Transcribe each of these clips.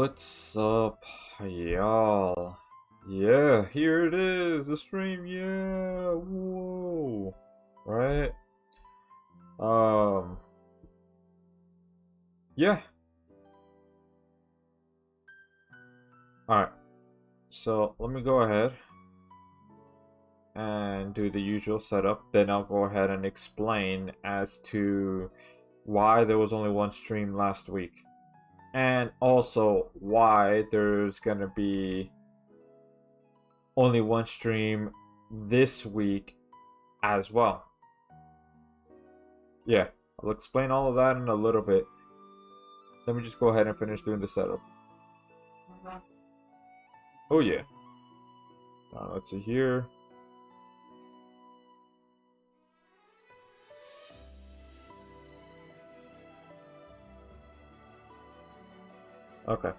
What's up, y'all? Yeah, here it is, the stream. Yeah, whoa, right? Um, yeah. All right. So let me go ahead and do the usual setup. Then I'll go ahead and explain as to why there was only one stream last week, and also why there's gonna be only one stream this week as well. Yeah, I'll explain all of that in a little bit. Let me just go ahead and finish doing the setup. Oh yeah. Let's see here. Okay.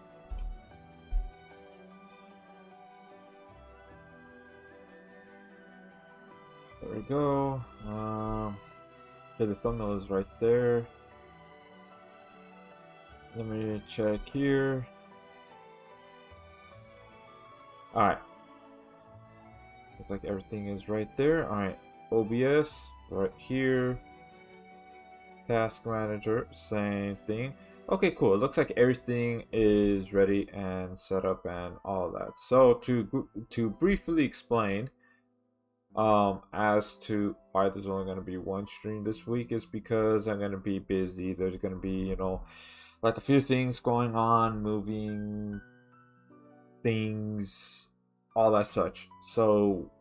There we go. Okay, the thumbnail is right there. Let me check here. Alright. Looks like everything is right there. Alright. OBS, right here. Task Manager, same thing. Okay, cool. It looks like everything is ready and set up and all that. So to briefly explain, as to why there's only going to be one stream this week is because I'm going to be busy. There's going to be, like a few things going on, moving things, all that such. So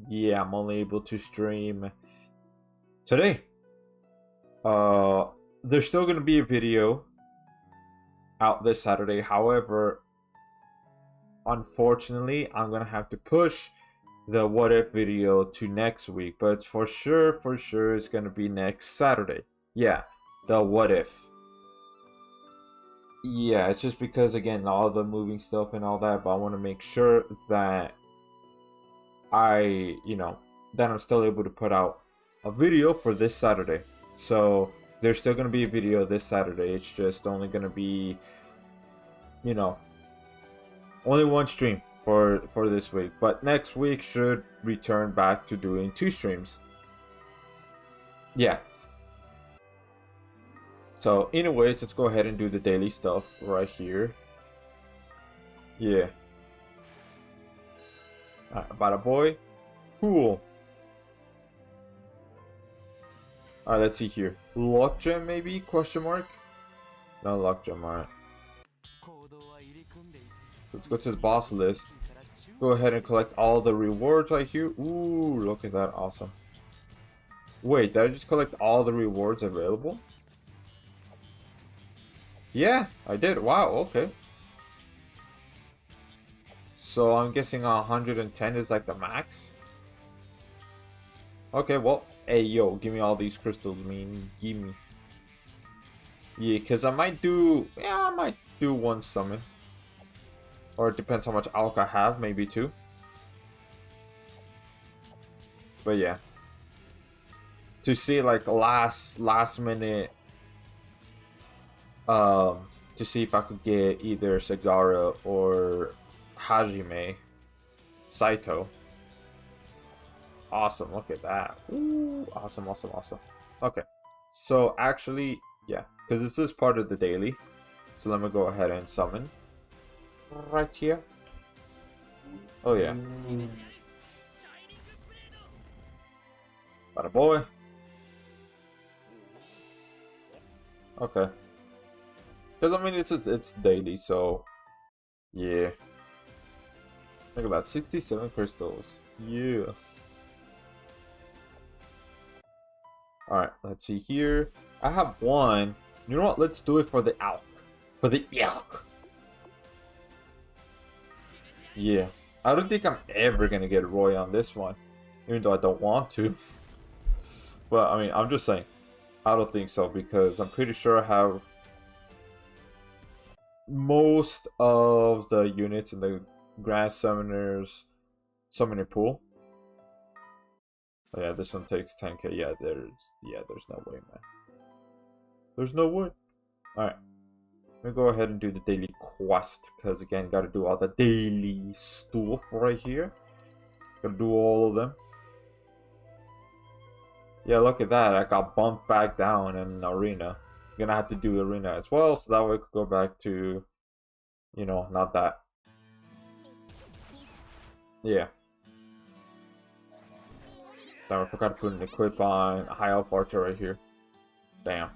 yeah, I'm only able to stream today. There's still going to be a video out this Saturday. However, unfortunately, I'm going to have to push the what if video to next week, but for sure it's going to be next Saturday. Yeah, the what if. Yeah, it's just because, again, all the moving stuff and all that, but I want to make sure that that I'm still able to put out a video for this Saturday. So there's still going to be a video this Saturday. It's just only going to be, only one stream for this week. But next week should return back to doing 2 streams. Yeah. So anyways, let's go ahead and do the daily stuff right here. Yeah. About a boy. Cool. Alright, let's see here. Lock gem maybe? Question mark? No lock gem, alright. Let's go to the boss list. Go ahead and collect all the rewards right here. Ooh, look at that. Awesome. Wait, did I just collect all the rewards available? Yeah, I did. Wow, okay. So I'm guessing 110 is like the max? Okay, well, hey, yo, give me all these crystals, man. Give me. Yeah, because I might do one summon. Or it depends how much alk I have, maybe 2. But yeah. To see like last minute to see if I could get either Sagara or Hajime Saito. Awesome, look at that. Ooh, awesome. Okay. So actually, yeah, because this is part of the daily. So let me go ahead and summon. Right here. Oh yeah. Bada boy. Okay. Because I mean it's daily, so yeah. Look at that, 67 crystals. Yeah. Alright, let's see here. I have one. You know what? Let's do it for the elk. For the elk. Yeah. I don't think I'm ever gonna get Roy on this one. Even though I don't want to. But I mean, I'm just saying. I don't think so because I'm pretty sure I have most of the units in the Grand Summoner's summoning pool. Oh yeah, this one takes 10k. Yeah, there's no way, man. There's no way. Alright. Let me go ahead and do the daily quest, because again, gotta do all the daily stuff right here. Gotta do all of them. Yeah, look at that. I got bumped back down in arena. I'm gonna have to do arena as well, so that way I could go back to, you know, not that. Yeah. Damn, I forgot to put an equip on high elf archer right here. Damn.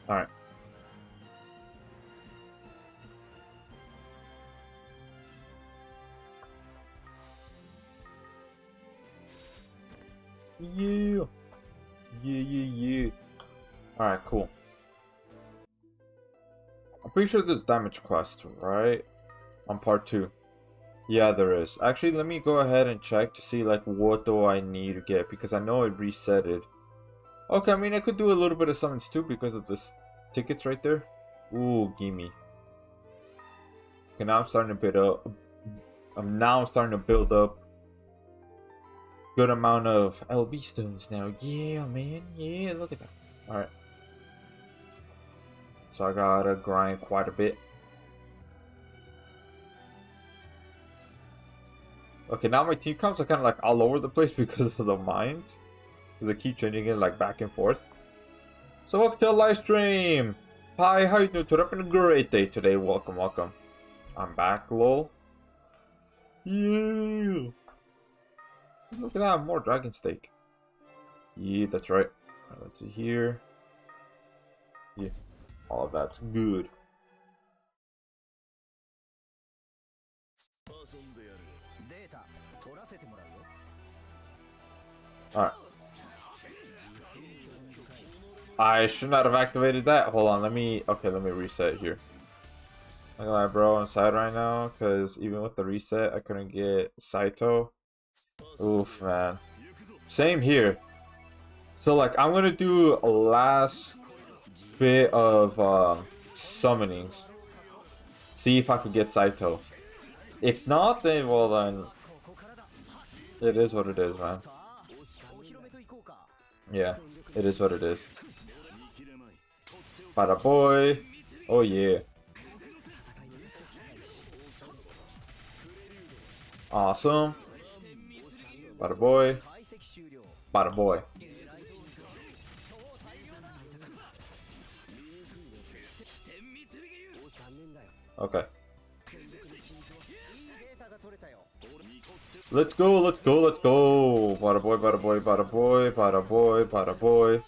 Alright. Yeah. Yeah. Alright, cool. I'm pretty sure there's damage quest, right? On part 2. Yeah, there is. Actually, let me go ahead and check to see, like, what do I need to get, because I know it reset it. Okay, I mean, I could do a little bit of summons too because of this tickets right there. Ooh, gimme. Okay, now I'm starting to build up. Now I'm starting to build up good amount of LB stones now. Yeah, man. Yeah, look at that. Alright. So I gotta grind quite a bit. Okay, now my team comps are kind of like all over the place because of the mines. Because I keep changing it like back and forth. So welcome to the live stream! Hi, how you doing today? Having a great day today. Welcome, welcome. I'm back, lol. Yeah! Look at that, more dragon steak. Yeah, that's right. Let's see here. Yeah, all of that's good. Alright. I should not have activated that. Hold on, let me reset here. Look at that, bro. I'm sad right now because even with the reset, I couldn't get Saito. Oof, man. Same here. So, like, I'm gonna do a last bit of summonings. See if I could get Saito. If not, then, well, then it is what it is, man. Yeah, it is what it is. Bada boy. Oh, yeah. Awesome. Bada boy. Bada boy. Okay. Let's go, let's go, let's go. Bada boy, bada boy, bada boy, bada boy, bada boy.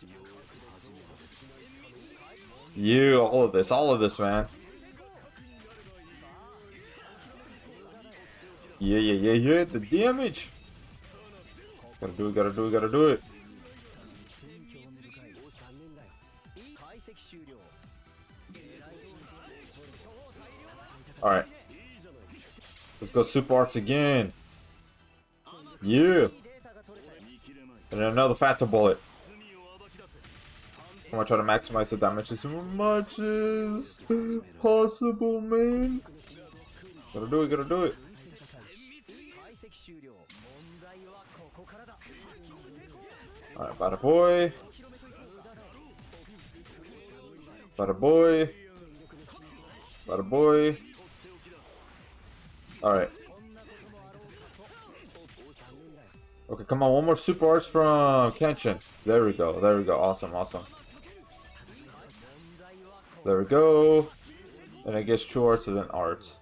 Yeah, all of this, man. Yeah, the damage. Gotta do it. Alright. Let's go super arts again. Yeah. And then another Phantom Bullet. I'm gonna try to maximize the damage as much as possible, man. Gotta do it. Alright, bada boy. Bada boy. Bada boy. Alright. Okay, come on, one more super arts from Kenshin. There we go. Awesome. There we go. And I guess true arts and then arts.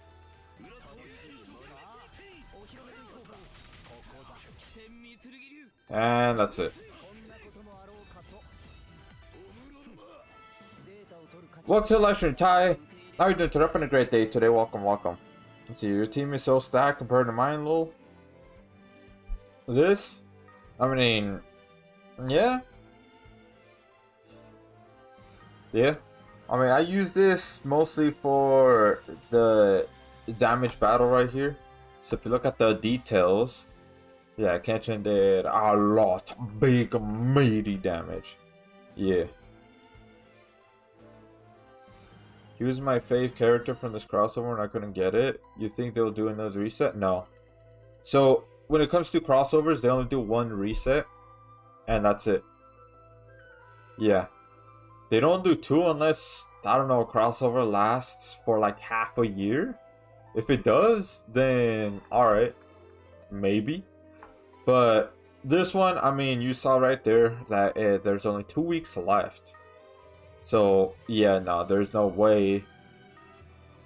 And that's it. Welcome to the live stream, Ty. How are you doing today? Up on a great day today. Welcome, welcome. Let's see, your team is so stacked compared to mine, lol. This? I mean, yeah. Yeah. I mean, I use this mostly for the damage battle right here. So if you look at the details, yeah, Kenshin did a lot. Big, meaty damage. Yeah. He was my fave character from this crossover and I couldn't get it. You think they'll do another reset? No. So, when it comes to crossovers, they only do one reset. And that's it. Yeah. They don't do two unless, I don't know, a crossover lasts for like half a year. If it does, then alright. Maybe. But this one, I mean, you saw right there that there's only 2 weeks left. So, yeah, no, there's no way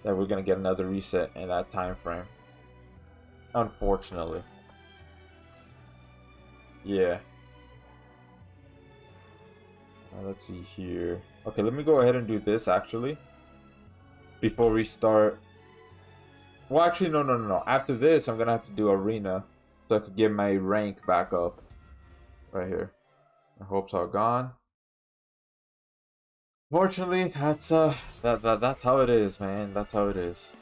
that we're going to get another reset in that time frame. Unfortunately. Yeah. Let's see here. Okay, let me go ahead and do this, actually. Before we start. Well, actually, no. After this, I'm going to have to do Arena. So I could get my rank back up. Right here. My hopes are gone. Fortunately, that's that's how it is, man. That's how it is.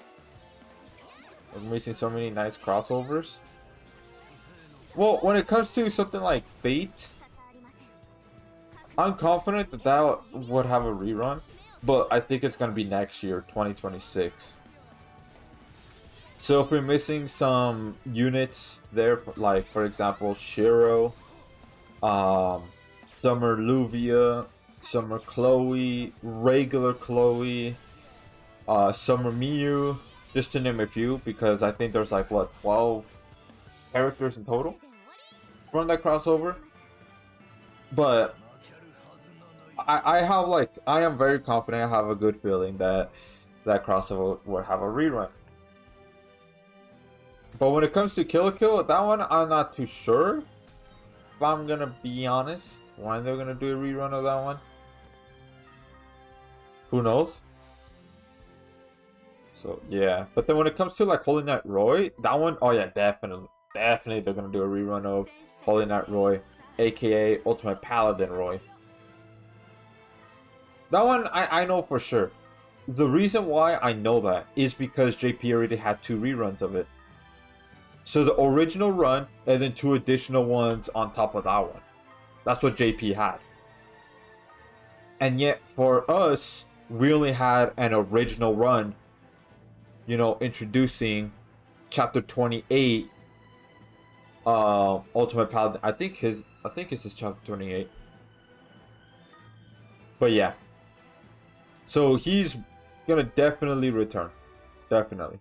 I'm missing so many nice crossovers. Well, when it comes to something like Fate, I'm confident that that would have a rerun, but I think it's gonna be next year, 2026. So if we're missing some units there, like for example Shiro, Summer Luvia, Summer Chloe, regular Chloe, Summer Miyu, just to name a few, because I think there's like what, 12 characters in total from that crossover. But I have like, I am very confident, I have a good feeling that that crossover will have a rerun. But when it comes to Kill la Kill, that one I'm not too sure, if I'm gonna be honest, when they're gonna do a rerun of that one. Who knows? So yeah, but then when it comes to like Holy Knight Roy, that one, oh yeah, definitely they're gonna do a rerun of Holy Knight Roy, aka Ultimate Paladin Roy. That one I know for sure. The reason why I know that is because JP already had 2 reruns of it. So the original run and then 2 additional ones on top of that one. That's what JP had. And yet for us, we only had an original run, you know, introducing chapter 28 Ultimate Paladin. I think his is chapter 28. But yeah. So he's gonna definitely return. Definitely.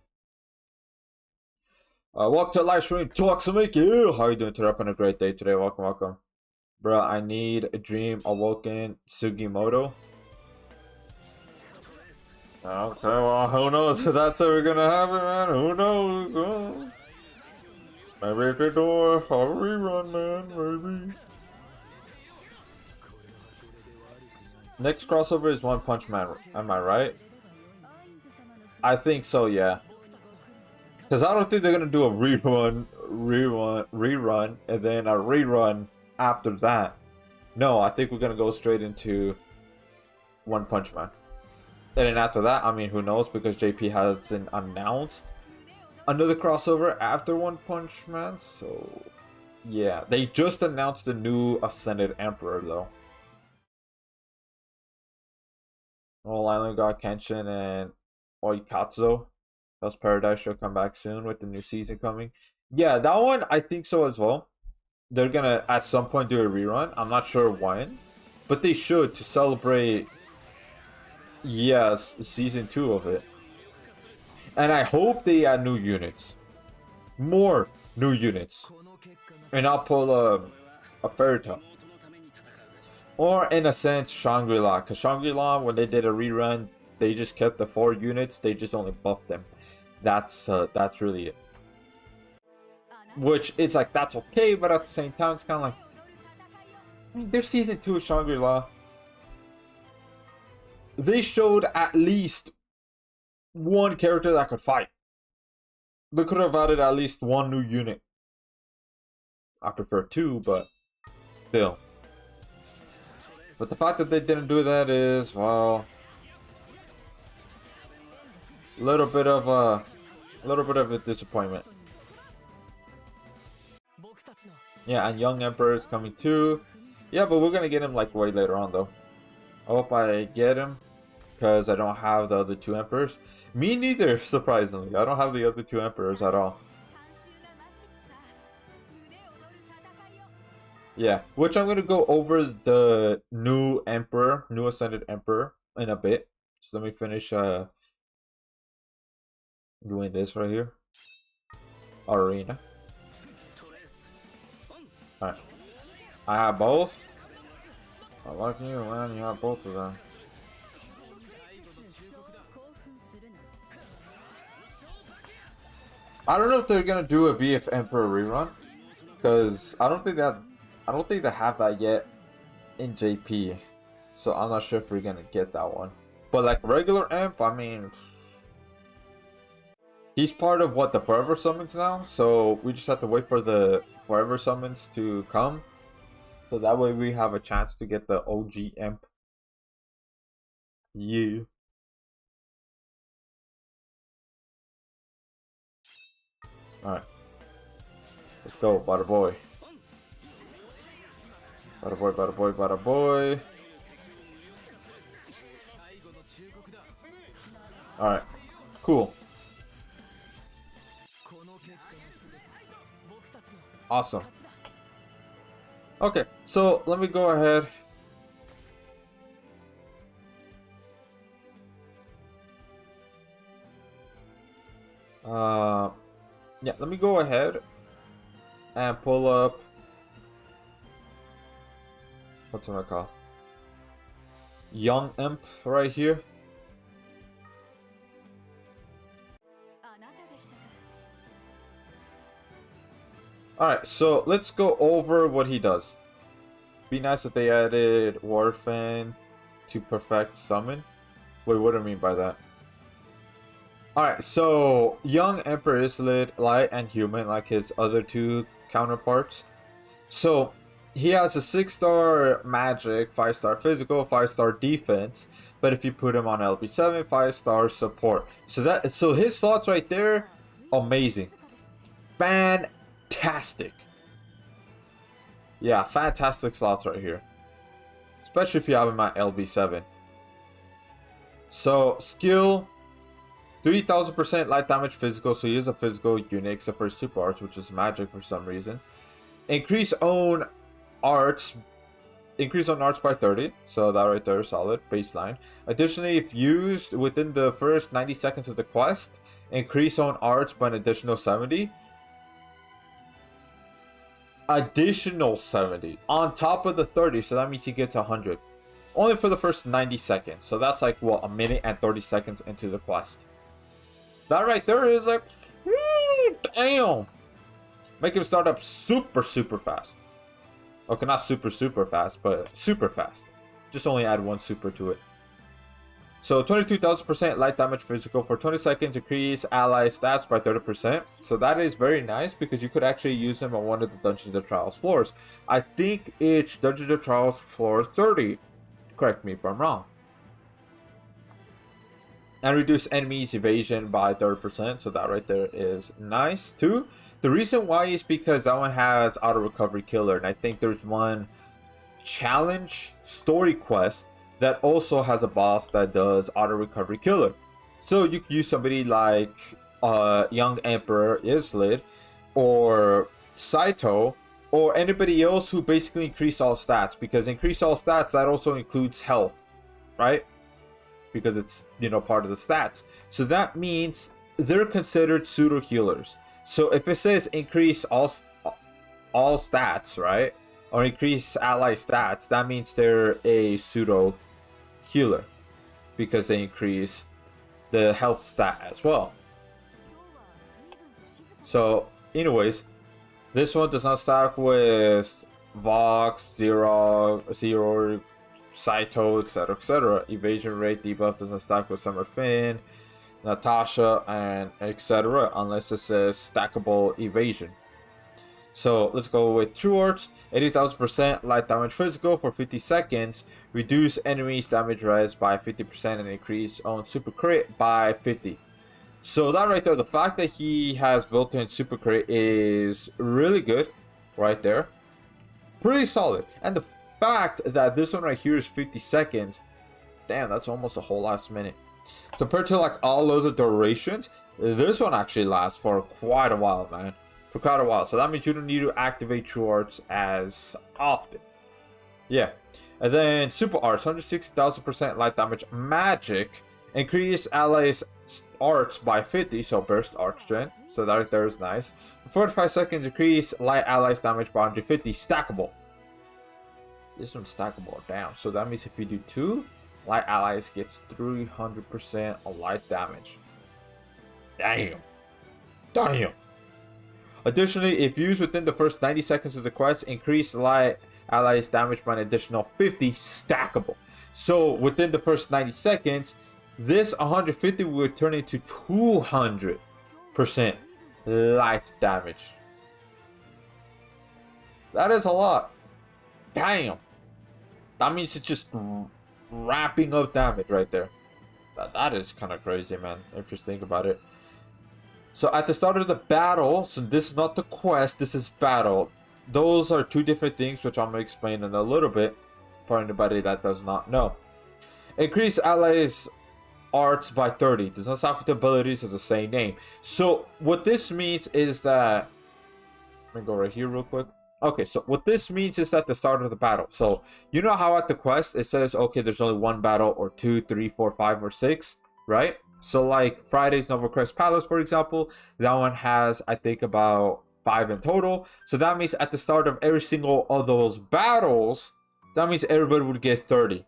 Welcome to the live stream. Talk some make you. How are you doing today? Up on a great day today. Welcome, welcome. Bruh, I need a dream awoken Sugimoto. Okay, well, who knows if that's ever gonna happen, man? Who knows? Oh. Maybe if they do a rerun, man, maybe. Next crossover is One Punch Man, am I right? I think so, yeah. Because I don't think they're gonna do a rerun, and then a rerun after that. No, I think we're gonna go straight into One Punch Man. And then after that, I mean, who knows? Because JP hasn't announced another crossover after One Punch Man. So, yeah. They just announced the new Ascended Emperor, though. Well, I only got Kenshin and Oikatsu. Hell's Paradise should come back soon with the new season coming. Yeah, that one, I think so as well. They're gonna, at some point, do a rerun. I'm not sure when. But they should, to celebrate, yes, season 2 of it. And I hope they add new units. More new units. And I'll pull a Fairy Tail. Or, in a sense, Shangri-La. Because Shangri-La, when they did a rerun, they just kept the 4 units. They just only buffed them. That's really it. Which is like, that's okay, but at the same time, it's kind of like, I mean, there's season 2 of Shangri-La. They showed at least one character that could fight. They could have added at least one new unit. I prefer two, but still. But the fact that they didn't do that is, well, a little bit of a disappointment. Yeah, and Young Emperor is coming too. Yeah, but we're gonna get him like way later on though. I hope I get him because I don't have the other two emperors. Me neither, surprisingly. I don't have the other two emperors at all. Yeah, which I'm gonna go over the new emperor, new ascended emperor in a bit. So let me finish doing this right here. Arena. Alright. I have both. I like you, man. You have both of them. I don't know if they're gonna do a BF Emperor rerun, because I don't think they have that yet in JP. So I'm not sure if we're gonna get that one. But like regular Emp, I mean, he's part of what, the Forever Summons now, so we just have to wait for the Forever Summons to come. So that way we have a chance to get the OG Emp. Yeah. Alright. Let's go, bada boy. Bada boy, bada boy, bada boy. Alright. Cool. Awesome. Okay, so let me go ahead. Yeah, let me go ahead and pull up. What's it called? Young Imp right here. Alright, so let's go over what he does. Be nice if they added Warfan to perfect summon. Wait, what do I mean by that? Alright, so Young Emperor is lit, light, and human like his other two counterparts. So he has a 6-star magic, 5-star physical, 5-star defense. But if you put him on LB7, 5-star support. So his slots right there, amazing. Fantastic. Yeah, fantastic slots right here. Especially if you have him at LB7. So skill, 3000% light damage physical, so he is a physical unit except for his super arts, which is magic for some reason. Increase own arts by 30, so that right there is solid baseline. Additionally, if used within the first 90 seconds of the quest, increase own arts by an additional 70. Additional 70 on top of the 30, so that means he gets 100 only for the first 90 seconds. So that's like what, a minute and 30 seconds into the quest. That right there is like, damn. Make him start up super fast. Okay, not super fast, but super fast. Just only add one super to it. So 22,000% light damage physical for 20 seconds, increase ally stats by 30%. So that is very nice because you could actually use him on one of the Dungeons and Trials floors. I think it's Dungeons and Trials floor 30. Correct me if I'm wrong. And reduce enemies evasion by 30%. So that right there is nice too. The reason why is because that one has auto recovery killer, and I think there's one challenge story quest that also has a boss that does auto recovery killer. So you can use somebody like Young Emperor Islet or Saito or anybody else who basically increase all stats, because increase all stats, that also includes health, right? Because it's, you know, part of the stats. So that means they're considered pseudo healers. So if it says increase all stats, right, or increase ally stats, that means they're a pseudo healer because they increase the health stat as well. So anyways, this one does not stack with Vox, Zero, Saito, etc. Evasion rate debuff doesn't stack with Summer Fin. Natasha, and etc. unless it says stackable evasion. So let's go with True Arts, 80,000% light damage physical for 50 seconds, reduce enemies damage res by 50% and increase own super crit by 50. So that right there, the fact that he has built-in super crit is really good right there. Pretty solid. And the fact that this one right here is 50 seconds, damn, that's almost a whole last minute. Compared to like all other durations, this one actually lasts for quite a while, man. For quite a while. So that means you don't need to activate True Arts as often. Yeah. And then Super Arts, 160,000% light damage magic. Increase allies' arts by 50, so burst arch strength. So that right there is nice. For 45 seconds, increase light allies damage by 150. Stackable. This one's stackable. Damn. So that means if you do 2, light allies gets 300% of light damage. Damn. Damn. Additionally, if used within the first 90 seconds of the quest, increase light allies damage by an additional 50. Stackable. So within the first 90 seconds, this 150 will turn into 200% light damage. That is a lot. Damn. That means it's just wrapping up damage right there. That is kind of crazy, man, if you think about it. So at the start of the battle, so this is not the quest, this is battle. Those are two different things, which I'm going to explain in a little bit for anybody that does not know. Increase allies' arts by 30. Does not stop with the abilities of the same name. So what this means is that, let me go right here real quick. Okay, so what this means is at the start of the battle. So you know how at the quest it says, okay, there's only one battle or 2, 3, 4, 5, or 6, right? So like Friday's Nova Crest Palace, for example, that one has, I think, about 5 in total. So that means at the start of every single of those battles, that means everybody would get 30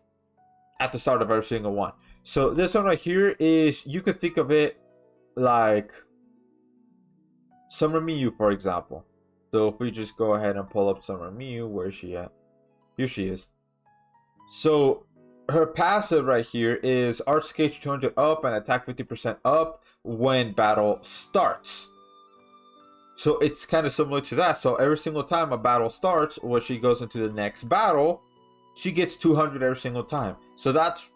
at the start of every single one. So this one right here is, you could think of it like Summer Miyu, for example. So if we just go ahead and pull up Summer Miyu, where is she at? Here she is. So her passive right here is Arts Gauge 200 up and attack 50% up when battle starts. So it's kind of similar to that. So every single time a battle starts, or she goes into the next battle, she gets 200 every single time. So that's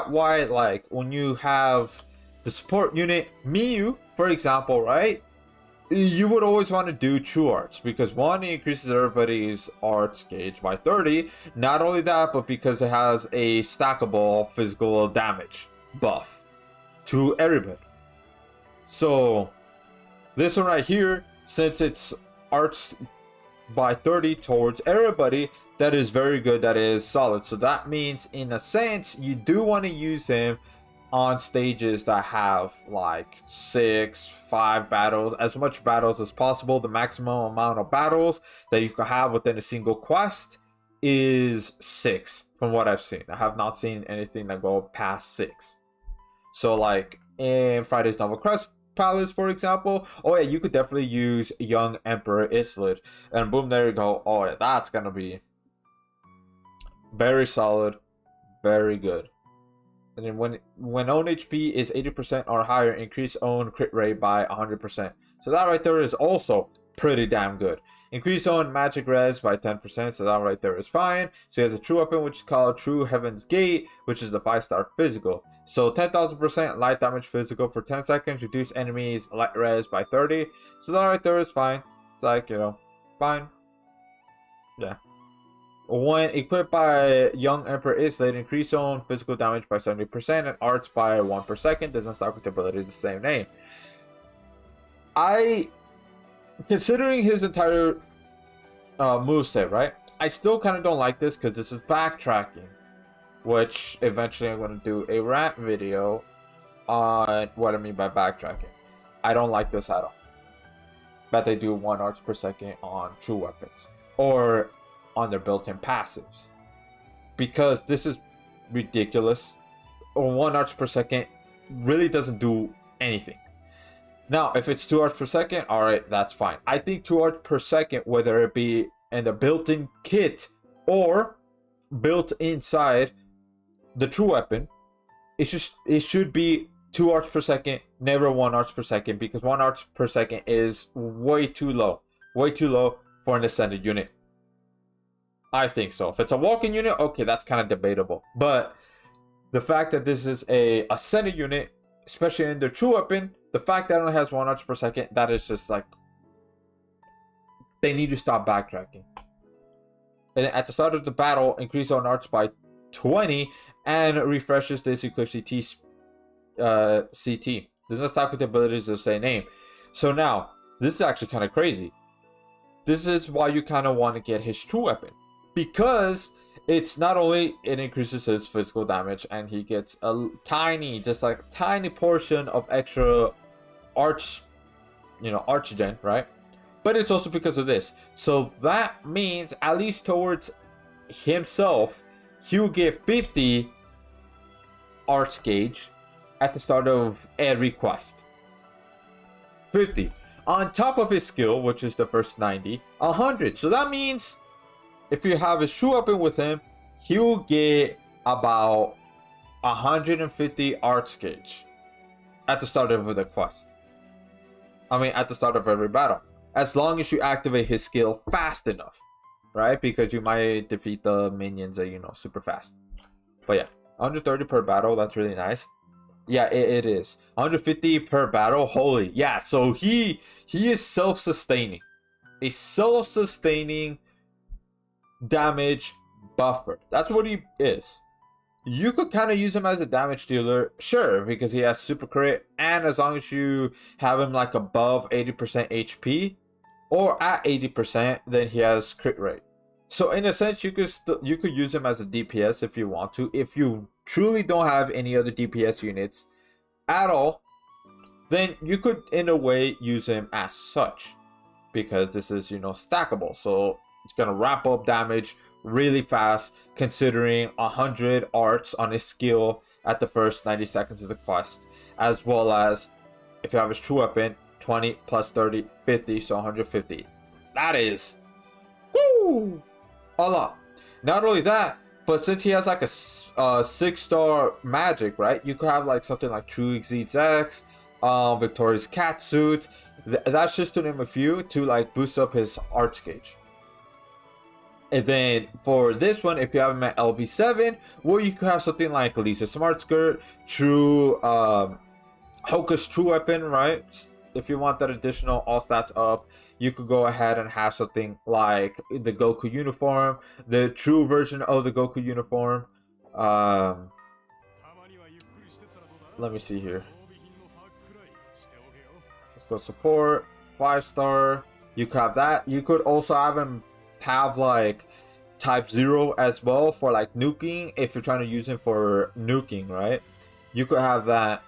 why, like, when you have the support unit Miyu, for example, right? You would always want to do True Arts because one, it increases everybody's arts gauge by 30. Not only that, but because it has a stackable physical damage buff to everybody. So this one right here, since it's arts by 30 towards everybody, that is very good. That is solid. So that means, in a sense, you do want to use him on stages that have like 6, 5 battles, as much battles as possible. The maximum amount of battles that you can have within a single quest is 6, from what I've seen. I have not seen anything that go past 6. So like in Friday's Nova Crest Palace, for example, oh yeah, you could definitely use Young Emperor Islid, and boom, there you go. Oh yeah, that's gonna be very solid, very good. And then when own HP is 80% or higher, increase own crit rate by 100%. So that right there is also pretty damn good. Increase own magic res by 10%, so that right there is fine. So you have the true weapon, which is called True Heaven's Gate, which is the 5-star physical. So 10,000% light damage physical for 10 seconds, reduce enemies light res by 30. So that right there is fine. It's like, you know, fine. Yeah. When equipped by Young Emperor Islid, increase own physical damage by 70% and arts by 1 per second. Doesn't stop with the ability of the same name. Considering his entire moveset, right? I still kind of don't like this because this is backtracking, which eventually I'm going to do a rant video on what I mean by backtracking. I don't like this at all. That they do 1 arts per second on true weapons or on their built-in passives, because this is ridiculous. 1 arts per second really doesn't do anything. Now, if it's 2 arts per second, alright, that's fine. I think 2 arts per second, whether it be in the built-in kit or built inside the true weapon, it should be 2 arcs per second, never 1 arcs per second, because 1 arcs per second is way too low. Way too low for an ascended unit. I think so. If it's a walking unit, okay, that's kind of debatable. But the fact that this is a ascended unit, especially in their true weapon, the fact that it only has 1 arch per second, that is just like, they need to stop backtracking. And at the start of the battle, increase on arch by 20 and refreshes this equip CT. Does not stack with the abilities of the same name. So now, this is actually kind of crazy. This is why you kind of want to get his true weapon. Because it's not only it increases his physical damage and he gets a tiny, just like a tiny portion of extra arch, arch gen, right? But it's also because of this. So that means, at least towards himself, he will get 50 arch gauge at the start of every quest. 50. On top of his skill, which is the first 90, 100. So that means if you have his true weapon with him, he will get about 150 arch gauge at the start of the quest. At the start of every battle. As long as you activate his skill fast enough, right? Because you might defeat the minions, super fast. But yeah, 130 per battle, that's really nice. Yeah, it is. 150 per battle, holy. Yeah, so he is self-sustaining. A self-sustaining damage buffer. That's what he is. You could kind of use him as a damage dealer, sure, because he has super crit, and as long as you have him like above 80% HP or at 80%, then he has crit rate. So in a sense, you could use him as a DPS if you want to. If you truly don't have any other DPS units at all, then you could in a way use him as such, because this is stackable. So it's gonna wrap up damage really fast, considering 100 arts on his skill at the first 90 seconds of the quest, as well as if you have his true weapon, 20 plus 30, 50, so 150. That is woo, a lot. Not only that, but since he has like a 6-star magic, right? You could have like something like True Exceeds X, Victoria's Catsuit. That's just to name a few to like boost up his arch gauge. And then for this one, if you have him at LB7, well, you could have something like Lisa Smart Skirt, True, Hoka's True Weapon, right? If you want that additional all stats up, you could go ahead and have something like the Goku uniform, the true version of the Goku uniform. Let me see here. Let's go support, 5-star. You could have that. You could also have him have like type 0 as well for like nuking, if you're trying to use him for nuking, right? You could have that.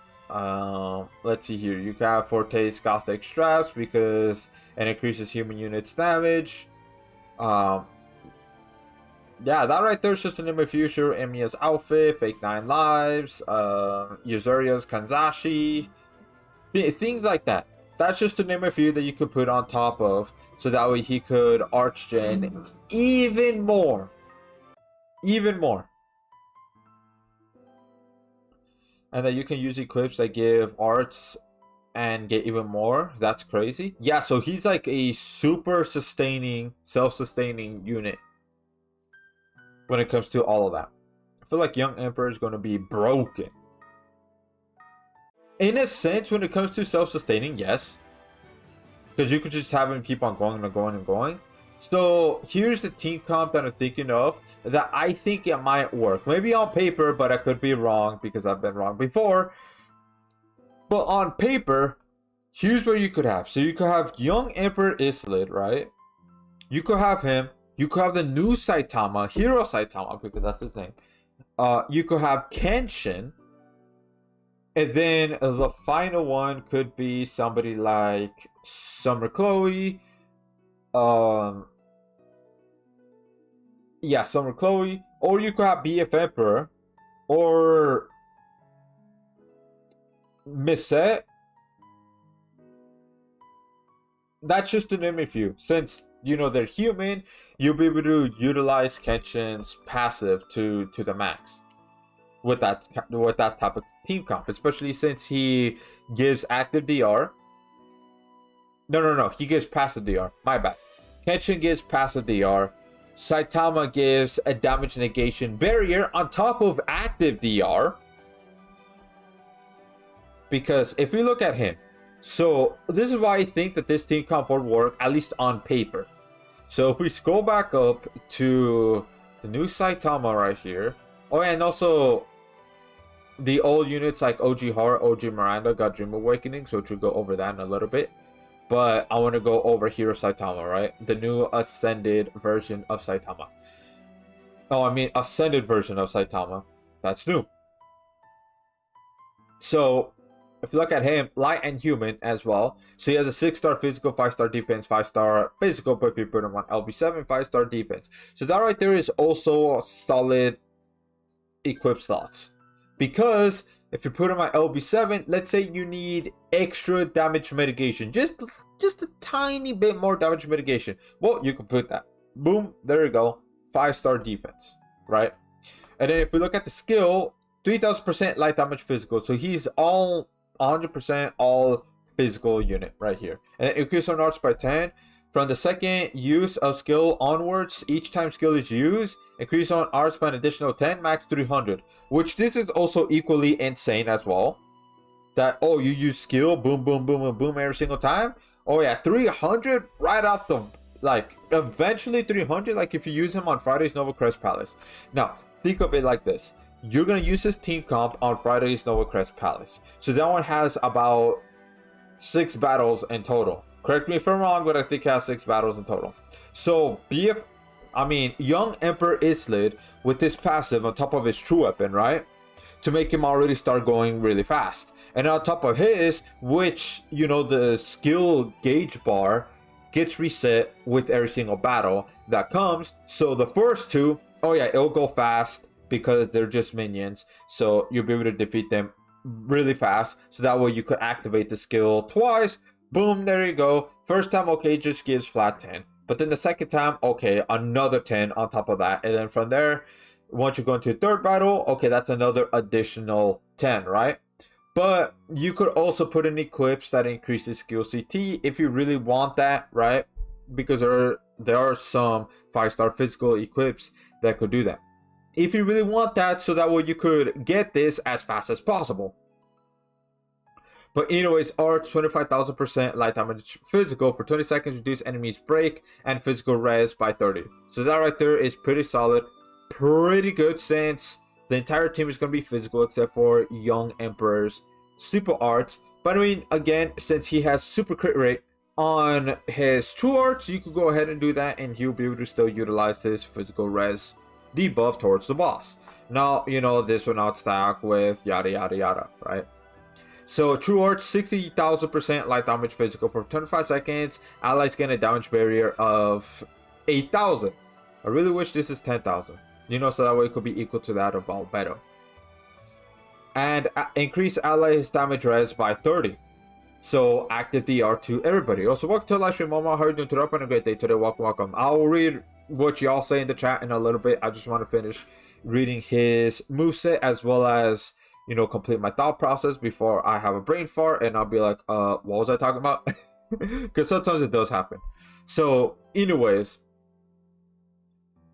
Let's see here. You can have Forte's Caustic Straps because it increases human units damage. Yeah, that right there is just to name a few. Sure, Emiya's outfit, Fake 9 Lives, Yuzuria's Kanzashi, things like that. That's just to name a few that you could put on top of, so that way he could arch gen even more. And that you can use equips that give arts and get even more. That's crazy. Yeah, so he's like a super sustaining, self-sustaining unit when it comes to all of that. I feel like Young Emperor is going to be broken. In a sense, when it comes to self-sustaining, yes. Because you could just have him keep on going and going and going. So here's the team comp that I'm thinking of that I think it might work. Maybe on paper, but I could be wrong because I've been wrong before. But on paper, here's what you could have. So you could have Young Emperor Islid, right? You could have him. You could have the new Saitama, Hero Saitama, because that's his name. You could have Kenshin. And then the final one could be somebody like Summer Chloe. Yeah, Summer Chloe. Or you could have BF Emperor. Or Misset. That's just to name a few. Since, they're human, you'll be able to utilize Kenshin's passive to the max. with that type of team comp, especially since he gives active DR. No. He gives passive DR. My bad. Kenshin gives passive DR. Saitama gives a damage negation barrier on top of active DR. Because if we look at him, so this is why I think that this team comp would work, at least on paper. So if we scroll back up to the new Saitama right here. Oh, and also the old units like OG Horror, OG Miranda got Dream Awakening, so we'll go over that in a little bit. But I want to go over Hero Saitama, right? The new Ascended version of Saitama. Oh, I mean Ascended version of Saitama. That's new. So if you look at him, light and human as well. So he has a 6-star physical, 5-star defense, 5-star physical, but if you put him on LB7, 5-star defense. So that right there is also solid equip slots. Because if you put him on LB7, let's say you need extra damage mitigation. Just a tiny bit more damage mitigation. Well, you can put that. Boom, there you go. 5-star defense, right? And then if we look at the skill, 3000% light damage physical. So he's all 100% all physical unit right here. And increase on arts by 10. From the second use of skill onwards, each time skill is used, increase on arts by an additional 10, max 300. Which this is also equally insane as well. That, oh, you use skill, boom, boom, boom, boom, boom every single time. Oh yeah, 300 right off the, like, eventually 300, like if you use him on Friday's Nova Crest Palace. Now, think of it like this. You're going to use his team comp on Friday's Nova Crest Palace. So that one has about 6 battles in total. Correct me if I'm wrong, but I think it has 6 battles in total. So, Young Emperor Islid with this passive on top of his true weapon, right? To make him already start going really fast. And on top of his, which, you know, the skill gauge bar gets reset with every single battle that comes. So the first two, oh yeah, it'll go fast because they're just minions. So you'll be able to defeat them really fast. So that way you could activate the skill twice. Boom, there you go. First time, okay, just gives flat 10. But then the second time, okay, another 10 on top of that. And then from there, once you go into third battle, okay, that's another additional 10, right? But you could also put in equips that increases skill CT if you really want that, right? Because there are some 5-star physical equips that could do that. If you really want that, so that way you could get this as fast as possible. But anyways, arts 25,000% light damage physical for 20 seconds, reduce enemies break and physical res by 30. So that right there is pretty solid, pretty good, since the entire team is going to be physical except for Young Emperor's super arts. But I mean, again, since he has super crit rate on his true arts, you could go ahead and do that and he'll be able to still utilize this physical res debuff towards the boss. Now, you know, this will not stack with yada yada yada, right? So true arts 60,000% light damage physical for 25 seconds. Allies get a damage barrier of 8,000. I really wish this is 10,000. You know, so that way it could be equal to that of Albedo. And increase allies damage res by 30. So active DR to everybody. Also, welcome to the live stream, Mama. How are you doing today? Hope a great day today. Welcome. I'll read what y'all say in the chat in a little bit. I just want to finish reading his moveset as well as, you know, complete my thought process before I have a brain fart and I'll be like, what was I talking about? Because sometimes it does happen. So, anyways.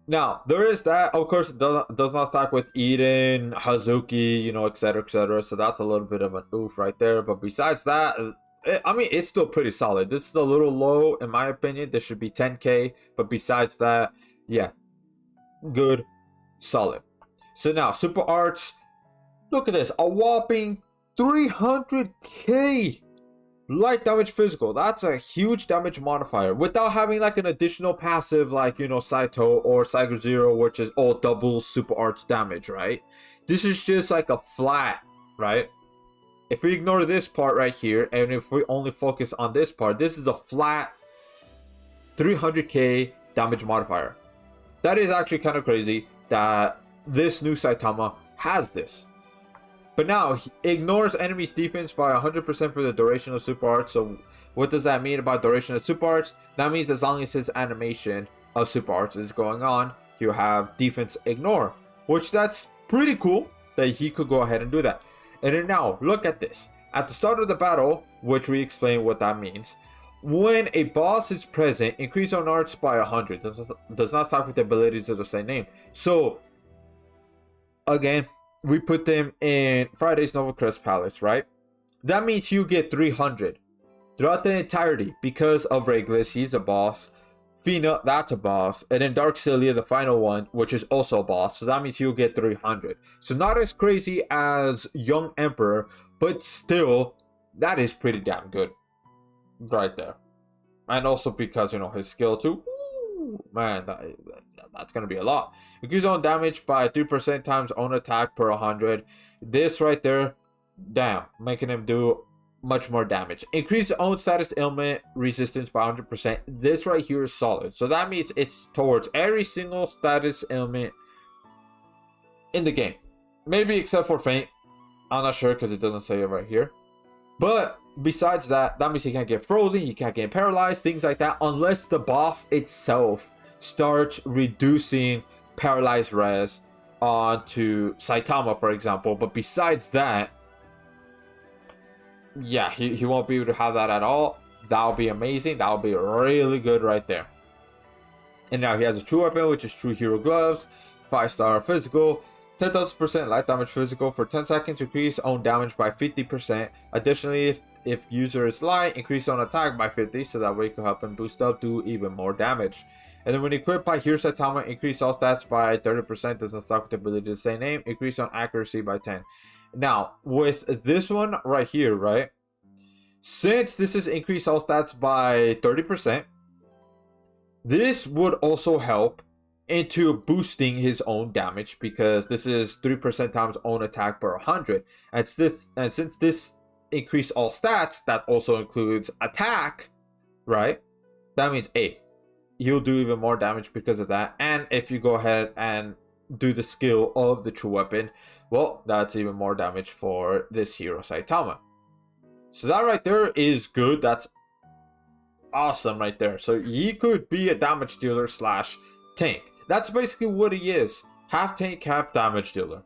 Now, there is that. Of course, it does not stack with Eden, Hazuki, you know, etc., etc. So that's a little bit of an oof right there. But besides that, it's still pretty solid. This is a little low, in my opinion. This should be 10k. But besides that, yeah, good, solid. So now, super arts. Look at this, a whopping 300k light damage physical. That's a huge damage modifier without having like an additional passive like, you know, Saito or Saigo Zero, which is all double super arts damage, right? This is just like a flat, right? If we ignore this part right here and if we only focus on this part, this is a flat 300k damage modifier. That is actually kind of crazy that this new Saitama has this. But now, he ignores enemy's defense by 100% for the duration of super arts. So, what does that mean about duration of super arts? That means as long as his animation of super arts is going on, you have defense ignore. Which, that's pretty cool. that he could go ahead and do that. And then now, look at this. At the start of the battle, which we explain what that means, when a boss is present, increase on arts by 100. Does not stop with the abilities of the same name. So, again, we put them in Friday's Noble Crest Palace, right? That means you get 300 throughout the entirety because of Regulus, he's a boss. Fina, that's a boss. And then Dark Cilia, the final one, which is also a boss. So that means you'll get 300. So not as crazy as Young Emperor, but still, that is pretty damn good. Right there. And also because, you know, his skill too. Ooh, man, that's going to be a lot. Increase own damage by 3% times own attack per 100. This right there, damn, making him do much more damage. Increase own status ailment resistance by 100%. This right here is solid. So that means it's towards every single status ailment in the game. Maybe except for faint. I'm not sure because it doesn't say it right here. But besides that, that means you can't get frozen, you can't get paralyzed, things like that, unless the boss itself starts reducing paralyzed res onto Saitama, for example. But besides that, yeah, he won't be able to have that at all. That'll be amazing. That'll be really good right there. And now he has a true weapon, which is True Hero Gloves, 5-star physical, 10,000% light damage physical for 10 seconds, increase own damage by 50%. Additionally, if user is light, increase own attack by 50, so that way you can help him boost up, do even more damage. And then when equipped by Hero Saitama, increase all stats by 30%, doesn't stop with the ability to say name, increase on accuracy by 10. Now, with this one right here, right? Since this is increase all stats by 30%, this would also help into boosting his own damage because this is 3% times own attack per 100. And since this increase all stats, that also includes attack, right? That means he'll do even more damage because of that. And if you go ahead and do the skill of the true weapon, well, that's even more damage for this hero Saitama. So that right there is good. That's awesome right there. So he could be a damage dealer slash tank. That's basically what he is. Half tank, half damage dealer.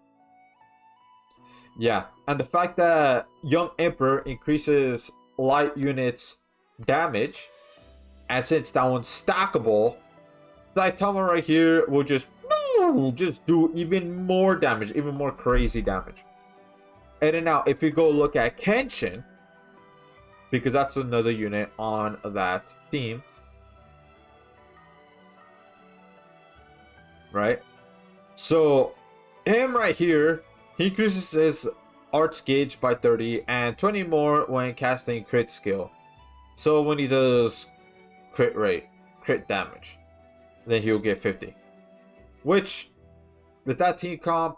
Yeah, and the fact that Young Emperor increases light units damage, and since that one's stackable, Saitama right here will just do even more damage, even more crazy damage. And then now, if you go look at Kenshin, because that's another unit on that team, right? So him right here, he increases his arts gauge by 30 and 20 more when casting crit skill. So when he does crit rate, crit damage, then he'll get 50. Which, with that team comp,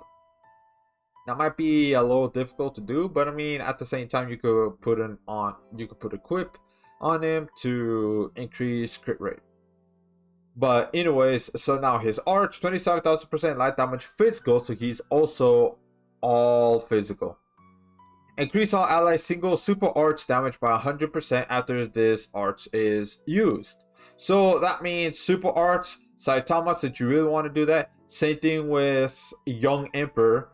that might be a little difficult to do, but I mean, at the same time, you could put equip on him to increase crit rate. But anyways, so now his arch, 27,000% light damage physical, so he's also all physical. Increase all allies single super arch damage by 100% after this arch is used. So that means super arch, Saitama, since you really want to do that. Same thing with Young Emperor.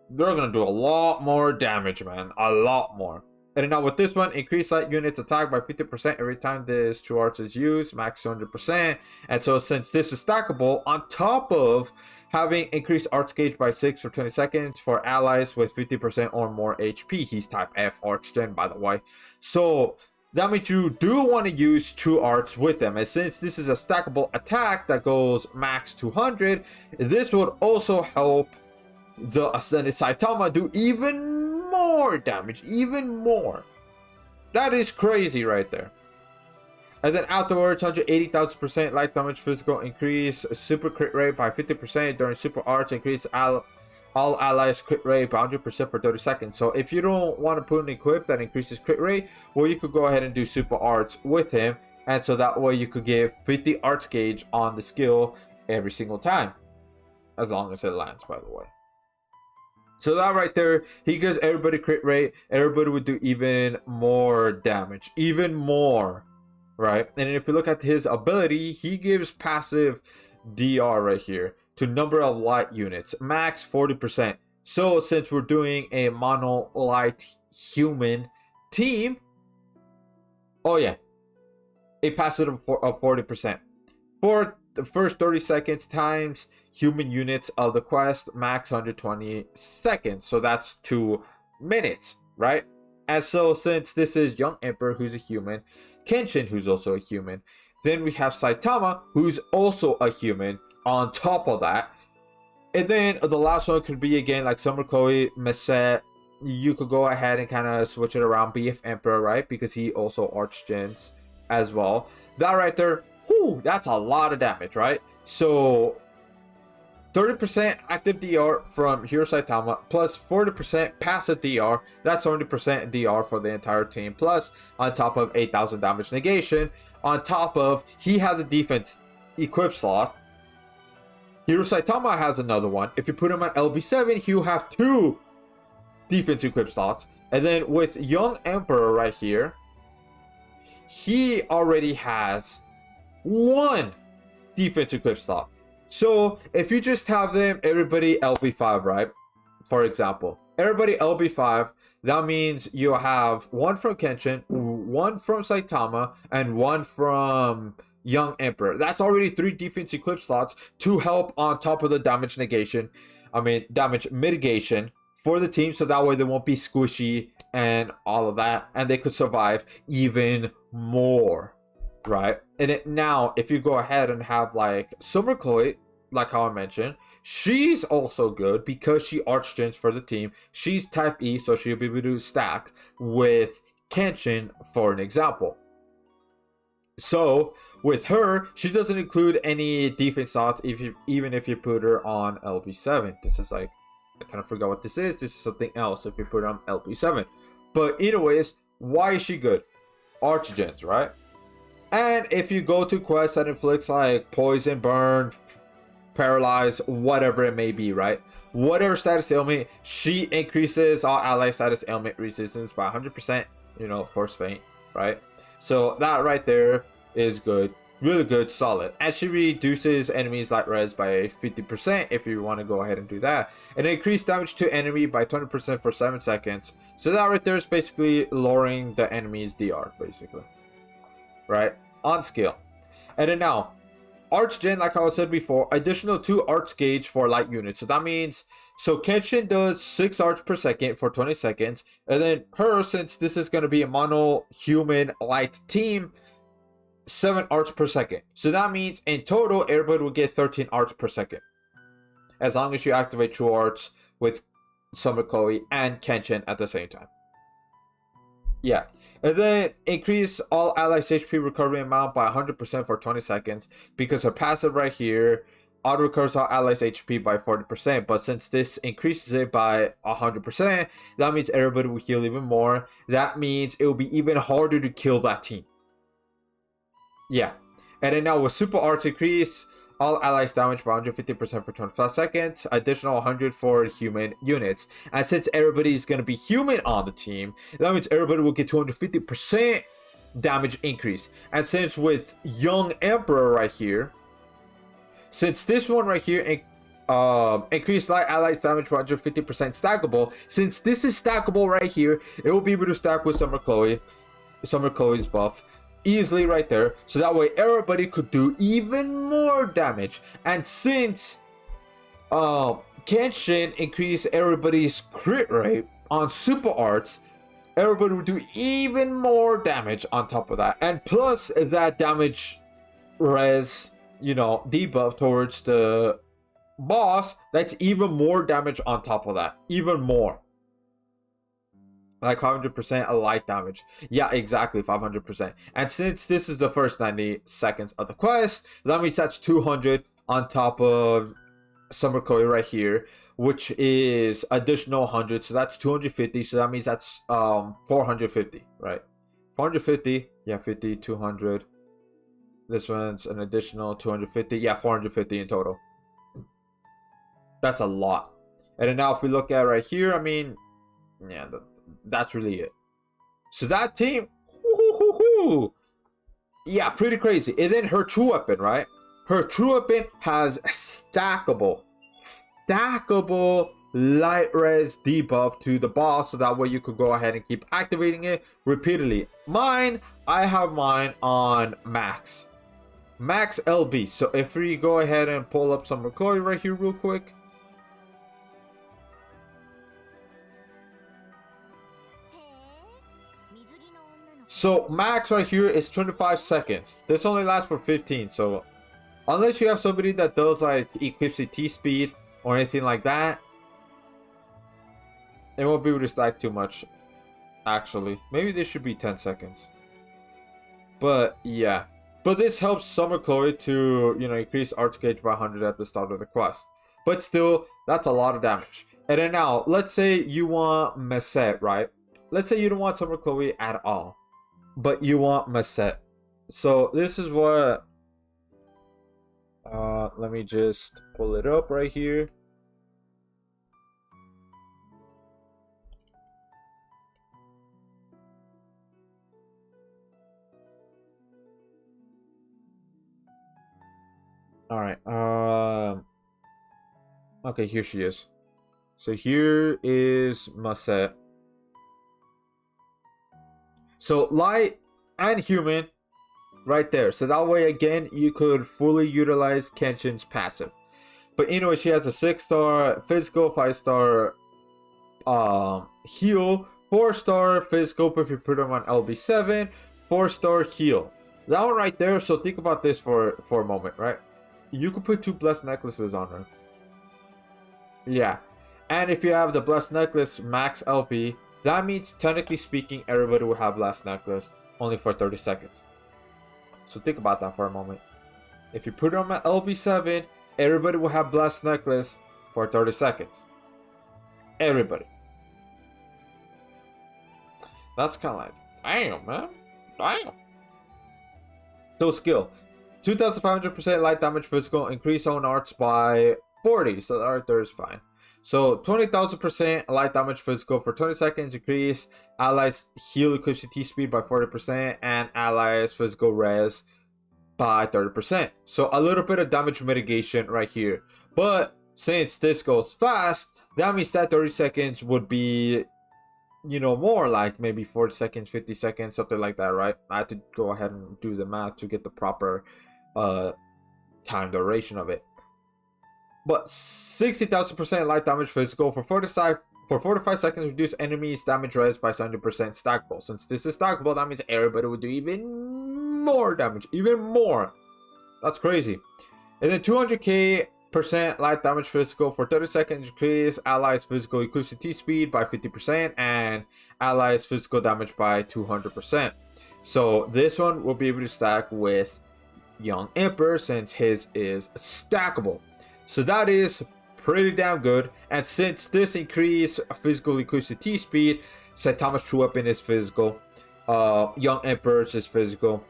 They're going to do a lot more damage, man. A lot more. And then now with this one, increase light units attack by 50% every time this true arch is used, max 200%. And so since this is stackable, on top of having increased arch gauge by 6 for 20 seconds for allies with 50% or more HP. He's type F arch gen, by the way. So that means you do want to use true arch with them. And since this is a stackable attack that goes max 200, this would also help the Ascended Saitama do even more damage, even more. That is crazy right there. And then afterwards, 180,000% light damage physical increase, super crit rate by 50% during super arch, increase all allies crit rate by 100% for 30 seconds. So if you don't want to put an equip that increases crit rate, well, you could go ahead and do super arch with him, and so that way you could give 50 arch gauge on the skill every single time, as long as it lands, by the way. So that right there, he gives everybody crit rate. Everybody would do even more damage, even more, right? And if you look at his ability, he gives passive DR right here to number of light units, max 40%. So since we're doing a mono light human team, oh yeah, a passive of 40%. For the first 30 seconds times human units of the quest, max 120 seconds. So that's 2 minutes, right? And so since this is Young Emperor, who's a human, Kenshin, who's also a human, then we have Saitama, who's also a human on top of that. And then the last one could be, again, like Summer Chloe, Mesette. You could go ahead and kind of switch it around, BF Emperor, right? Because he also archgens as well. That right there, whew, that's a lot of damage, right? So 30% active DR from Hero Saitama plus 40% passive DR. That's 70% DR for the entire team. Plus, on top of 8,000 damage negation. On top of, he has a defense equip slot. Hero Saitama has another one. If you put him on LB7, he'll have 2 defense equip slots. And then with Young Emperor right here, he already has 1 defense equip slot. So if you just have them, everybody LB5, right? For example, everybody LB5, that means you have 1 from Kenshin, 1 from Saitama, and 1 from Young Emperor. That's already 3 defense equip slots to help on top of the damage negation. Damage mitigation for the team, so that way they won't be squishy and all of that, and they could survive even more, right? And now, if you go ahead and have like Summer Chloe, like how I mentioned, she's also good because she archgens for the team. She's type E, so she'll be able to stack with Kenshin, for an example. So with her, she doesn't include any defense slots even if you put her on LB7. This is like, I kind of forgot what this is. This is something else if you put her on LB7. But anyways, why is she good? Archgens, right? And if you go to quests that inflicts like poison, burn, paralyze, whatever it may be, right? Whatever status ailment, she increases all ally status ailment resistance by 100%. You know, of course, faint, right? So that right there is good. Really good, solid. And she reduces enemies light res by 50% if you want to go ahead and do that. And increase damage to enemy by 20% for 7 seconds. So that right there is basically lowering the enemy's DR, basically. Right? On skill. And then now, Archgen, like I said before, additional 2 arch gauge for light units. So that means, so Kenshin does 6 arch per second for 20 seconds. And then her, since this is going to be a mono human light team, 7 arch per second. So that means in total, everybody will get 13 arch per second. As long as you activate True Arts with Summer Chloe and Kenshin at the same time. Yeah. And then increase all allies HP recovery amount by 100% for 20 seconds. Because her passive right here auto recovers all allies HP by 40%. But since this increases it by 100%, that means everybody will heal even more. That means it will be even harder to kill that team. Yeah. And then now with Super Arts increase all allies damage by 150% for 25 seconds, additional 100 for human units. And since everybody is going to be human on the team, that means everybody will get 250% damage increase. And since with Young Emperor right here, since this one right here increase light allies damage by 150% stackable, since this is stackable right here, it will be able to stack with Summer Chloe's buff easily right there, so that way everybody could do even more damage. And since Kenshin increase everybody's crit rate on super arts, everybody would do even more damage on top of that. And plus that damage res, you know, debuff towards the boss, that's even more damage on top of that. Even more. Like 500% of light damage. Yeah, exactly, 500%. And since this is the first 90 seconds of the quest, that means that's 200 on top of Summer Chloe right here, which is additional 100. So that's 250. So that means that's 450, right? 450. Yeah, 50, 200. This one's an additional 250. Yeah, 450 in total. That's a lot. And then now if we look at right here, I mean, yeah, that's really it. So that team, yeah, pretty crazy. And then her true weapon, right? Her true weapon has stackable light res debuff to the boss, so that way you could go ahead and keep activating it repeatedly. I have mine on max LB. So if we go ahead and pull up some McClory right here real quick. So max right here is 25 seconds. This only lasts for 15. So unless you have somebody that does like equips a T-speed or anything like that, it won't be able to stack too much. Actually, maybe this should be 10 seconds. But yeah. But this helps Summer Chloe to, increase Arch Gauge by 100 at the start of the quest. But still, that's a lot of damage. And then now, let's say you want Mesette, right? Let's say you don't want Summer Chloe at all, but you want Mesette. So this is what... let me just pull it up right here. Alright, okay, here she is. So here is Mesette. So light and human right there. So that way, again, you could fully utilize Kenshin's passive. But anyway, she has a 6-star physical, 5-star heal, 4-star physical if you put them on LB7, 4-star heal. That one right there. So think about this for a moment, right? You could put 2 blessed necklaces on her. Yeah. And if you have the blessed necklace max LB, that means technically speaking everybody will have blessed necklace only for 30 seconds. So think about that for a moment. If you put them at LB7, everybody will have blessed necklace for 30 seconds. Everybody. That's kind of like, damn, man. Damn. So skill. 2,500% light damage physical, increase own arts by 40. So that right there is fine. So 20,000% light damage physical for 20 seconds, increase allies heal equips T-speed by 40%, and allies physical res by 30%. So a little bit of damage mitigation right here. But since this goes fast, that means that 30 seconds would be, more like maybe 40 seconds, 50 seconds, something like that, right? I had to go ahead and do the math to get the proper time duration of it. But 60,000% light damage physical for 45 seconds, reduce enemies damage res by 70% stackable. Since this is stackable, that means everybody would do even more damage, even more. That's crazy. And then 200k% light damage physical for 30 seconds, increase allies physical equipment speed by 50% and allies physical damage by 200%. So this one will be able to stack with Young Emperor since his is stackable. So that is pretty damn good. And since this increase physical equipment T-speed, Saitama's true weapon is physical, Young Emperor's is physical,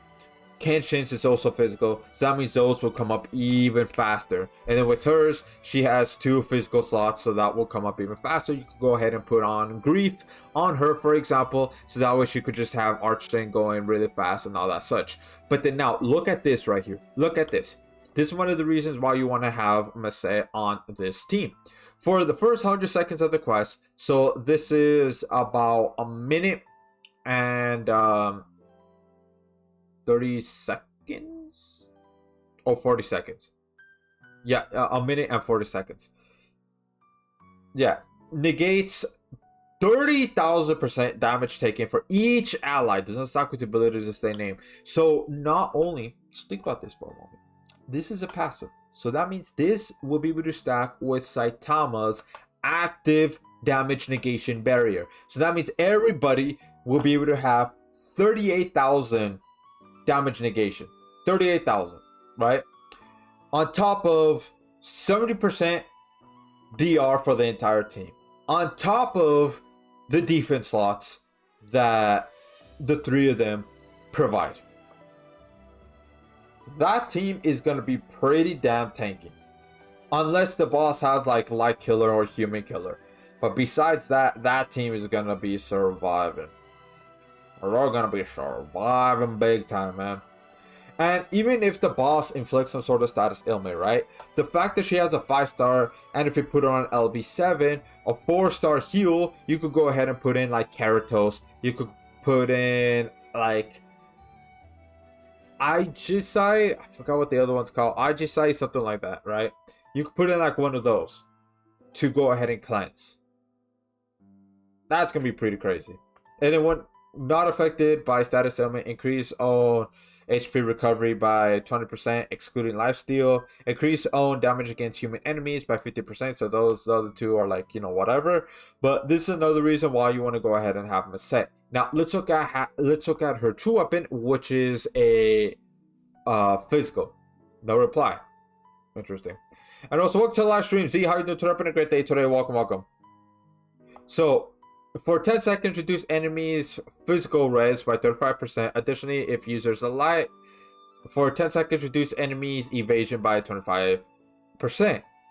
Kenshin's is also physical, so that means those will come up even faster. And then with hers, she has 2 physical slots, so that will come up even faster. You could go ahead and put on Grief on her, for example, so that way she could just have Archstone going really fast and all that such. But then now, look at this right here. Look at this. This is one of the reasons why you want to have Mesette on this team. For the first 100 seconds of the quest, so this is about a minute and 30 seconds? Oh, 40 seconds. Yeah, a minute and 40 seconds. Yeah, negates 30,000% damage taken for each ally. Doesn't stack with the ability to stay named. So not only, just think about this for a moment. This is a passive. So that means this will be able to stack with Saitama's active damage negation barrier. So that means everybody will be able to have 38,000 damage negation. 38,000, right? On top of 70% DR for the entire team. On top of the defense slots that the 3 of them provide. That team is going to be pretty damn tanky. Unless the boss has like light killer or human killer. But besides that, that team is going to be surviving. They're all going to be surviving big time, man. And even if the boss inflicts some sort of status ailment, right? The fact that she has a 5-star, and if you put her on LB7, a 4-star heal, you could go ahead and put in like Keratos. You could put in like Aegisai. I forgot what the other one's called. Aegisai, something like that, right? You could put in like one of those to go ahead and cleanse. That's gonna be pretty crazy. And then when not affected by status ailment, increase on HP recovery by 20%, excluding lifesteal. Increase own damage against human enemies by 50%. So those the other two are like, whatever. But this is another reason why you want to go ahead and have them a set. Now let's look at her true weapon, which is a physical. No reply. Interesting. And also welcome to the live stream. Z, how you doing today? A great day today. Welcome. So for 10 seconds, reduce enemies' physical res by 35%. Additionally, if users alight, for 10 seconds, reduce enemies' evasion by 25%.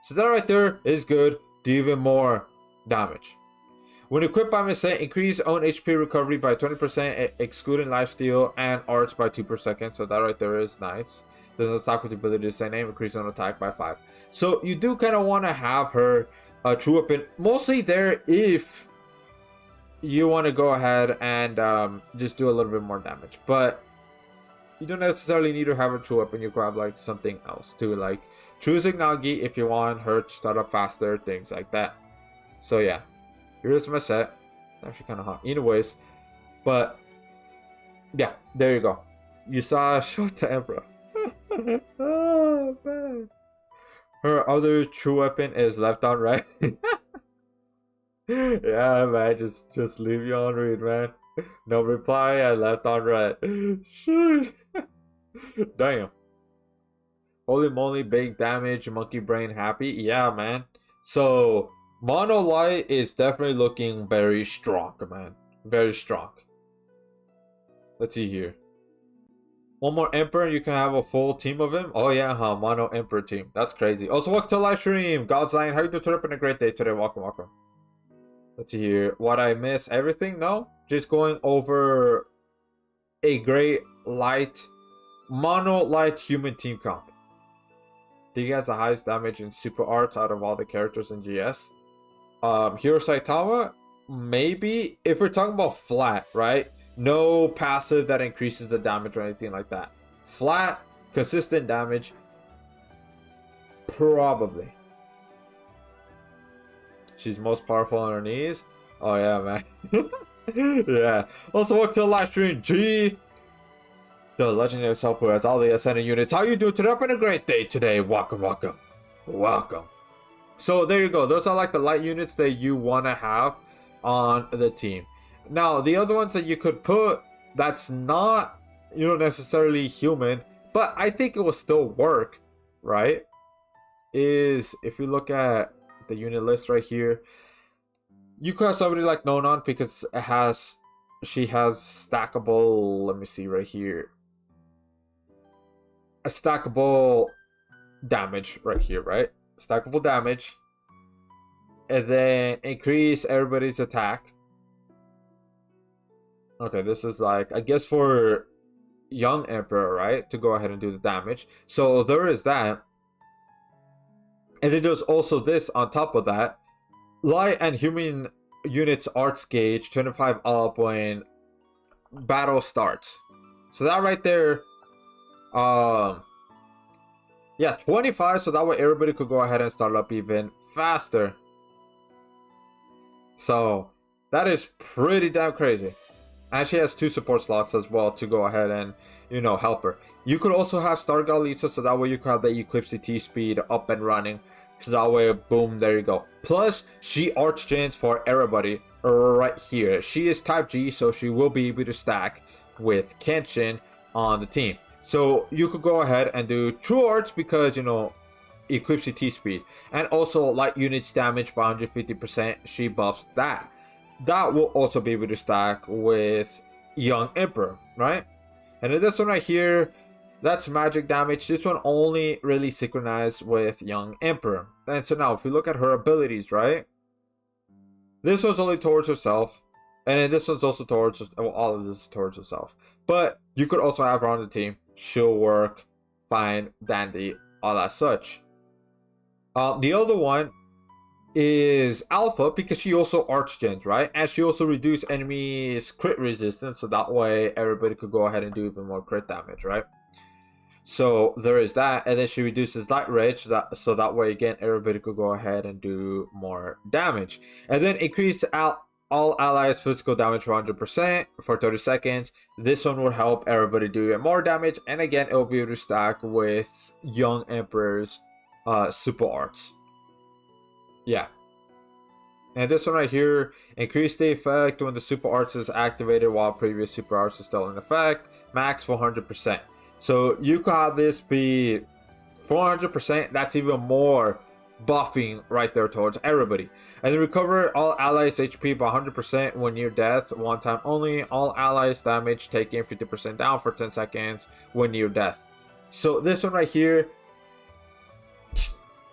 So that right there is good. Do even more damage. When equipped by Missette, increase own HP recovery by 20%, excluding lifesteal, and arts by 2 per second. So that right there is nice. Doesn't stop with the ability to same name, increase on attack by 5. So you do kind of want to have her true weapon mostly there if you want to go ahead and just do a little bit more damage. But you don't necessarily need to have her true weapon. You grab like something else too, like choose Nagi if you want her to start up faster, things like that. So yeah, here's my set. Actually kind of hot anyways, but yeah, there you go. You saw Shota Emperor. Oh man, her other true weapon is left on right. Yeah, man, just leave you on read, man. No reply, I left on right. Damn. Holy moly, big damage, monkey brain happy. Yeah, man. So Mono Light is definitely looking very strong, man. Very strong. Let's see here. One more Emperor, you can have a full team of him. Oh yeah, huh? Mono Emperor team. That's crazy. Also, welcome to the live stream. God's Lion, how you doing today? A great day today. Welcome. Let's see here. What I miss? Everything? No? Just going over a great light, mono light human team comp. I think he has the highest damage in super arts out of all the characters in GS. Hiro Saitama, maybe if we're talking about flat, right? No passive that increases the damage or anything like that. Flat, consistent damage, probably. She's most powerful on her knees. Oh yeah, man. Yeah. Also welcome to the live stream. G, the legendary itself who has all the ascending units. How you doing today? Up in a great day today. Welcome. So there you go. Those are like the light units that you want to have on the team. Now the other ones that you could put that's not necessarily human, but I think it will still work, right? Is if you look at the unit list right here, you could have somebody like Nonon because she has stackable, let me see right here, a stackable damage right here, right? Stackable damage, and then increase everybody's attack. Okay, this is like, I guess for young Emperor, right, to go ahead and do the damage. So there is that. And then there's also this on top of that. Light and human units arts gauge 25 up when battle starts. So that right there, yeah, 25, so that way everybody could go ahead and start up even faster. So that is pretty damn crazy. And she has 2 support slots as well to go ahead and, help her. You could also have Stargirl Lisa, so that way you could have the Eclipse CT speed up and running. So that way, boom, there you go. Plus, she arch gens for everybody right here. She is type G, so she will be able to stack with Kenshin on the team. So you could go ahead and do true arts because, Eclipse CT speed. And also light units damage by 150%. She buffs that. That will also be able to stack with Young Emperor, right? And then this one right here, that's magic damage. This one only really synchronized with Young Emperor. And so now if we look at her abilities, right? This one's only towards herself. And then this one's also towards, well, all of this is towards herself. But you could also have her on the team. she'll work fine, dandy, all that such. The other one is Alpha because she also arch gens, right? And she also reduces enemies crit resistance, so that way everybody could go ahead and do even more crit damage, right? So there is that, and then she reduces light rage, so that way again everybody could go ahead and do more damage, and then increase all allies physical damage for 100% for 30 seconds. This one would help everybody do even more damage, and again it will be able to stack with Young Emperor's super arts. Yeah. And this one right here, increase the effect when the super arts is activated while previous super arts is still in effect. Max 400%. So you could have this be 400%. That's even more buffing right there towards everybody. And then recover all allies HP by 100% when near death. One time only. All allies damage taken 50% down for 10 seconds when near death. So this one right here,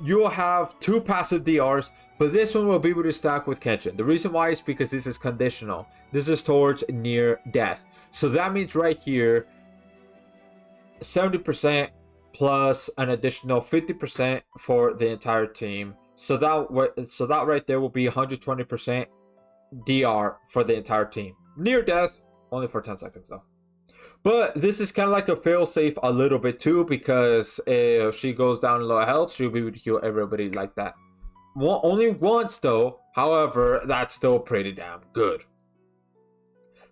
you'll have 2 passive DRs, but this one will be able to stack with Kenshin. The reason why is because this is conditional. This is towards near death. So that means right here, 70% plus an additional 50% for the entire team. So that right there will be 120% DR for the entire team. Near death, only for 10 seconds though. But this is kind of like a failsafe a little bit too, because if she goes down in low health, she'll be able to heal everybody like that. Only once though, however, that's still pretty damn good.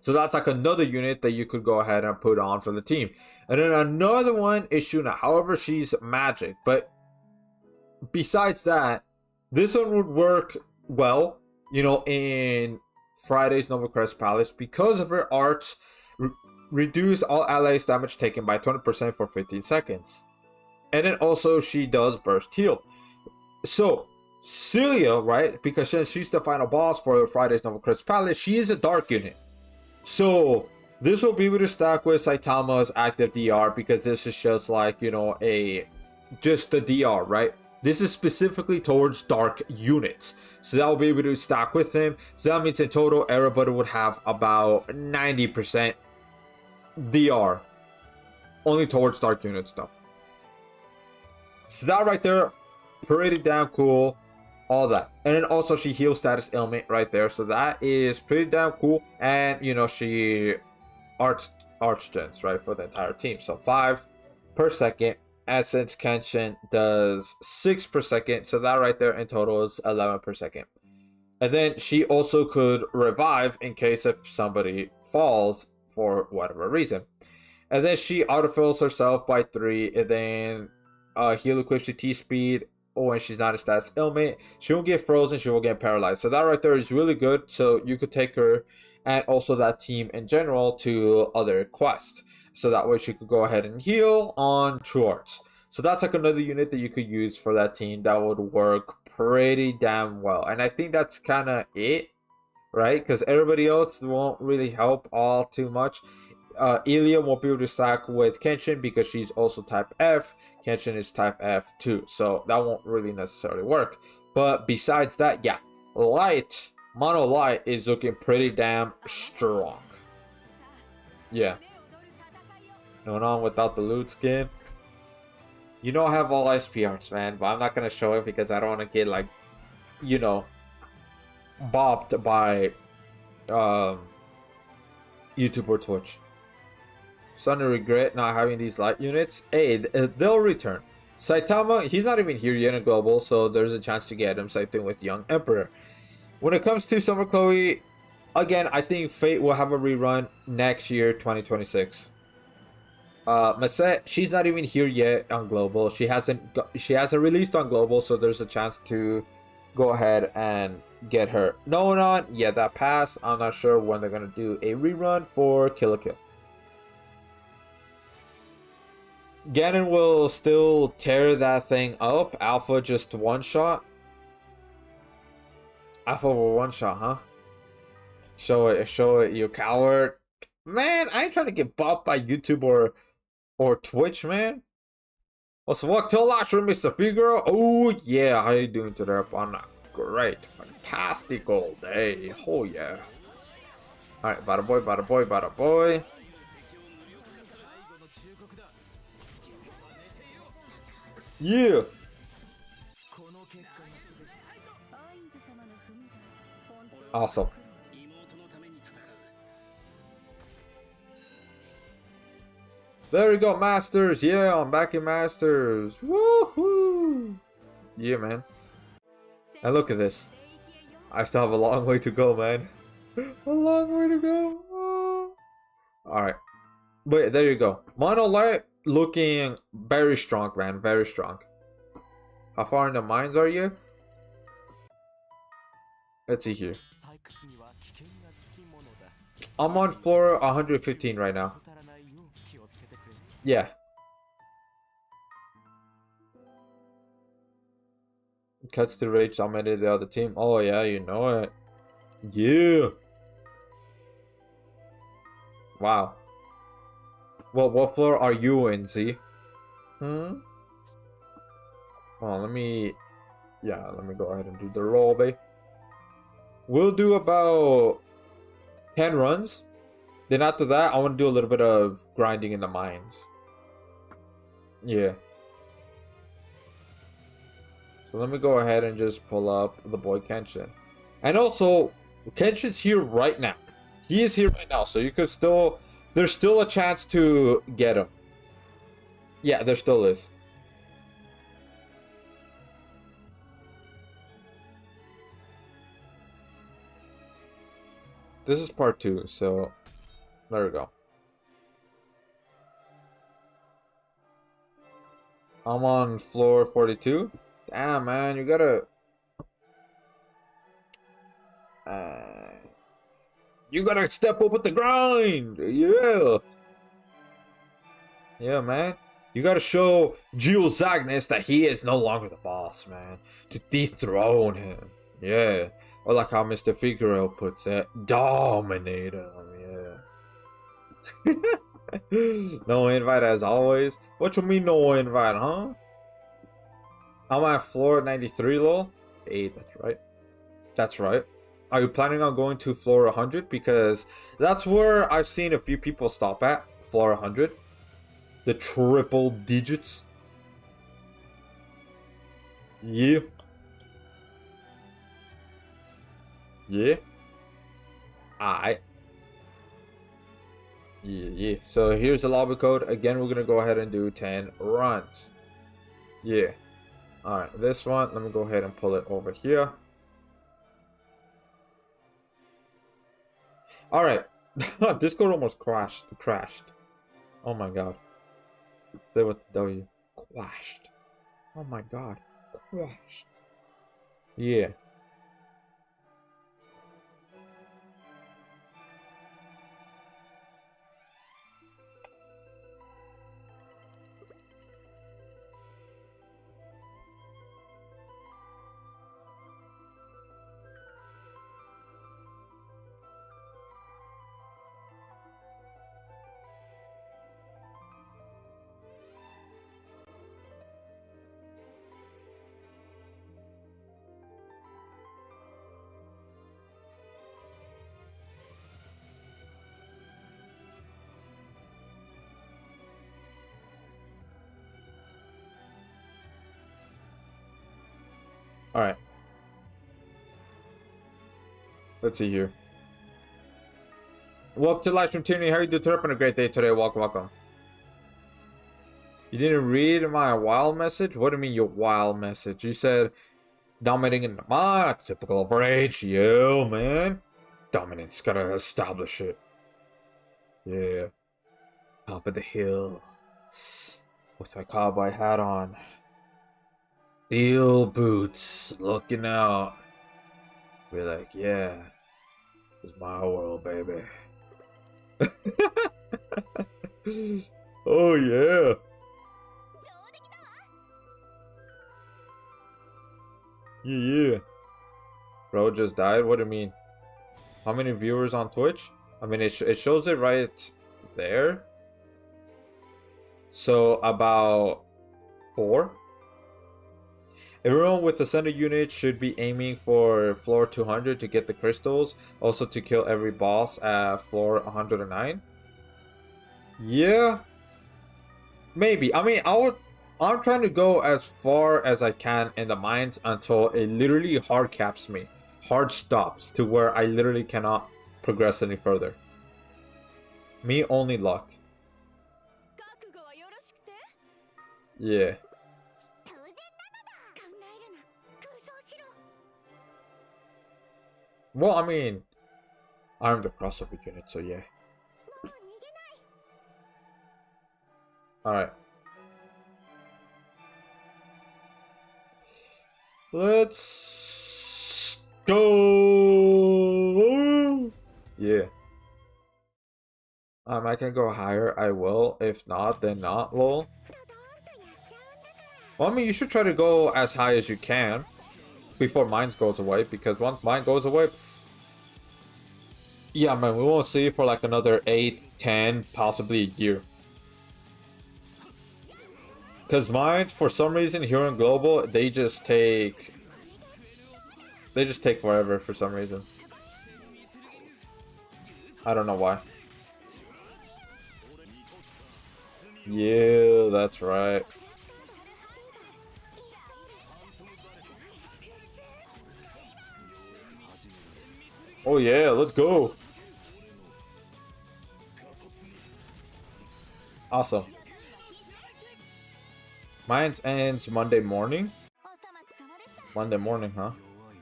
So that's like another unit that you could go ahead and put on for the team. And then another one is Shuna. However, she's magic. But besides that, this one would work well, you know, in Friday's Nova Crest Palace because of her arts. Reduce all allies damage taken by 20% for 15 seconds. And then also she does burst heal. So Celia, right, because she's the final boss for Friday's Nova Crest Palace, she is a dark unit. So this will be able to stack with Saitama's active DR, because this is just like, you know, just the DR, right? This is specifically towards dark units. So that will be able to stack with him. So that means in total everybody would have about 90% DR only towards dark units though. So that right there, pretty damn cool. All that. And then also she heals status ailment right there. So that is pretty damn cool. And you know, she arch gens, right, for the entire team. So 5 per second. And since Kenshin does 6 per second, so that right there in total is 11 per second. And then she also could revive in case if somebody falls for whatever reason. And then she autofills herself by 3, and then heal equips to T-speed. When she's not a status ailment, she won't get frozen, she won't get paralyzed. So that right there is really good. So you could take her and also that team in general to other quests. So that way she could go ahead and heal on True Arts. So that's like another unit that you could use for that team that would work pretty damn well. And I think that's kind of it, right? Because everybody else won't really help all too much. Ilya won't be able to stack with Kenshin because she's also type F. Kenshin is type F too, so that won't really necessarily work. But besides that, yeah, Light, Mono Light is looking pretty damn strong. Yeah. Going on without the loot skin. You know I have all SP arts, man, but I'm not going to show it because I don't want to get, like, you know, bopped by YouTube or Twitch. Starting to regret not having these light units. Hey, they'll return. Saitama, he's not even here yet in Global, so there's a chance to get him. Same thing with Young Emperor. When it comes to Summer Chloe, again, I think Fate will have a rerun next year, 2026. Maset, she's not even here yet on Global. She hasn't released on Global, so there's a chance to go ahead and get her. Nonon, yeah, that passed. I'm not sure when they're gonna do a rerun for Kill la Kill. Ganon will still tear that thing up. Alpha just one shot. Alpha will one shot, huh? Show it, you coward. Man, I ain't trying to get bopped by YouTube or Twitch, man. What's what till last room, Mr. Figaro? Oh yeah, how you doing today, Upon? Great, fantastical day. Oh yeah. Alright, bada boy, bada boy, bada boy. Yeah. Awesome. There we go, Masters. Yeah, I'm back in Masters. Woohoo! Yeah, man. And look at this. I still have a long way to go, man. A long way to go. Oh. Alright. But there you go. Monolight looking very strong, man. Very strong. How far in the mines are you? Let's see here. I'm on floor 115 right now. Yeah. Cuts to rage dominated the other team. Oh yeah, you know it. Yeah. Wow. Well, what floor are you in, Z? Oh, let me go ahead and do the roll, babe. We'll do about 10 runs. Then after that, I want to do a little bit of grinding in the mines. Yeah. So let me go ahead and just pull up the boy Kenshin. And also, Kenshin's here right now. He is here right now, so you could still... There's still a chance to get him. Yeah, there still is. This is part 2, so... There we go. I'm on floor 42. Damn, man, you gotta... you gotta step up with the grind! Yeah! Yeah, man. You gotta show Jules Agnes that he is no longer the boss, man. To dethrone him. Yeah. Or like how Mr. Figueroa puts it, dominate him, yeah. No invite as always. What you mean no invite, huh? I'm at floor 93, lol. Hey, that's right. That's right. Are you planning on going to floor 100? Because that's where I've seen a few people stop at. Floor 100. The triple digits. Yeah. Yeah. Alright. Yeah. So here's the lobby code. Again, we're going to go ahead and do 10 runs. Yeah. Alright, this one. Let me go ahead and pull it over here. Alright. Discord almost crashed. Oh my god. Say what the W. Crashed. Oh my god. Crashed. Yeah. Alright. Let's see here. Welcome to Livestream Tyranny. How are you doing? Turp on a great day today. Welcome. You didn't read my wild message? What do you mean your wild message? You said dominating in the mod. Typical of rage. Yeah, man. Dominance. Gotta establish it. Yeah. Top of the hill. With my cowboy hat on. Steel boots. Looking out. We're like, yeah. It's my world, baby. Oh, yeah. Yeah. Bro just died? What do you mean? How many viewers on Twitch? I mean, it shows it right there. So, about 4. Everyone with the center unit should be aiming for floor 200 to get the crystals. Also to kill every boss at floor 109. Yeah. Maybe. I mean, I'm trying to go as far as I can in the mines until it literally hard caps me. Hard stops to where I literally cannot progress any further. Me only luck. Yeah. Well, I mean, I'm the crossover unit, so yeah. Alright. Let's go! Yeah. I can go higher, I will. If not, then not, lol. Well, I mean, you should try to go as high as you can before mine goes away, because once mine goes away, yeah, man, we won't see it for like another 8, 10, possibly a year. Because mines, for some reason, here in Global, they just take forever for some reason. I don't know why. Yeah, that's right. Oh yeah, let's go. Awesome. Mine ends Monday morning. Monday morning, huh?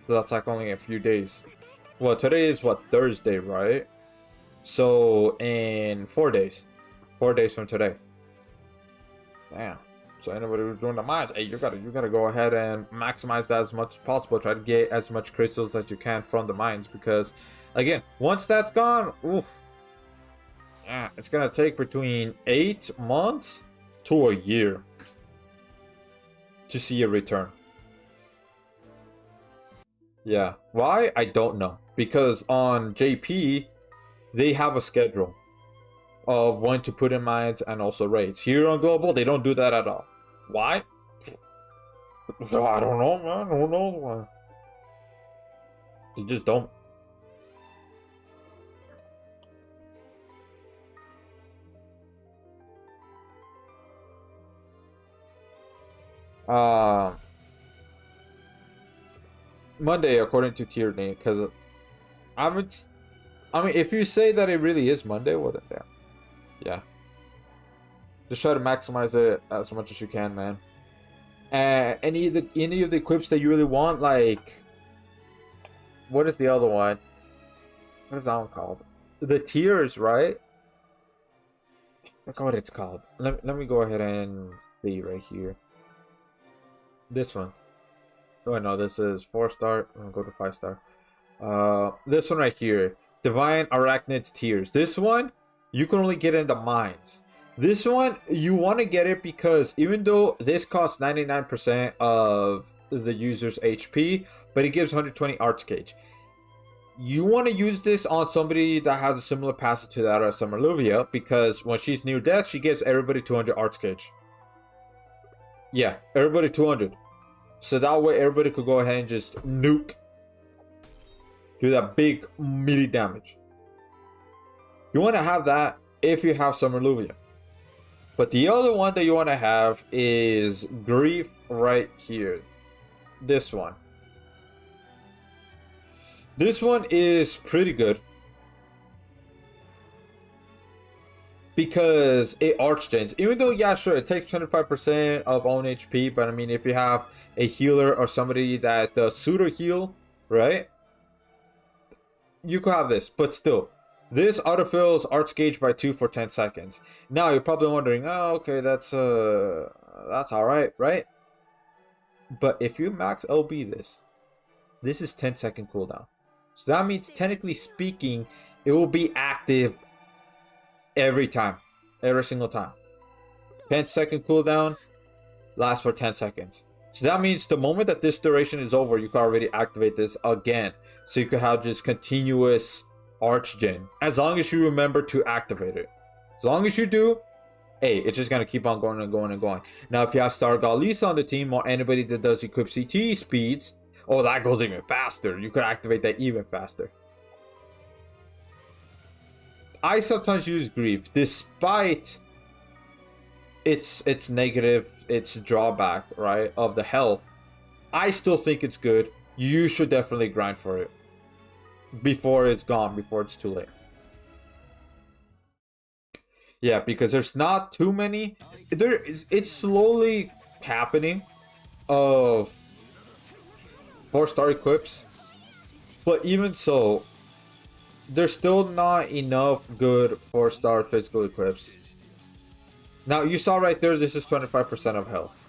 So that's like only a few days. Well, today is what, Thursday, right? So in 4 days. 4 days from today. Damn. So anybody who's doing the mines, hey, you gotta go ahead and maximize that as much as possible. Try to get as much crystals as you can from the mines, because again, once that's gone, oof. Yeah, it's gonna take between 8 months to a year to see a return. Yeah. Why? I don't know. Because on JP, they have a schedule of when to put in mines and also raids. Here on Global, they don't do that at all. Why? I don't know, man. Who knows why? They just don't. Uh, Monday, according to Tierney, because I mean, if you say that it really is Monday, well then, yeah. Just try to maximize it as much as you can, man. And any of the equips that you really want, like, what is the other one? What is that one called? The tiers, right? Look what it's called. Let me go ahead and see right here. This one. Oh no, this is 4-star. I'm gonna go to 5-star. This one right here, Divine Arachnids Tears. This one you can only get in the mines. This one you want to get it because even though this costs 99% of the user's HP, but it gives 120 arch gauge. You want to use this on somebody that has a similar passive to that of Summerluvia, because when she's near death, she gives everybody 200 arch gauge. Yeah, everybody 200. So that way everybody could go ahead and just nuke. Do that big meaty damage. You want to have that if you have Summerluvia. But the other one that you want to have is Grief right here. This one. This one is pretty good. Because it archgens. Even though, yeah, sure, it takes 25% of own HP. But I mean, if you have a healer or somebody that does pseudo heal, right? You could have this. But still, this autofills arch gauge by 2 for 10 seconds. Now, you're probably wondering, oh, okay, that's alright, right? But if you max LB this is 10-second cooldown. So that means, technically speaking, it will be active every time. Every single time. 10-second cooldown, lasts for 10 seconds. So that means the moment that this duration is over, you can already activate this again. So you can have just continuous archgen. As long as you remember to activate it. As long as you do, hey, it's just going to keep on going and going and going. Now, if you have Star Galisa on the team or anybody that does equip CT speeds, oh, that goes even faster. You could activate that even faster. I sometimes use Grief, despite its negative, its drawback, right, of the health, I still think it's good. You should definitely grind for it before it's gone, before it's too late. Yeah, because there's not too many. It's slowly happening of 4-star equips, but even so, there's still not enough good 4-star physical equips. Now you saw right there, this is 25% of health.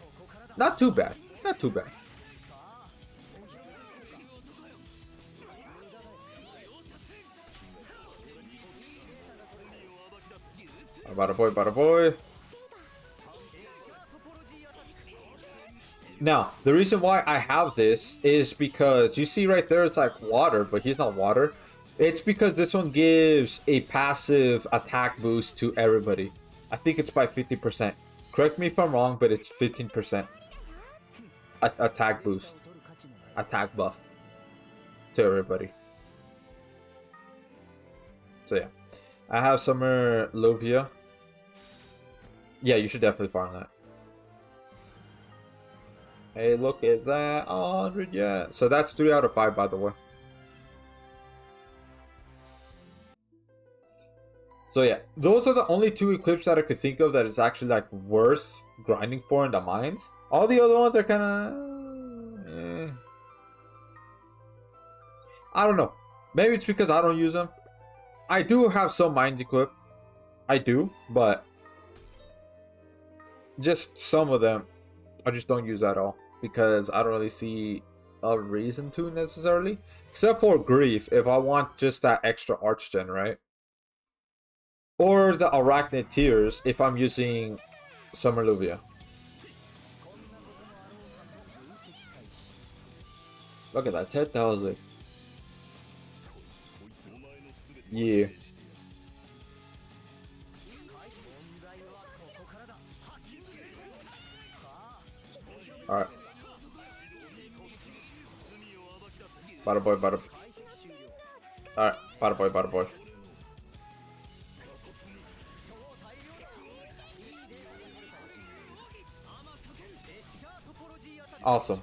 Not too bad. Not too bad. Bada boy, bada boy. Now, the reason why I have this is because you see right there, it's like water, but he's not water. It's because this one gives a passive attack boost to everybody. I think it's by 50%. Correct me if I'm wrong, but it's 15% attack boost. Attack buff to everybody. So yeah. I have Summer Lovia. Yeah, you should definitely farm that. Hey, look at that. 100, yeah. So that's 3 out of 5, by the way. So yeah, those are the only 2 equips that I could think of that is actually like worth grinding for in the mines. All the other ones are kind of... I don't know. Maybe it's because I don't use them. I do have some mines equipped. I do, but just some of them I just don't use at all because I don't really see a reason to necessarily, except for Grief if I want just that extra Archgen, right? Or the Arachnid Tears if I'm using Summer Luvia. Look at that, 10,000. Yeah. Alright. Bada boy, bada. Alright, bada boy, bada boy. Awesome.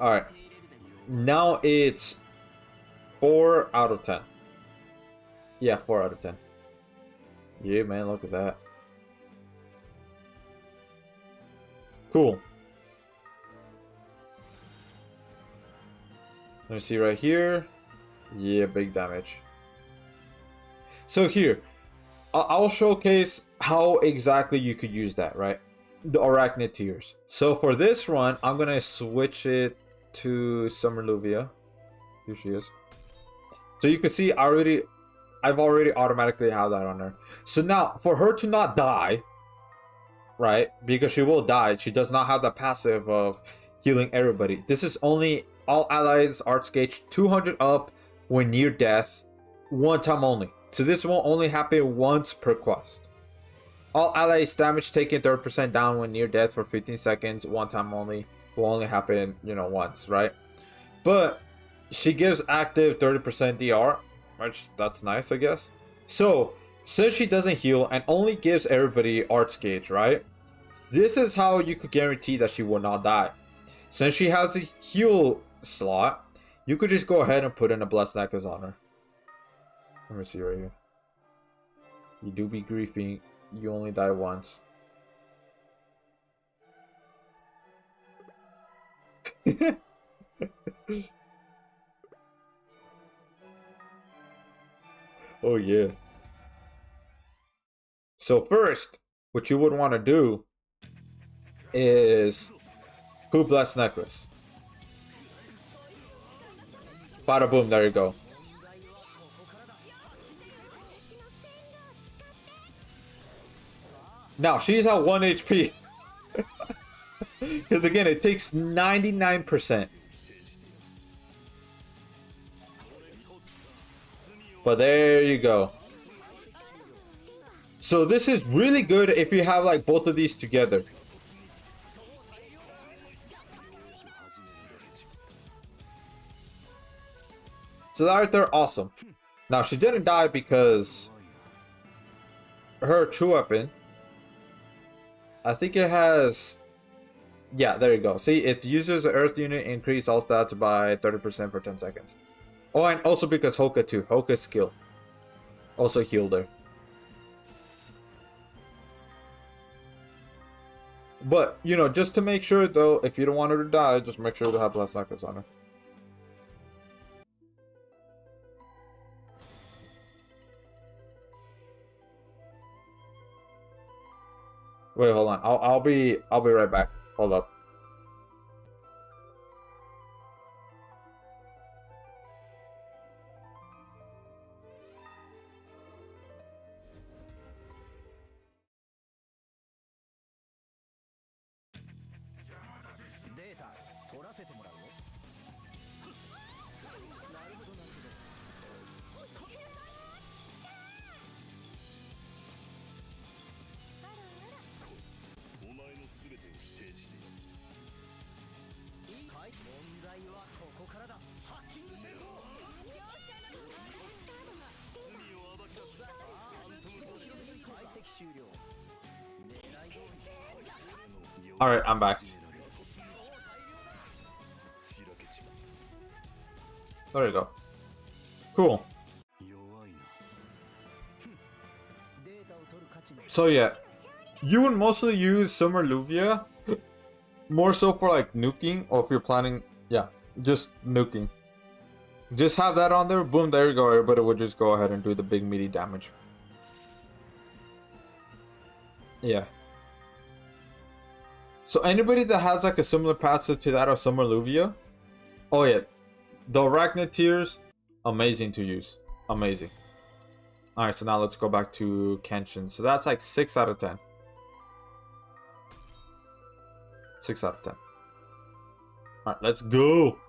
Alright. Now it's 4 out of 10. Yeah, 4 out of 10. Yeah, man, look at that. Cool. Let me see right here. Yeah, big damage. So here, I'll showcase how exactly you could use that, right? The Arachnid Tears. So for this run, I'm gonna switch it to Summer Luvia. Here she is. So you can see I've already automatically have that on her. So now, for her to not die, right? Because she will die. She does not have the passive of healing everybody. This is only all allies arts gauge 200 up when near death, one time only. So this will only happen once per quest. All allies damage taken 30% down when near death for 15 seconds, one time only. Will only happen, once, right? But she gives active 30% DR, which that's nice, I guess. So since she doesn't heal and only gives everybody arts gauge, right? This is how you could guarantee that she will not die. Since she has a heal slot, you could just go ahead and put in a blessed necklace on her. Let me see right here. You do be griefing. You only die once. Oh yeah. So first, what you would want to do is Who Blessed Necklace. Bada boom, there you go. Now, she's at 1 HP. Because again, it takes 99%. But there you go. So this is really good if you have like both of these together. So that right there, awesome. Now she didn't die because her true weapon. I think it has. Yeah, there you go. See, it uses the Earth unit, increase all stats by 30% for 10 seconds. Oh, and also because Hoka too. Hoka's skill also healed her. But, you know, just to make sure though, if you don't want her to die, just make sure to have Blast Knockers on her. Wait, hold on. I'll be right back. Hold up. Alright, I'm back. There you go. Cool. So yeah, you would mostly use Summer Luvia more so for like nuking, or if you're planning, yeah, just nuking. Just have that on there, boom, there you go, everybody would just go ahead and do the big meaty damage. Yeah. So anybody that has like a similar passive to that of Summer Luvia, oh yeah, the Arachnid Tears, amazing to use. Amazing. Alright, so now let's go back to Kenshin. So that's like 6 out of 10. 6 out of 10. Alright, let's go.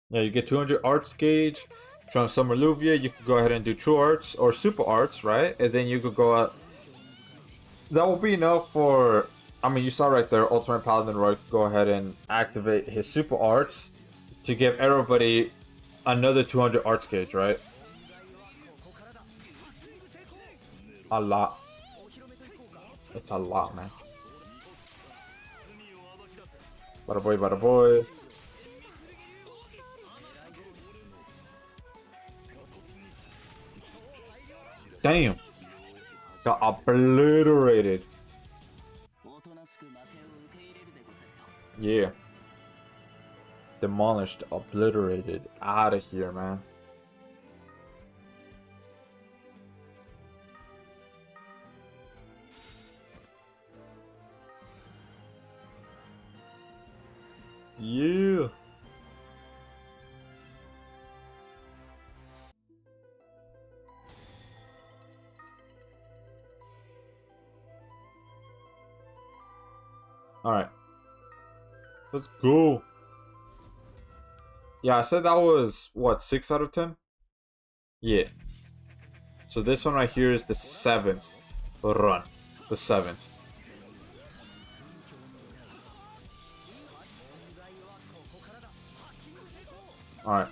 Yeah, you get 200 arts gauge from Summer Luvia. You could go ahead and do true arts or super arts, right? And then you could go out. That will be enough for. I mean, you saw right there, Ultimate Paladin Roy could go ahead and activate his super arts to give everybody another 200 arts gauge, right? A lot. It's a lot, man. Bada boy, bada boy. Damn. Got obliterated. Yeah. Demolished, obliterated. Out of here, man. Yeah. Alright. Let's go. Yeah, I said that was, what, 6 out of 10? Yeah. So this one right here is the 7th run. The 7th. Alright.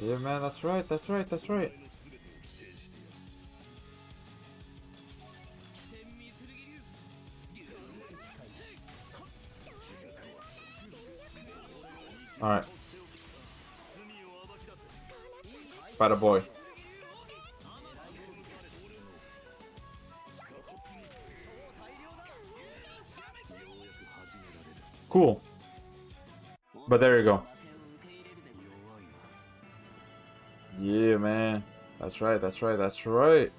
Yeah, man, that's right, that's right, that's right. Alright. Bada boy. Cool. But there you go. Yeah, man. That's right, that's right, that's right.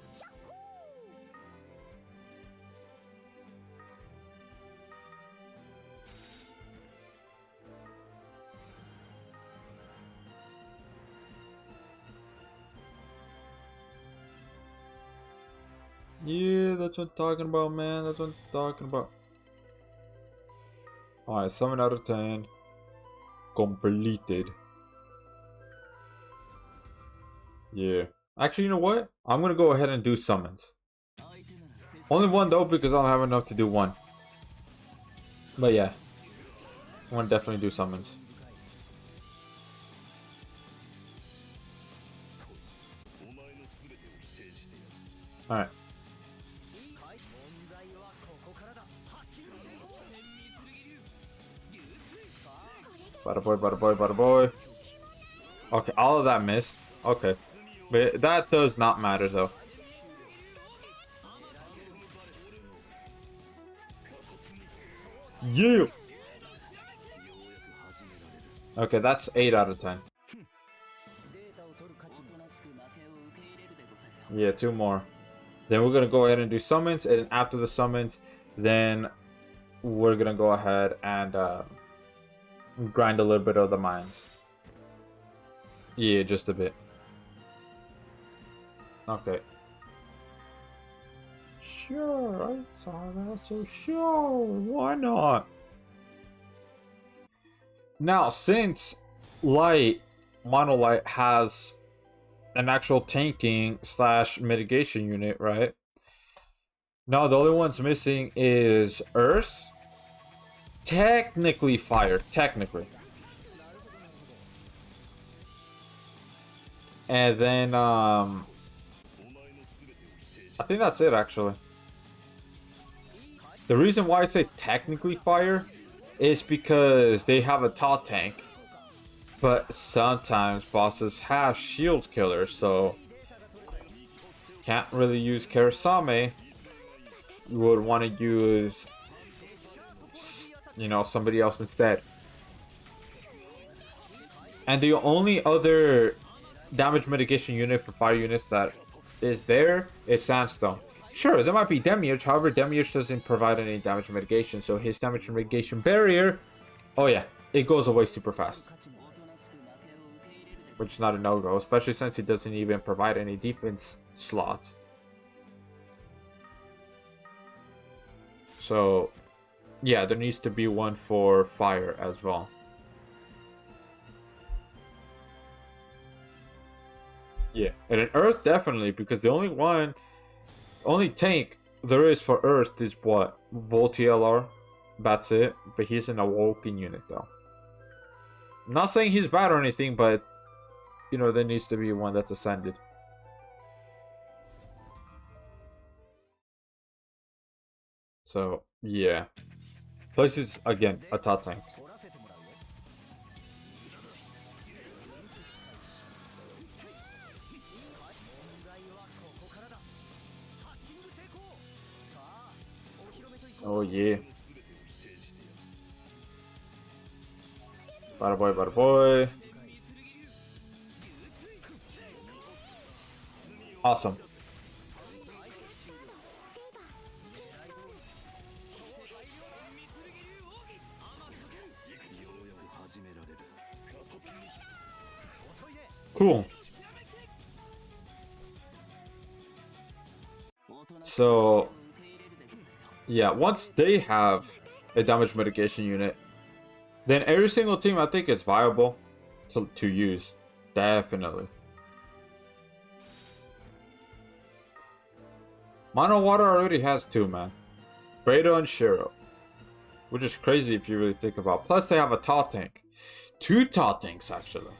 Yeah, that's what I'm talking about, man. That's what I'm talking about. Alright, 7 out of 10. Completed. Yeah. Actually, you know what? I'm gonna go ahead and do summons. Only one though, because I don't have enough to do one. But yeah. I'm gonna definitely do summons. Alright. Bada boy, bada boy, bada boy. Okay, all of that missed. Okay. But that does not matter though. Yeah! Okay, that's 8 out of 10. Yeah, 2 more. Then we're gonna go ahead and do summons, and after the summons, then we're gonna go ahead and grind a little bit of the mines. Yeah, just a bit. Okay. Sure, I saw that, so sure, why not? Now, since Light, Monolight has an actual tanking / mitigation unit, right? Now, the only ones missing is Earth. Technically Fire, technically. And then, I think that's it, actually. The reason why I say technically Fire is because they have a top tank. But sometimes bosses have shield killers, so can't really use Karasame. You would want to use, you know, somebody else instead. And the only other damage mitigation unit for fire units that is there is Sandstone. Sure, there might be Demiurge, however, Demiurge doesn't provide any damage mitigation, so his damage mitigation barrier, oh yeah, it goes away super fast. Which is not a no-go, especially since he doesn't even provide any defense slots. So, yeah, there needs to be one for fire as well. Yeah, and in Earth definitely, because the only tank there is for Earth is what? Volti-LR. That's it. But he's an awoken unit though. I'm not saying he's bad or anything, but you know, there needs to be one that's ascended. So, yeah. Plus it's again a top tank. Oh yeah. Bada boy, bada boy. Awesome. Cool. So, yeah, once they have a damage mitigation unit, then every single team, I think it's viable to use. Definitely. Mono Water already has 2, man. Beta and Shiro. Which is crazy if you really think about it. Plus, they have a top tank. 2 top tanks, actually.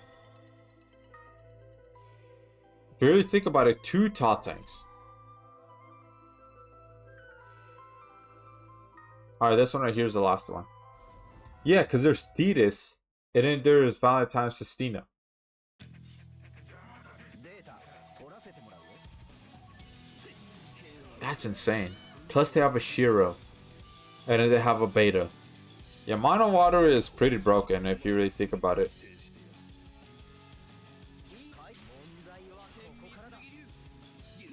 If you really think about it, 2 top tanks. Alright, this one right here is the last one. Yeah, because there's Thetis, and then there's Valentine's Sestina. That's insane. Plus they have a Shiro. And then they have a Beta. Yeah, Mono Water is pretty broken if you really think about it.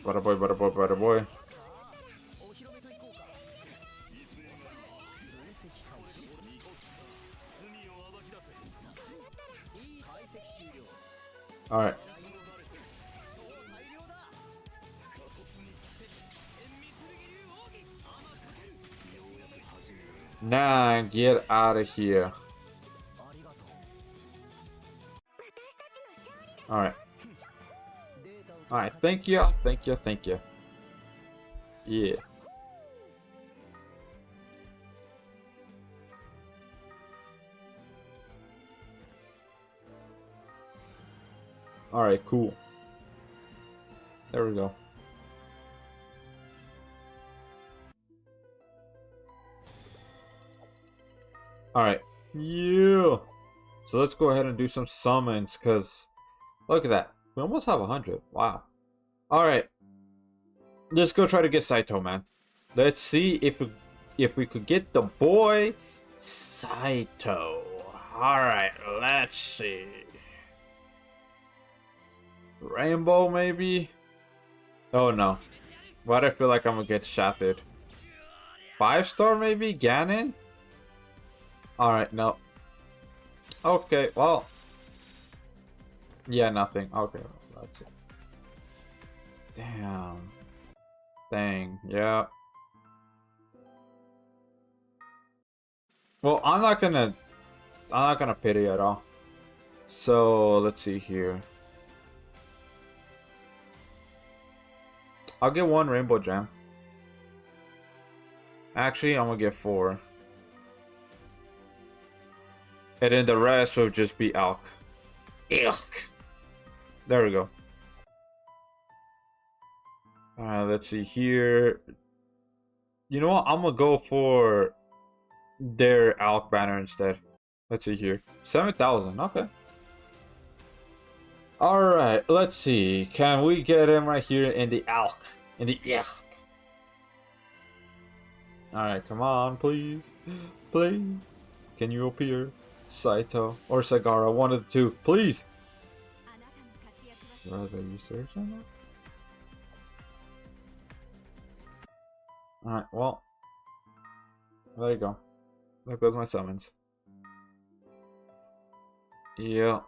Bada boy, bada boy, bada boy. Alright. Nah, get out of here. Alright. Alright, thank you, thank you, thank you. Yeah. Alright, cool. There we go. Alright. Yeah. So let's go ahead and do some summons, because look at that. We almost have 100. Wow. Alright. Let's go try to get Saito, man. Let's see if we could get the boy Saito. Alright, let's see. Rainbow, maybe? Oh no. Why do I feel like I'm gonna get shafted? 5-star, maybe? Ganon? Alright, no. Okay, well. Yeah, nothing. Okay, that's it. Damn. Dang, yeah. Well, I'm not gonna pity at all. So let's see here. I'll get 1 rainbow gem. Actually, I'm gonna get 4. And then the rest will just be elk. Elk. There we go. Alright, let's see here. You know what? I'm gonna go for their elk banner instead. Let's see here. 7,000. Okay. Alright, let's see. Can we get him right here in the elk? In the elk. Alright, come on, please. Please. Can you appear? Saito or Sagara, one of the two, please. Are they research on that? Alright, well. There you go. There goes my summons. Yeah.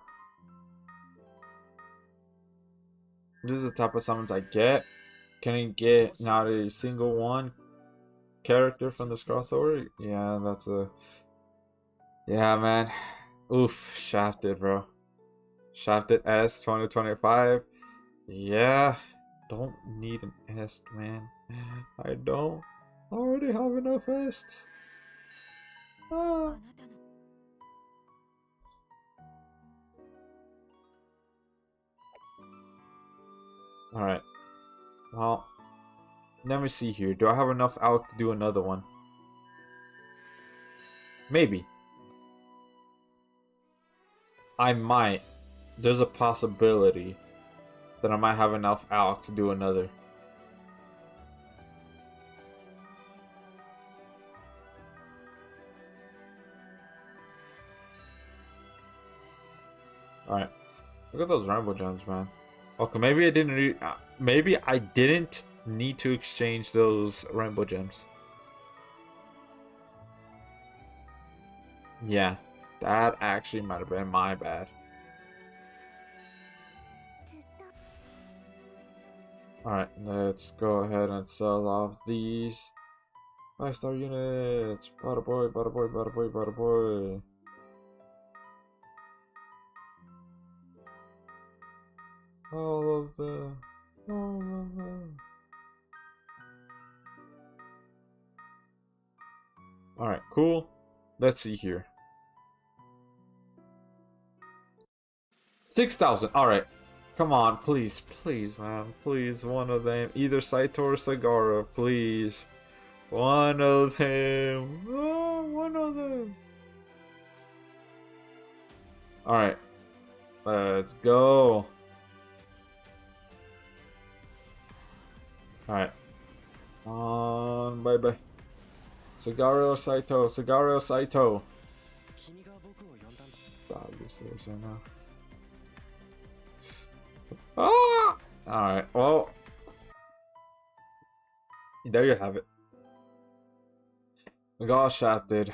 This is the type of summons I get. Can I get not a single one character from this crossover? Yeah, that's a... Yeah, man. Oof, shafted, bro. Shafted S 2025. Yeah. Don't need an S, man. I don't. I already have enough S. Ah. Alright. Well, let me see here. Do I have enough out to do another one? Maybe. I might. There's a possibility that I might have enough out to do another. Alright. Look at those rainbow gems, man. Okay, maybe I didn't maybe I didn't need to exchange those rainbow gems. Yeah. That actually might have been my bad. Alright, let's go ahead and sell off these 5-star units. Bada boy, bada boy, bada boy, bada boy. All of them. All of them. Alright, cool. Let's see here. 6,000. Alright. Come on, please, please, man. Please, one of them. Either Saito or Sagara, please. One of them. Oh, one of them. Alright. Let's go. Alright. On, bye bye. Sagara or Saito? Sagara or Saito? Stop yourself right now. Ah! Alright, well. There you have it. We got shafted.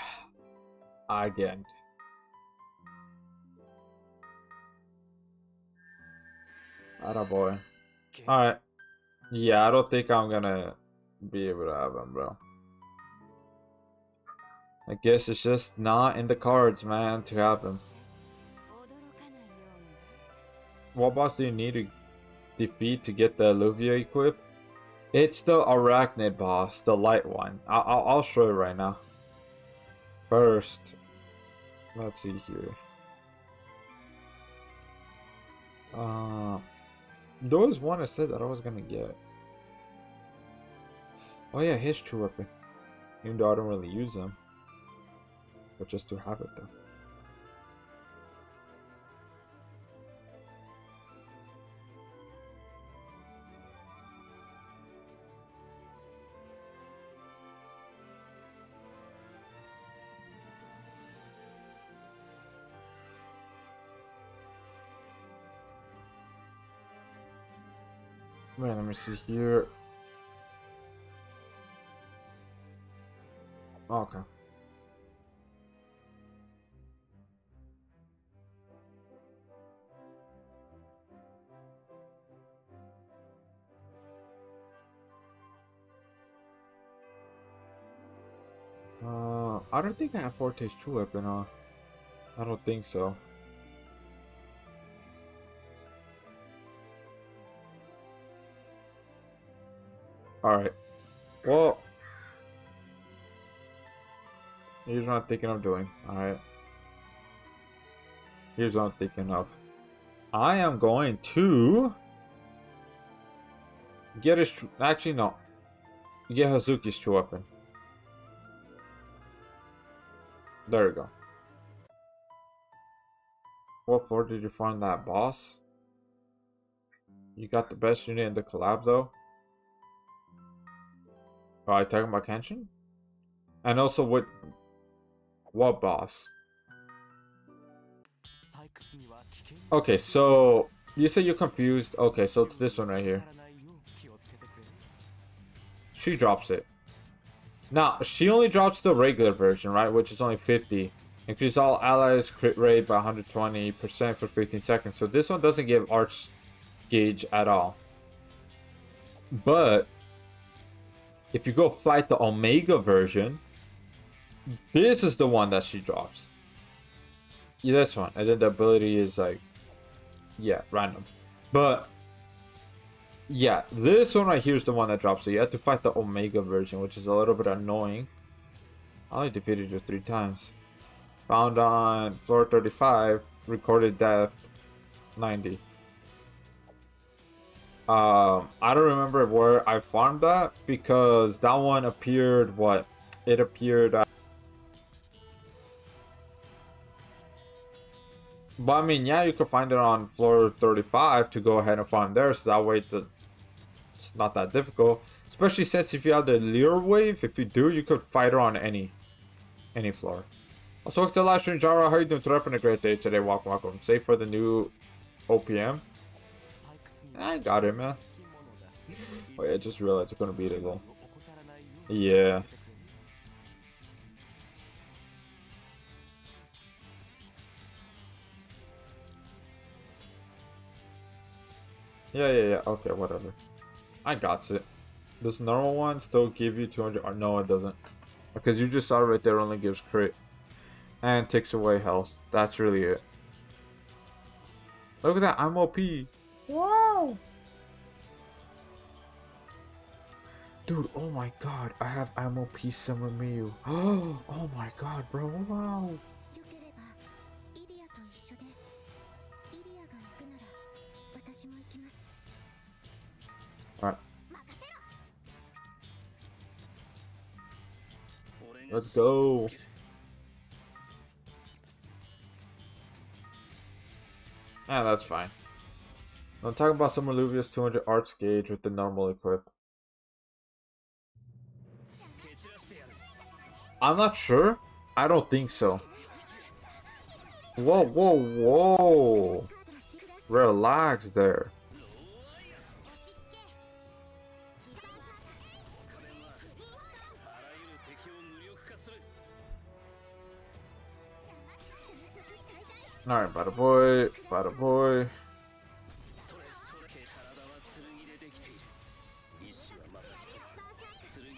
Again. Atta boy. Alright. Yeah, I don't think I'm gonna be able to have him, bro. I guess it's just not in the cards, man, to have him. What boss do you need to defeat to get the Alluvia equip? It's the Arachnid boss, the light one. I'll show you right now. First, let's see here. There was one I said that I was gonna get. Oh yeah, his true weapon. Even though I don't really use them. Or just to have it though. Man, let me see here. Okay. I don't think I have Forte's true weapon, I don't think so. Alright. Well, here's what I'm thinking of doing. Alright. Here's what I'm thinking of. I am going to get his actually no. Get Hazuki's true weapon. There we go. What floor did you find that boss? You got the best unit in the collab though. Are you talking about Kenshin? And also what boss? Okay, so you say you're confused. Okay, so it's this one right here. She drops it. Now, she only drops the regular version, right? Which is only 50. Increase all allies crit rate by 120% for 15 seconds. So this one doesn't give arch gauge at all. But if you go fight the Omega version, this is the one that she drops. Yeah, this one. And then the ability is like, yeah, random. But yeah, this one right here is the one that drops. So you have to fight the Omega version, which is a little bit annoying. I only defeated you 3 times. Found on floor 35, recorded death 90. I don't remember where I farmed that because that one appeared it appeared but I mean, yeah, you could find it on floor 35 to go ahead and farm there, so that way it's not that difficult, especially since if you have the Lure Wave, if you do, you could fight her on any floor. Also, welcome to the live stream, Jara. How you doing? Today, having a great day today. Welcome. Save for the new OPM. I got it, man. Oh yeah, I just realized I couldn't beat it though. Yeah. Yeah. Okay, whatever. I got it. This normal one still give you 200. Or no, it doesn't. Because you just saw right there, only gives crit and takes away health. That's really it. Look at that, I'm OP. Wow. Dude, oh my god, I have ammo piece Summer Miyu. Oh my god, bro, wow. Alright. Let's go. Yeah, that's fine. I'm talking about Summer Luvia's 200 arts gauge with the normal equip. I'm not sure. I don't think so. Whoa. Relax there. Alright, bada boy.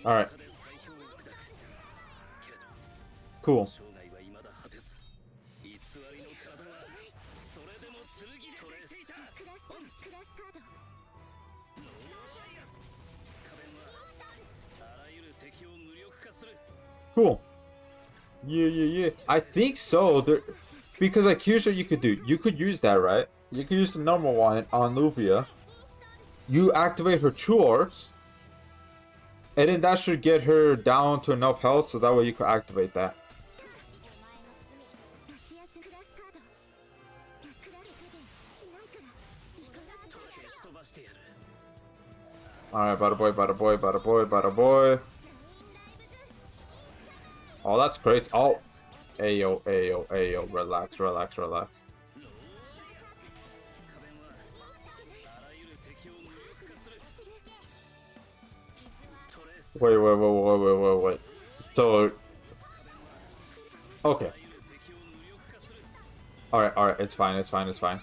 Alright. Cool. Cool. Yeah. I think so. Because like here's what you could do. You could use that, right? You could use the normal one on Luvia. You activate her true arts. And then that should get her down to enough health so that way you can activate that. Alright, bada boy, bada boy, bada boy, bada boy. Oh, that's great. Oh. Ayo, ayo, ayo. Relax, relax, relax. Wait. So. Okay. Alright, it's fine, it's fine, it's fine.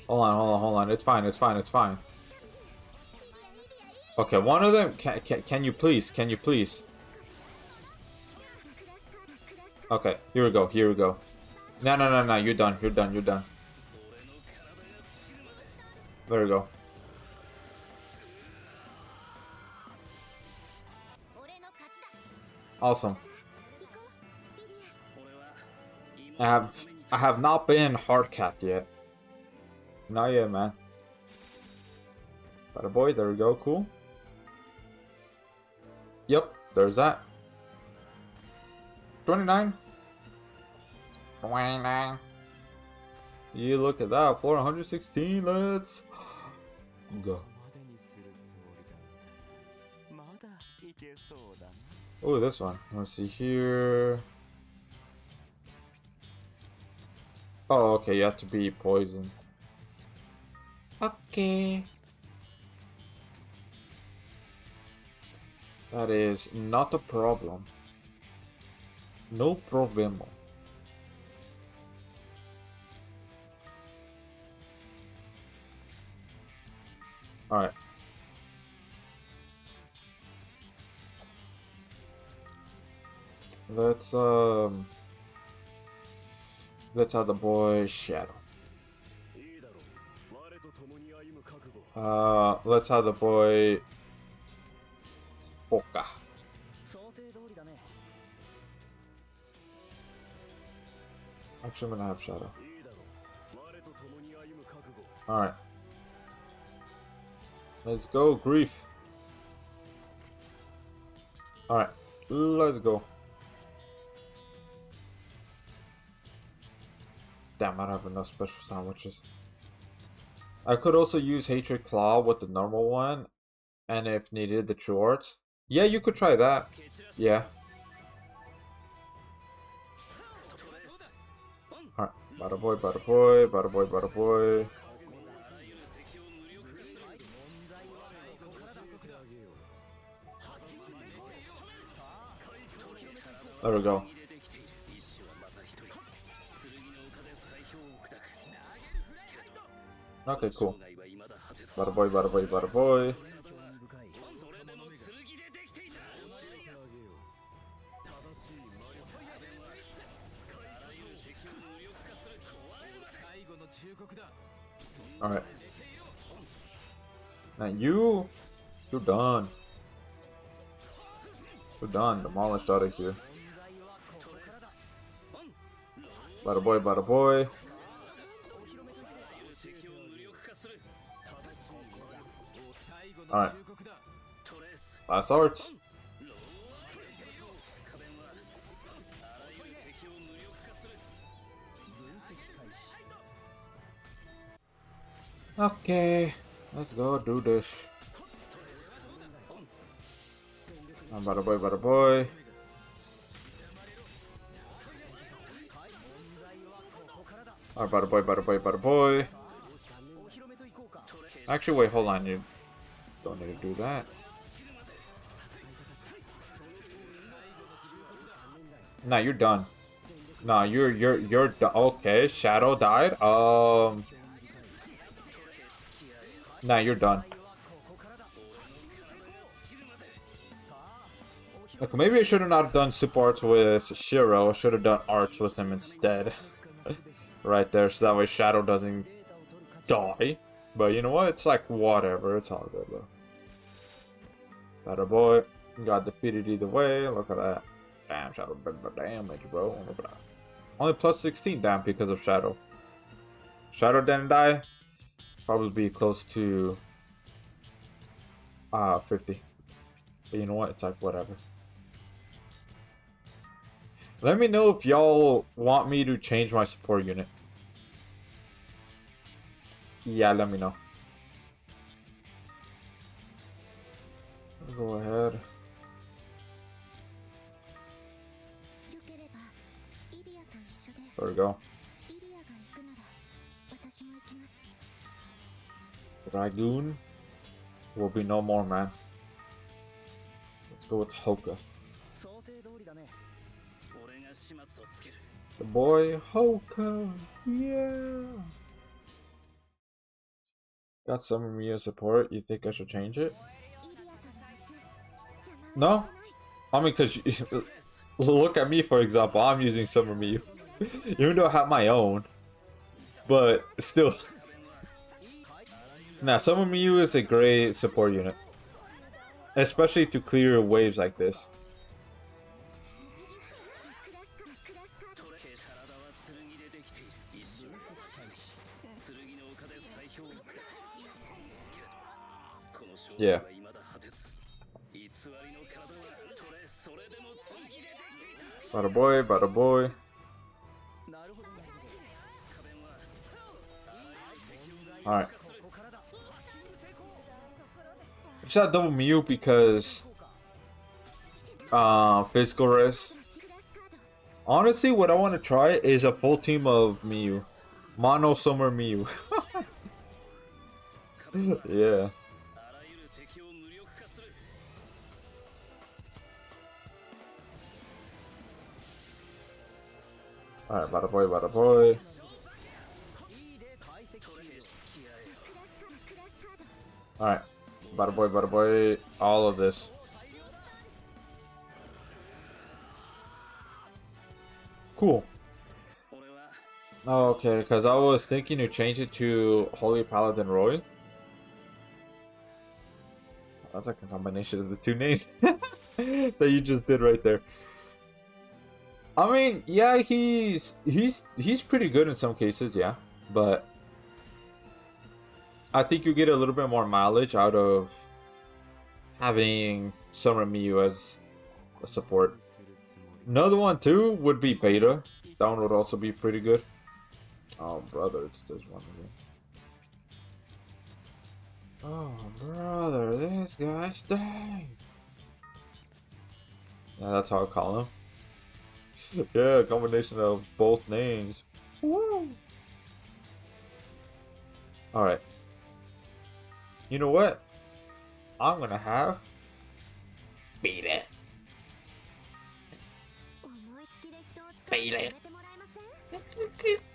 Hold on. It's fine, it's fine, it's fine. Okay, one of them. Can you please? Can you please? Okay, here we go. Here we go. No. You're done. You're done. You're done. There we go. Awesome. I have not been hard capped yet. Not yet, man. Bada boy, there we go, cool. Yep, there's that. 29. 29. You look at that, 416, let's go. Oh, this one. Let's see here. Oh, okay, you have to be poisoned. Okay. That is not a problem. No problemo. Alright. Let's have the boy Shadow. Let's have the boy Oka. Actually, I'm gonna have Shadow. Alright. Let's go, Grief. Alright, let's go. Damn, I don't have enough special sandwiches. I could also use Hatred Claw with the normal one, and if needed, the True Arts. Yeah, you could try that. Yeah. Alright, bada boy, bada boy, bada boy, bada boy. There we go. Okay, cool. Bada boy, bada boy, bada boy. Alright. Now you're done. You're done. Demolished out of here. Bada boy, bada boy. Alright. Last arts. Okay. Let's go do this. Bada boy, bada boy. Alright, bada boy, bada boy, bada boy. Actually, wait, hold on. You don't need to do that. Nah, you're done. Nah, you're done. Okay, Shadow died. Nah, you're done. Look, maybe I should have not done support with Shiro. I should have done arts with him instead. Right there, so that way Shadow doesn't die. But you know what? It's like whatever. It's all good, though. Better boy. Got defeated either way. Look at that. Damn, Shadow did the damage, bro. Only plus 16 damn because of Shadow. Shadow didn't die. Probably be close to 50. But you know what? It's like whatever. Let me know if y'all want me to change my support unit. Yeah, let me know. Go ahead. There we go. Dragoon will be no more, man. Let's go with Hoka. The boy Hoka, yeah. Got some Mia support. You think I should change it? No? I mean, because look at me, for example. I'm using Summer Miu. Even though I have my own. But still. Now, Summer Miu is a great support unit. Especially to clear waves like this. Yeah. Bada boy, bada boy. Alright. I shot double Mew because physical risk. Honestly, what I want to try is a full team of Mew. Mono Summer Mew. Yeah. Alright, bada boy, bada boy. Alright. Bada boy, all of this. Cool. Oh, okay, because I was thinking to change it to Holy Paladin Roy. That's like a combination of the two names that you just did right there. I mean, yeah, he's pretty good in some cases, yeah, but I think you get a little bit more mileage out of having Summer Miu as a support. Another one too would be Beta. That one would also be pretty good. Oh, brother, it's this one again. Oh, brother, this guy stinks. Yeah, that's how I call him. Yeah, a combination of both names. Woo! Alright. You know what? I'm gonna have... Beat it. Beat it.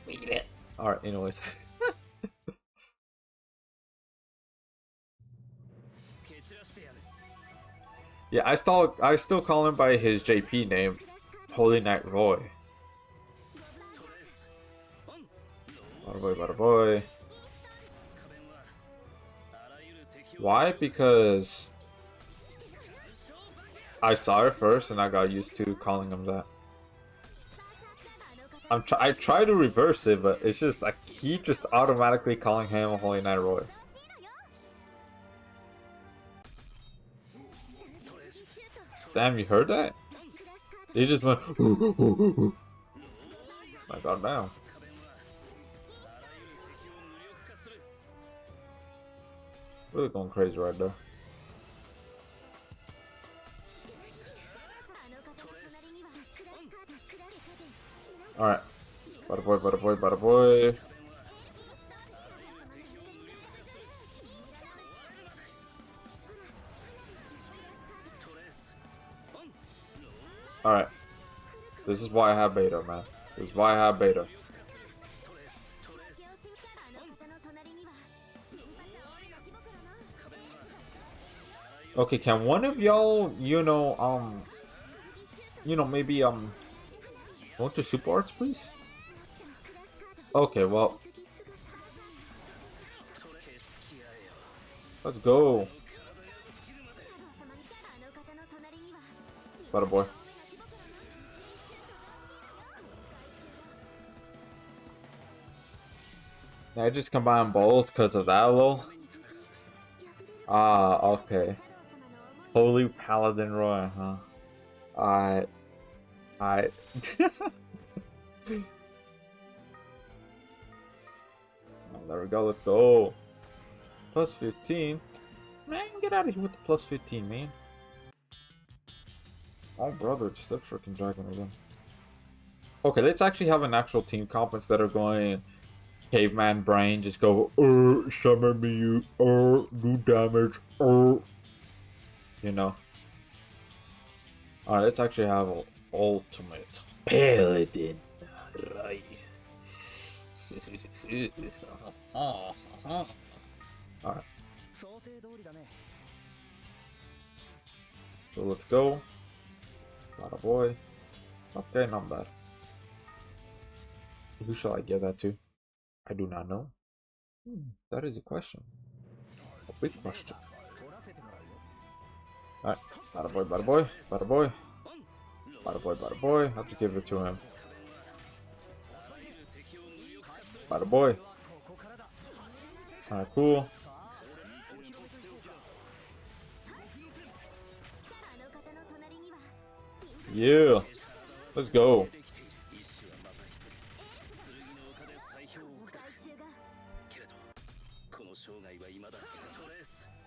Beat it. Alright, anyways. Yeah, I still call him by his JP name, Holy Knight Roy. Bada boy, bada boy. Why? Because I saw it first and I got used to calling him that. I try to reverse it, but it's just I keep just automatically calling him Holy Knight Roy. Damn, you heard that? He just went. My god, damn. Really going crazy right there. Alright. Bada boy, bada boy, bada boy. Alright. This is why I have beta, man. This is why I have beta. Okay, can one of y'all, maybe, go to Super Arts, please? Okay, well. Let's go. Bada boy. I just combine both because of that, lol. Ah, okay. Holy Paladin Roy, huh? I. There we go. Let's go. Plus 15. Man, get out of here with the plus 15, man. Oh, brother, it's the freaking dragon again. Okay, let's actually have an actual team comp instead of going caveman brain. Just go, summon me, you, do damage, you know. Alright, let's actually have an ultimate paladin. Right. Alright. So let's go. Not a boy. Okay, not bad. Who shall I give that to? I do not know. That is a question. A big question. Alright. Bada boy, bada boy, bada boy. Bada boy, bada boy. I'll just give it to him. Bada boy. Alright, cool. Yeah. Let's go.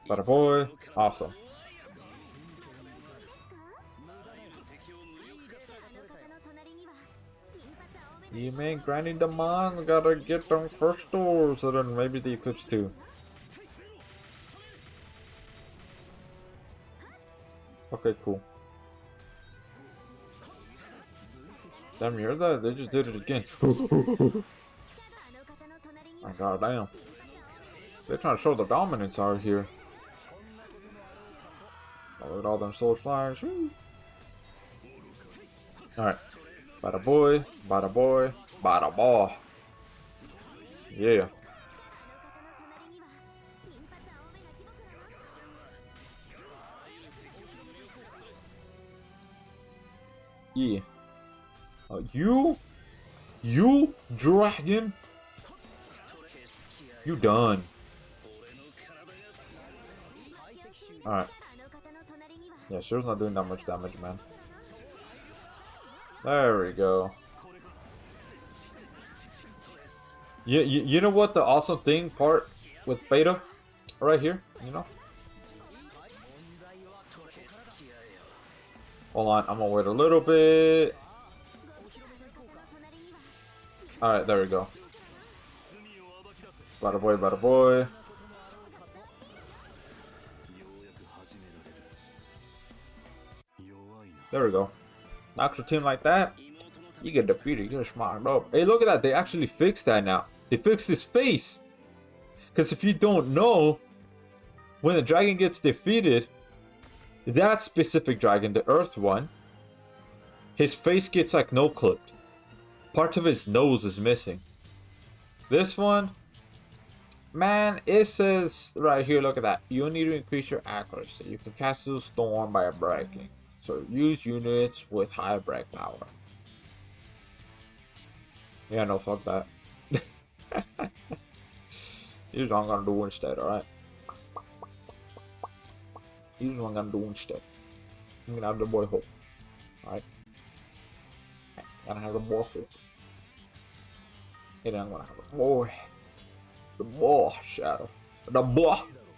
Bada boy. Awesome. You man, grinding them on. Gotta get them crystals. So then maybe the Eclipse too. Okay, cool. Damn, you heard that? They just did it again. My god damn. They're trying to show the dominance out here. Look at all them soul flyers. Alright. Bada boy, bada boy, bada boy. Yeah. Yeah. You dragon, you done. Alright. Yeah, sure not doing that much damage, man. There we go. You know what the awesome thing part with beta right here, you know? Hold on, I'm gonna wait a little bit. Alright, there we go. Bada boy, bada boy. There we go. An actual team like that, you get defeated, you're smart up. Hey, look at that, they actually fixed that now. They fixed his face. Because if you don't know, when the dragon gets defeated, that specific dragon, the earth one, his face gets like no clipped. Part of his nose is missing. This one, man, it says right here, look at that. You need to increase your accuracy. You can cast a storm by breaking. So use units with high break power. Yeah, no, fuck that. Here's what I'm gonna do instead, alright? Here's what I'm gonna do instead. I'm gonna have the boy hope. Alright? I'm gonna have the boy hope. And then I'm gonna have the boy. The boy shadow. The boy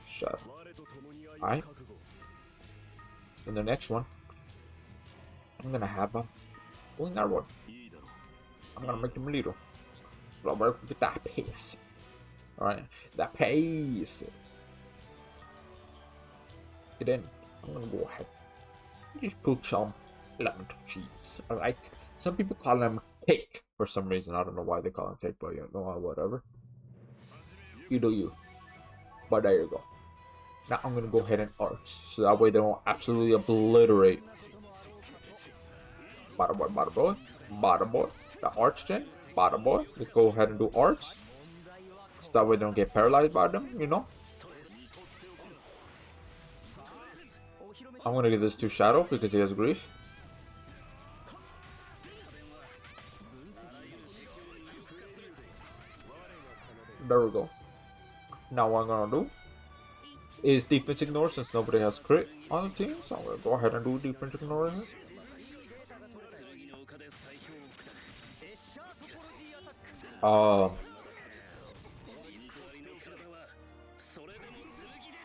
shadow. Alright? In the next one, I'm gonna have a wing arrow. I'm gonna make them little. But I'll work with that pace. Alright? That pace. And then I'm gonna go ahead and just put some lemon cheese. Alright? Some people call them cake for some reason. I don't know why they call them cake, but you know, whatever. You do you. But there you go. Now I'm gonna go ahead and arch, so that way they don't absolutely obliterate. Bada boy, bada boy, bada boy. The arch gen, bada boy. Let's go ahead and do arch. So that way they don't get paralyzed by them, you know. I'm gonna give this to Shadow because he has grief. There we go. Now what I'm gonna do is defense ignore since nobody has crit on the team. So I'm gonna go ahead and do defense ignore here.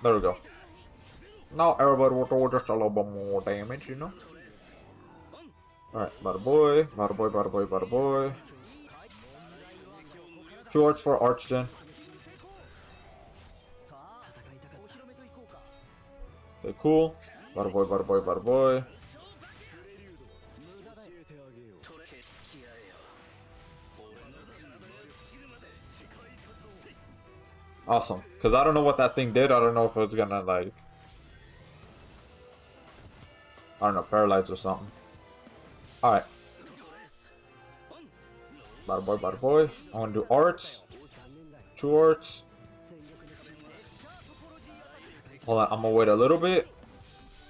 There we go. Now everybody will do just a little bit more damage, you know? Alright, bada boy, bada boy, bada boy, bada boy. 2 arts for Archgen. Okay, cool. Bada boy, bada boy, bada boy. Awesome. Because I don't know what that thing did. I don't know if it was gonna, like... I don't know, paralyze or something. Alright. Bada boy, bada boy. I want to do arts. 2 arts. Hold on, I'm gonna wait a little bit.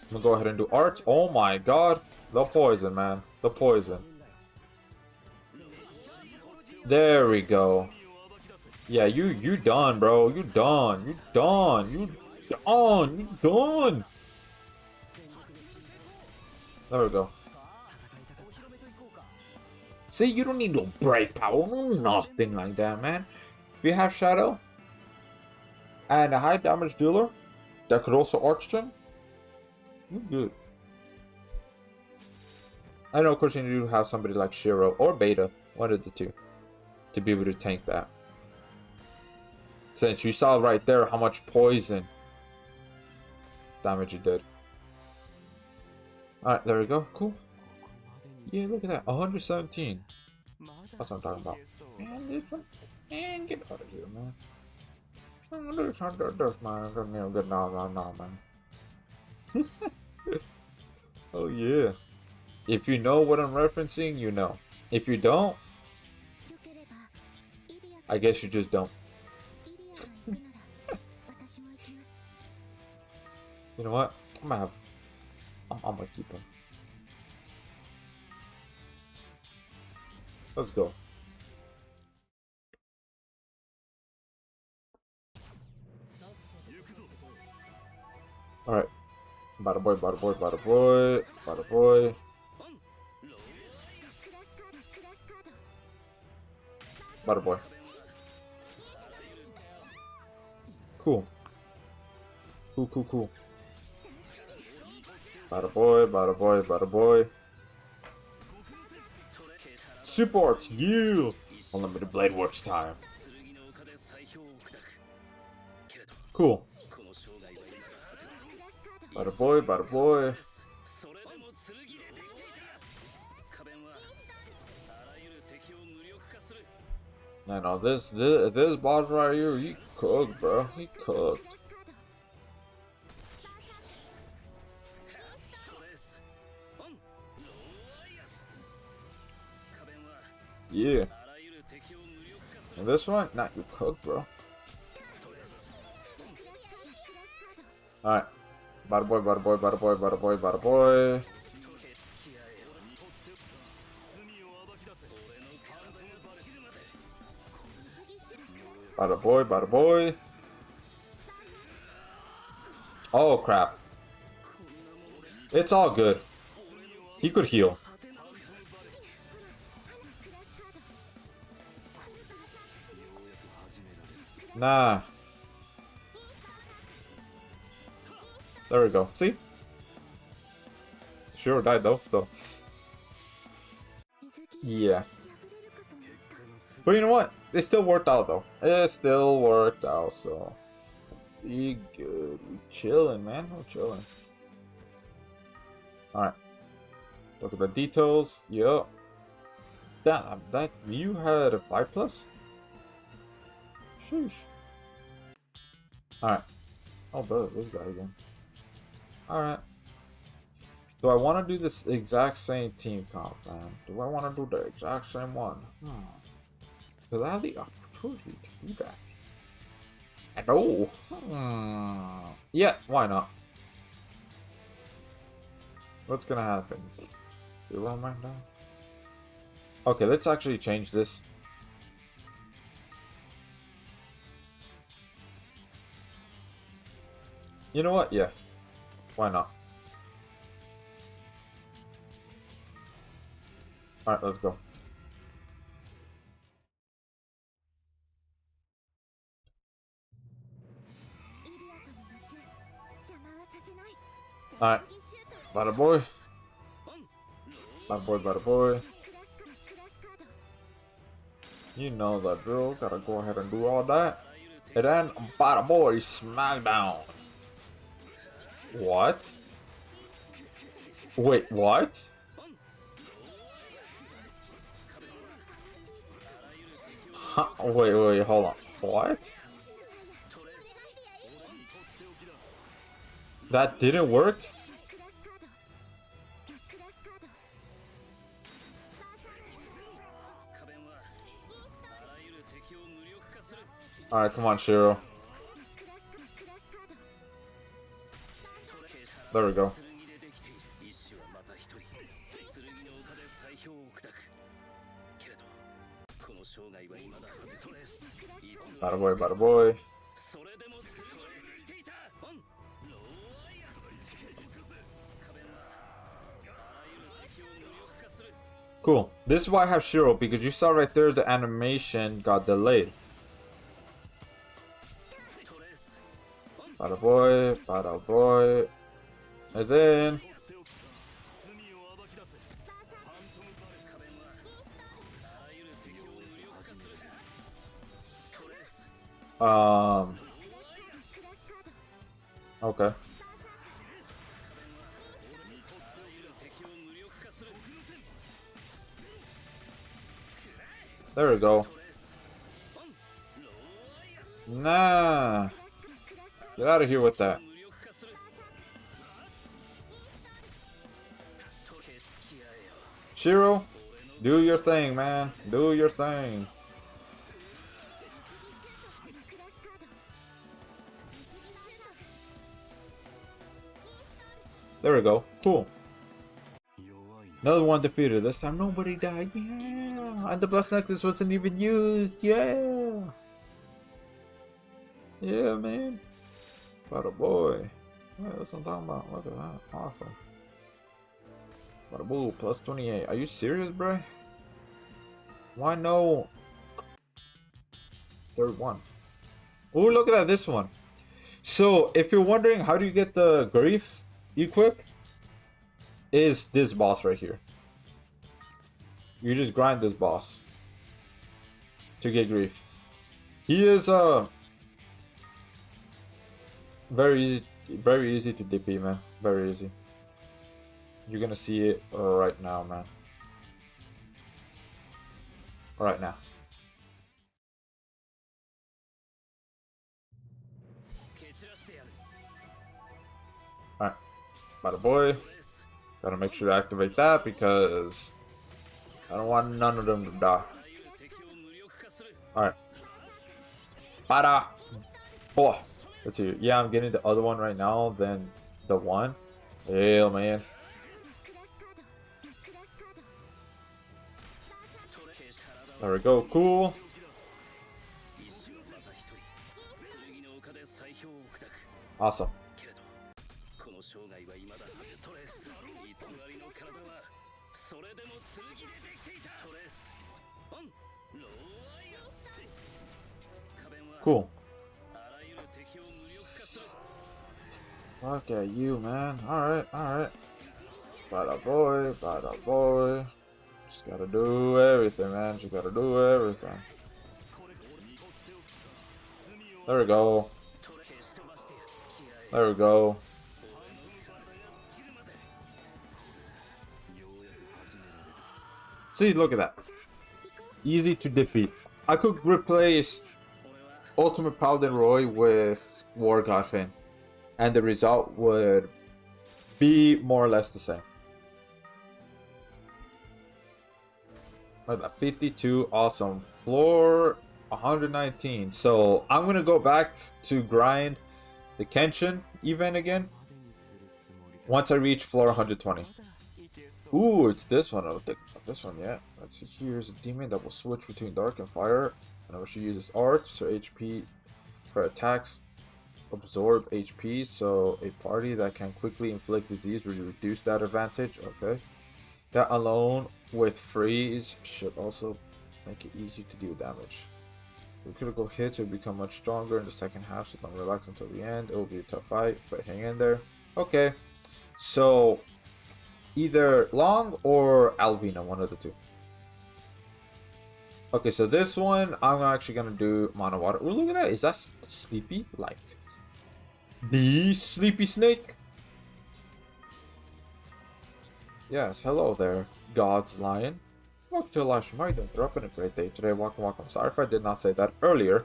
I'm gonna go ahead and do arts. Oh my god. The poison, man. The poison. There we go. Yeah, you done, bro. You done. You done. You done. You done. There we go. See, you don't need no break power. No nothing like that, man. If you have Shadow and a high damage dealer that could also arch them, you're good. I know, of course, you need to have somebody like Shiro or Beta, one of the two, to be able to tank that. Since you saw right there how much poison damage you did. Alright, there we go. Cool. Yeah, look at that. 117. That's what I'm talking about. Man, this one. Man, get out of here, man. This man. No, man. Oh, yeah. If you know what I'm referencing, you know. If you don't, I guess you just don't. You know what? I'm gonna keep him. Let's go. Alright. Bada boy, bada boy, bada boy, bada boy. Bada boy. Cool. Cool. Bada boy, bada boy, bada boy. Support, you! Unlimited Blade Works time. Cool. Bada boy, bada boy. I know this boss right here, he cooked, bro. He cooked. Yeah. And this one, not you cooked, bro. Alright. Bada boy, bada boy, bada boy, bada boy, bada boy. Bada boy, bada boy. Oh crap. It's all good. He could heal. Nah. There we go. See? Sure died though, so. Yeah. But you know what? It still worked out though. It still worked out, so. Be good. We chilling, man. We're chilling. Alright. Look at the details. Yup. That you had a 5+? Sheesh. Alright. Oh, but this guy again. Alright. Do I want to do this exact same team comp, man? Do I want to do the exact same one? Because I have the opportunity to do that. And oh, yeah, why not? What's gonna happen? Do I mind now? Okay, let's actually change this. You know what? Yeah. Why not? Alright, let's go. Alright. Bada boy. Bada boy, bada boy. You know the drill. Gotta go ahead and do all that. And then, bada boy, smackdown. What? Wait, what? Huh? Wait, hold on. What? That didn't work? Alright, come on, Shiro. There we go. Bada boy, bada boy. Cool. This is why I have Shiro, because you saw right there the animation got delayed. Bada boy, bada boy. And then... Okay. There we go. Nah. Get out of here with that. Shiro, do your thing, man. Do your thing. There we go. Cool. Another one defeated. This time nobody died. Yeah. And the Blessed Necklace wasn't even used. Yeah. Yeah, man. Bada boy. Yeah, that's what I'm talking about. Look at that. Awesome. Bada boo. Plus 28. Are you serious, bro? Why no? Third one. Oh, look at that. This one. So, if you're wondering how do you get the grief equip, is this boss right here. You just grind this boss to get grief. He is very easy to defeat, man. Very easy. You're gonna see it right now, man. Right now. Alright. Bada boy. Gotta make sure to activate that because I don't want none of them to die. Alright. Bada boy. Let's see. Yeah, I'm getting the other one right now than the one. Hell, man. There we go. Cool. Awesome. Cool. Look at you, man. Alright. Bada boy, bada boy. Just gotta do everything, man. Just gotta do everything. There we go. There we go. See, look at that. Easy to defeat. I could replace Ultimate Paladin Roy with War God Finn, and the result would be more or less the same. Look at that, 52, awesome. Floor 119. So I'm gonna go back to grind the Kenshin event again once I reach floor 120. Ooh, it's this one. I don't think about this one yet. Let's see. Here's a demon that will switch between dark and fire. And I should use his art, so HP for attacks absorb HP. So a party that can quickly inflict disease will reduce that advantage. Okay. That alone with freeze should also make it easy to deal damage. With critical hits, it will become much stronger in the second half, so don't relax until the end. It will be a tough fight, but hang in there. Okay. So either Long or Alvina, one of the two. Okay, so this one I'm actually gonna do Mono Water. Oh, look at that! Is that Sleepy? Like the Sleepy Snake? Yes, hello there, God's Lion. Welcome to a live stream. How are you doing? You're up in a great day today. Welcome, welcome. Sorry if I did not say that earlier.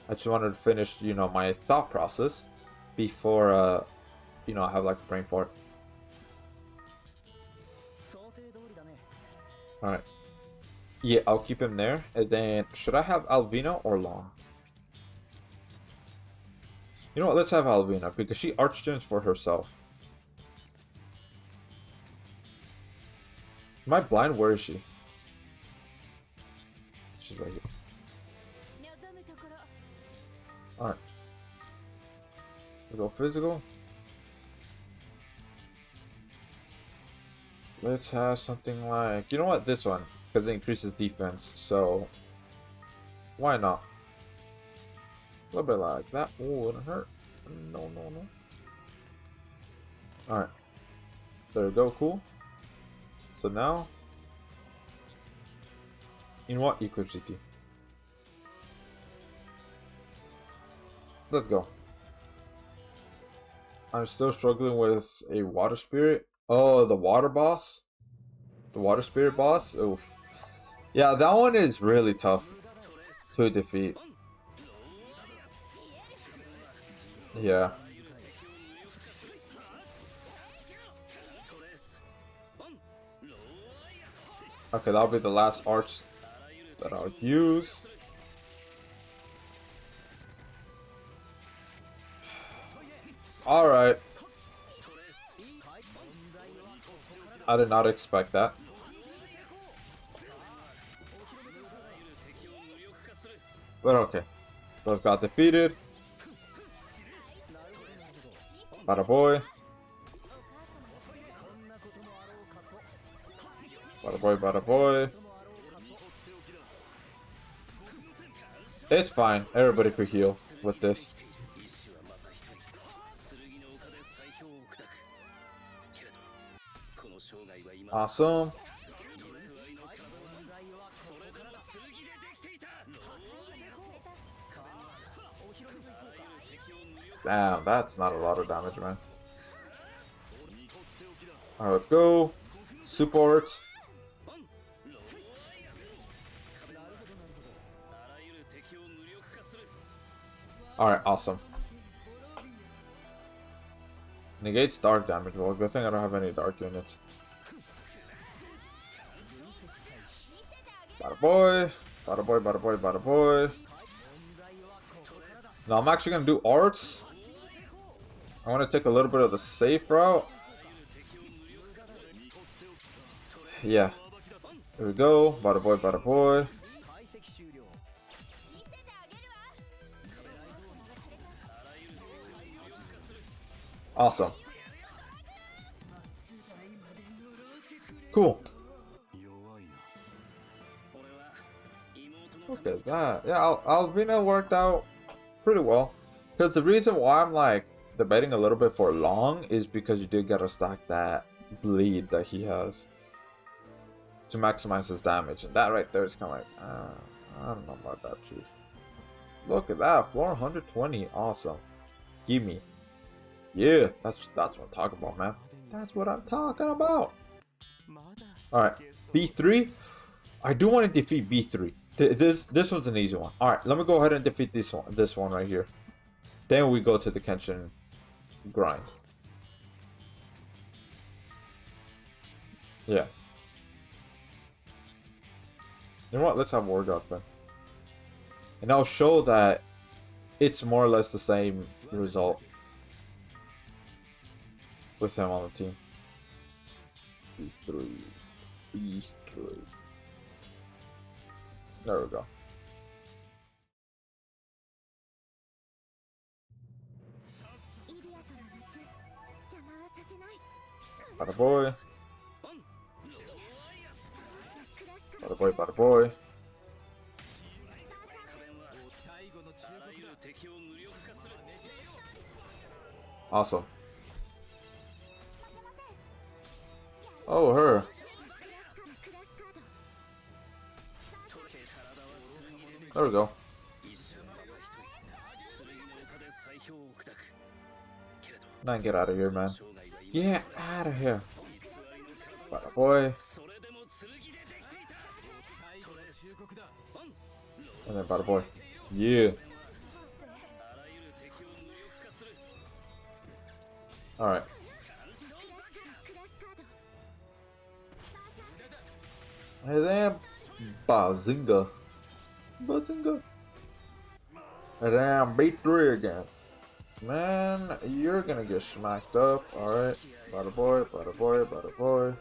I just wanted to finish, my thought process before, I have like a brain fart. Alright. Yeah, I'll keep him there. And then, should I have Alvina or Long? You know what? Let's have Alvina because she archgens for herself. Am I blind? Where is she? She's right here. Alright. We go physical. Let's have something like... You know what? This one. Because it increases defense. So... Why not? A little bit like that. Oh, it wouldn't hurt. No, no, no. Alright. There we go. Cool. So now... You know what? Equip GT. Let's go. I'm still struggling with a water spirit. Oh, the water boss? The water spirit boss? Oof. Yeah, that one is really tough to defeat. Yeah. Okay, that'll be the last arch that I'll use. Alright. I did not expect that. But okay. Those got defeated. Bada boy. Bada boy, bada boy. It's fine. Everybody could heal with this. Awesome. Damn, that's not a lot of damage, man. Alright, let's go. Support. Alright, awesome. Negates dark damage. Well, good thing I don't have any dark units. Bada boy. Bada boy, bada boy, bada boy. Now I'm actually gonna do arts. I want to take a little bit of the safe route. Yeah. There we go. Bada boy, bada boy. Awesome. Cool. Look at that. Yeah, Alvina worked out pretty well. Because the reason why I'm like debating a little bit for Long is because you did gotta stack that bleed that he has to maximize his damage. And that right there is kind of like, I don't know about that, chief. Look at that. Floor 120. Awesome. Give me. Yeah, that's what I'm talking about, man. That's what I'm talking about. Alright, B3. I do want to defeat B3. This one's an easy one. Alright, let me go ahead and defeat this one right here. Then we go to the Kenshin grind. Yeah. You know what? Let's have War God then. And I'll show that it's more or less the same result with him on the team. B3. B3. There we go. Bada boy. Bada boy, bada boy. Awesome. Oh, her. There we go. Now get out of here, man. Get out of here. Bada boy. And then bada boy. Yeah. Alright. And then Bazinga. Bazinga. And then B3 again. Man, you're gonna get smacked up. Alright. Bada boy, bada boy, bada boy.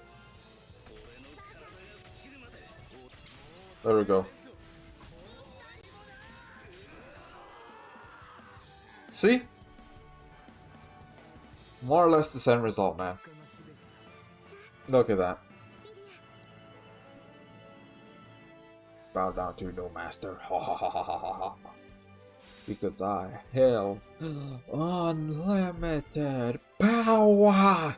There we go. See? More or less the same result, man. Look at that. Bow down to no master. Ha ha ha ha ha ha. Because I have unlimited power.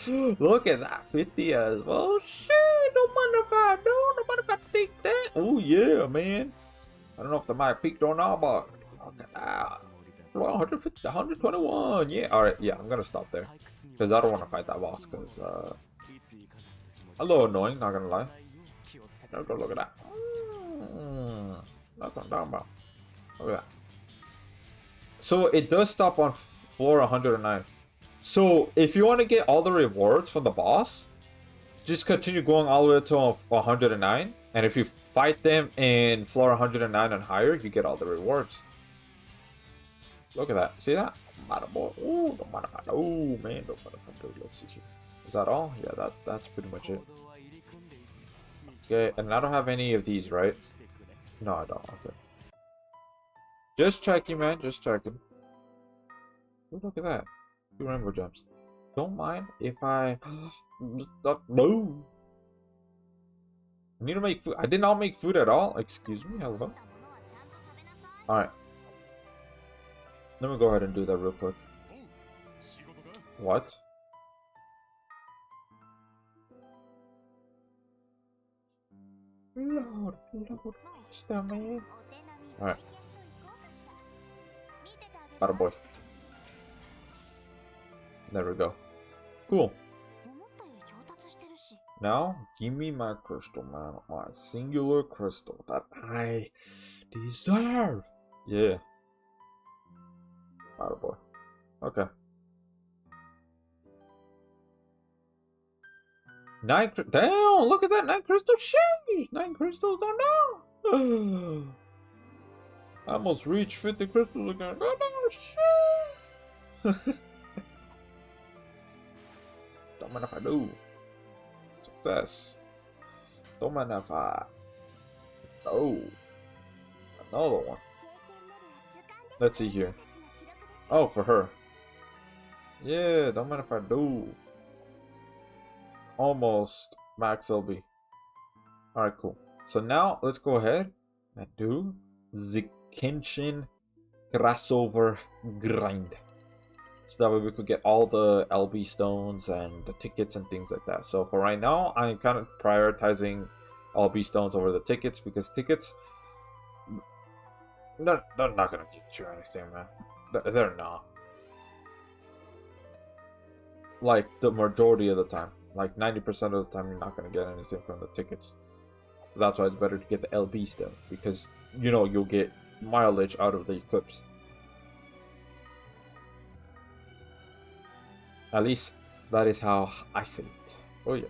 Look at that 50 as well. Shit, no matter if I do, no matter if I peek that. Oh yeah, man. I don't know if the mic peaked or not, but look at that. 150, 121. Yeah, alright, yeah, I'm gonna stop there. Because I don't want to fight that boss, because a little annoying, not gonna lie. Look at that. That's what I'm talking about. Look at that. So it does stop on floor 109. So if you want to get all the rewards from the boss, just continue going all the way to 109. And if you fight them in floor 109 and higher, you get all the rewards. Look at that. See that? Oh, oh man, let's see here. Is that all? Yeah, that's pretty much it. Okay, and I don't have any of these, right? No, I don't. Okay. Just checking, man. Just checking. Ooh, look at that. 2 rainbow gems. Don't mind if I... Boo! I need to make food. I did not make food at all. Excuse me. Hello? Alright. Let me go ahead and do that real quick. What? Lord, stop me. Alright. Atta boy. There we go. Cool. Now, give me my crystal, man. My singular crystal that I deserve. Yeah. Atta boy. Okay. 9 damn, look at that 9 crystal. Sheesh, 9 crystals. No. I almost reached 50 crystals again. No, shit. Don't mind if I do. Success. Don't mind if I... Oh. Another one. Let's see here. Oh, for her. Yeah, don't mind if I do. Almost max LB. Alright, cool. So now, let's go ahead and do the Kenshin crossover grind. So that way we could get all the LB stones and the tickets and things like that. So for right now, I'm kind of prioritizing LB stones over the tickets, because tickets, they're not going to get you anything, man. They're not. Like, the majority of the time. Like, 90% of the time, you're not going to get anything from the tickets. That's why it's better to get the LB stuff, because, you know, you'll get mileage out of the equips. At least, that is how I see it. Oh, yeah.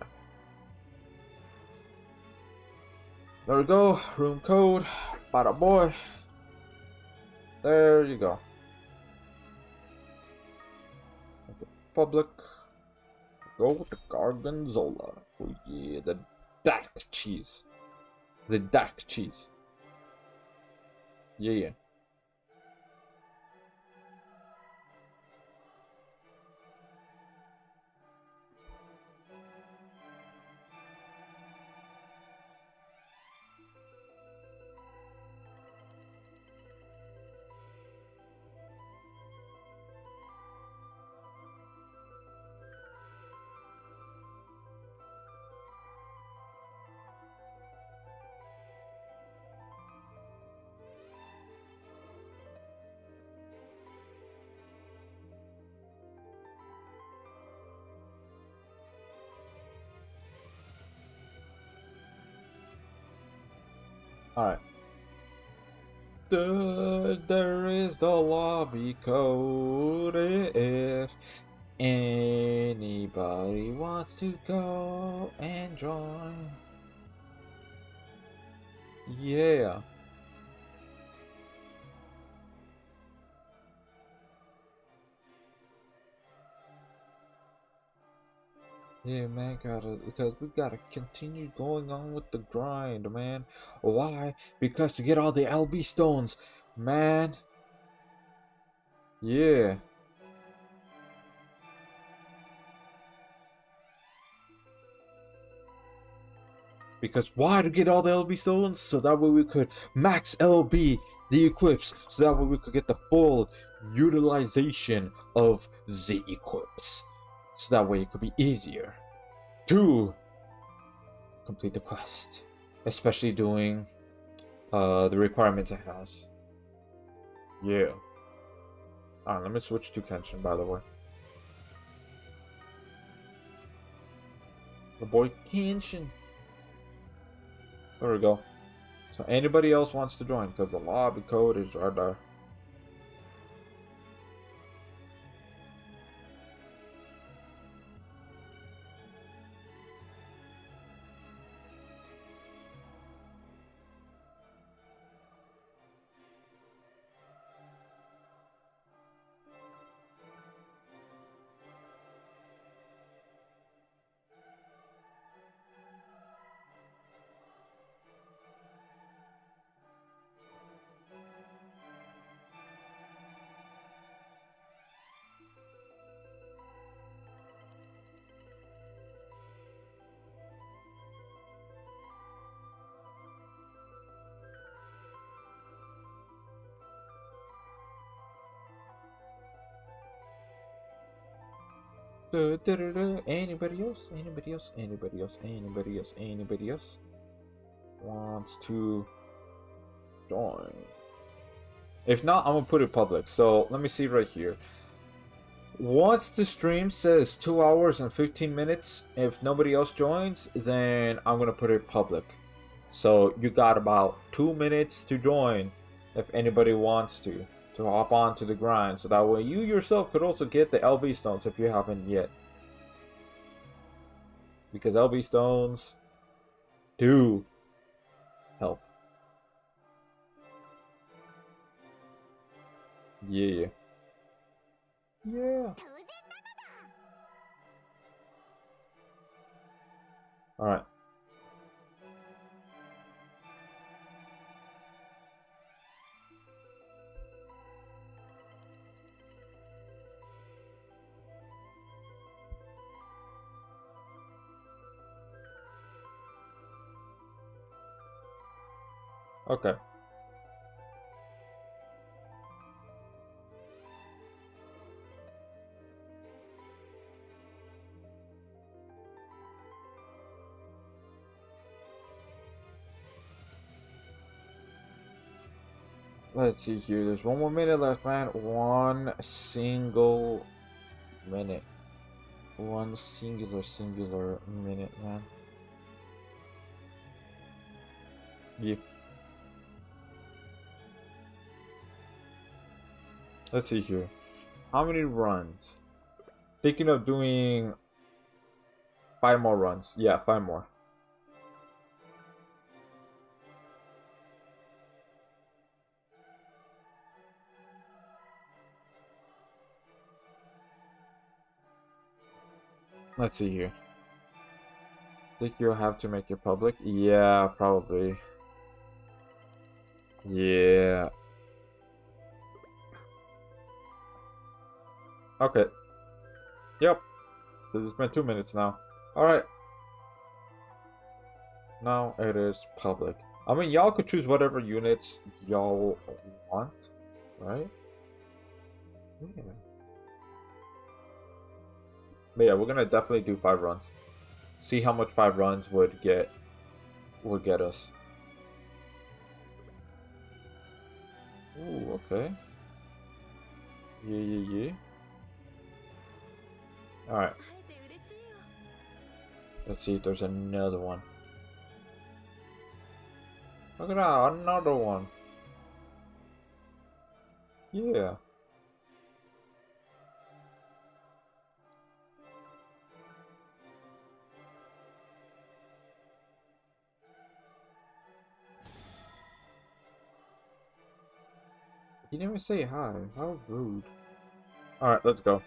There we go. Room code. Bada boy. There you go. Okay. Public. Go to Gargonzola. Oh, yeah. The dark cheese. The dark cheese. Yeah. Alright. There is the lobby code if anybody wants to go and join. Yeah. Yeah, man, because we gotta continue going on with the grind, man. Why? Because to get all the LB stones, man. Yeah. Because why to get all the LB stones? So that way we could max LB the equips. So that way we could get the full utilization of the equips. So that way it could be easier to complete the quest. Especially doing the requirements it has. Yeah. Alright, let me switch to Kenshin, by the way. The boy Kenshin. There we go. So anybody else wants to join, because the lobby code is right there. Anybody else? Anybody else? Anybody else? Anybody else? Anybody else wants to join? If not, I'm gonna put it public. So let me see right here. Once the stream says 2 hours and 15 minutes, if nobody else joins, then I'm gonna put it public. So you got about 2 minutes to join if anybody wants to hop on to the grind. So that way you yourself could also get the LB stones if you haven't yet. Because LB stones do help. Yeah. Yeah. Alright. Okay. Let's see here. There's 1 more minute left, man. One single minute. One singular minute, man. Yep. Let's see here. How many runs? Thinking of doing 5 more runs. Yeah, 5 more. Let's see here. Think you'll have to make it public? Yeah, probably. Yeah. Okay. Yep. This has been 2 minutes now. Alright. Now it is public. I mean, y'all could choose whatever units y'all want, right? Yeah. But yeah, we're gonna definitely do 5 runs. See how much 5 runs would get us. Ooh, okay. Yeah. Alright. Let's see if there's another one. Look at that, another one. Yeah. He didn't even say hi. How rude. Alright, let's go.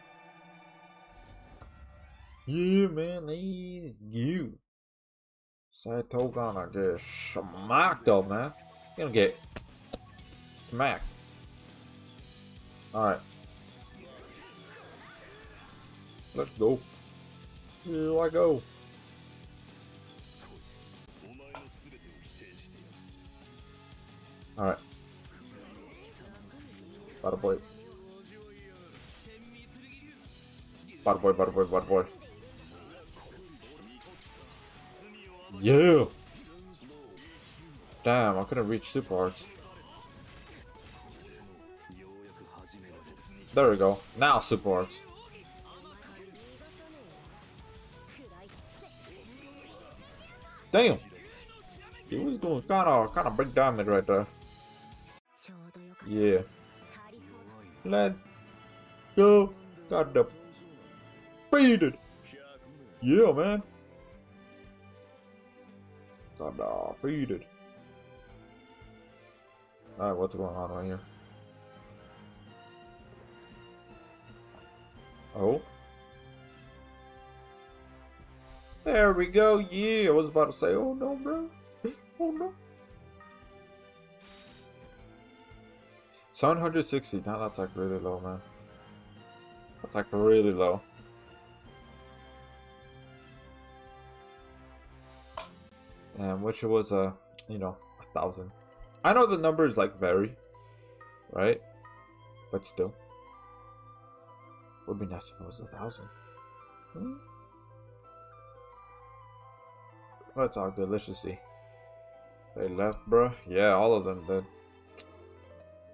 Yeah, man, you. Saito gonna get smacked up, man. You're gonna get smacked. Alright. Let's go. Here I go. Alright. Bada boy. Bada boy, bada boy, bada boy. Yeah! Damn, I couldn't reach super arts. There we go. Now super arts. Damn! He was doing kind of big damage right there. Yeah. Let's go. Got defeated. Yeah, man. Got defeated. Alright, what's going on right here? Oh. There we go. Yeah, I was about to say, oh no, bro. Oh no. 760. Now that's like really low, man. That's like really low. And which was you know, 1,000. I know the numbers like vary, right? But still, would be nice if it was 1,000. That's all good. Let's just see. They left, bro. Yeah, all of them did.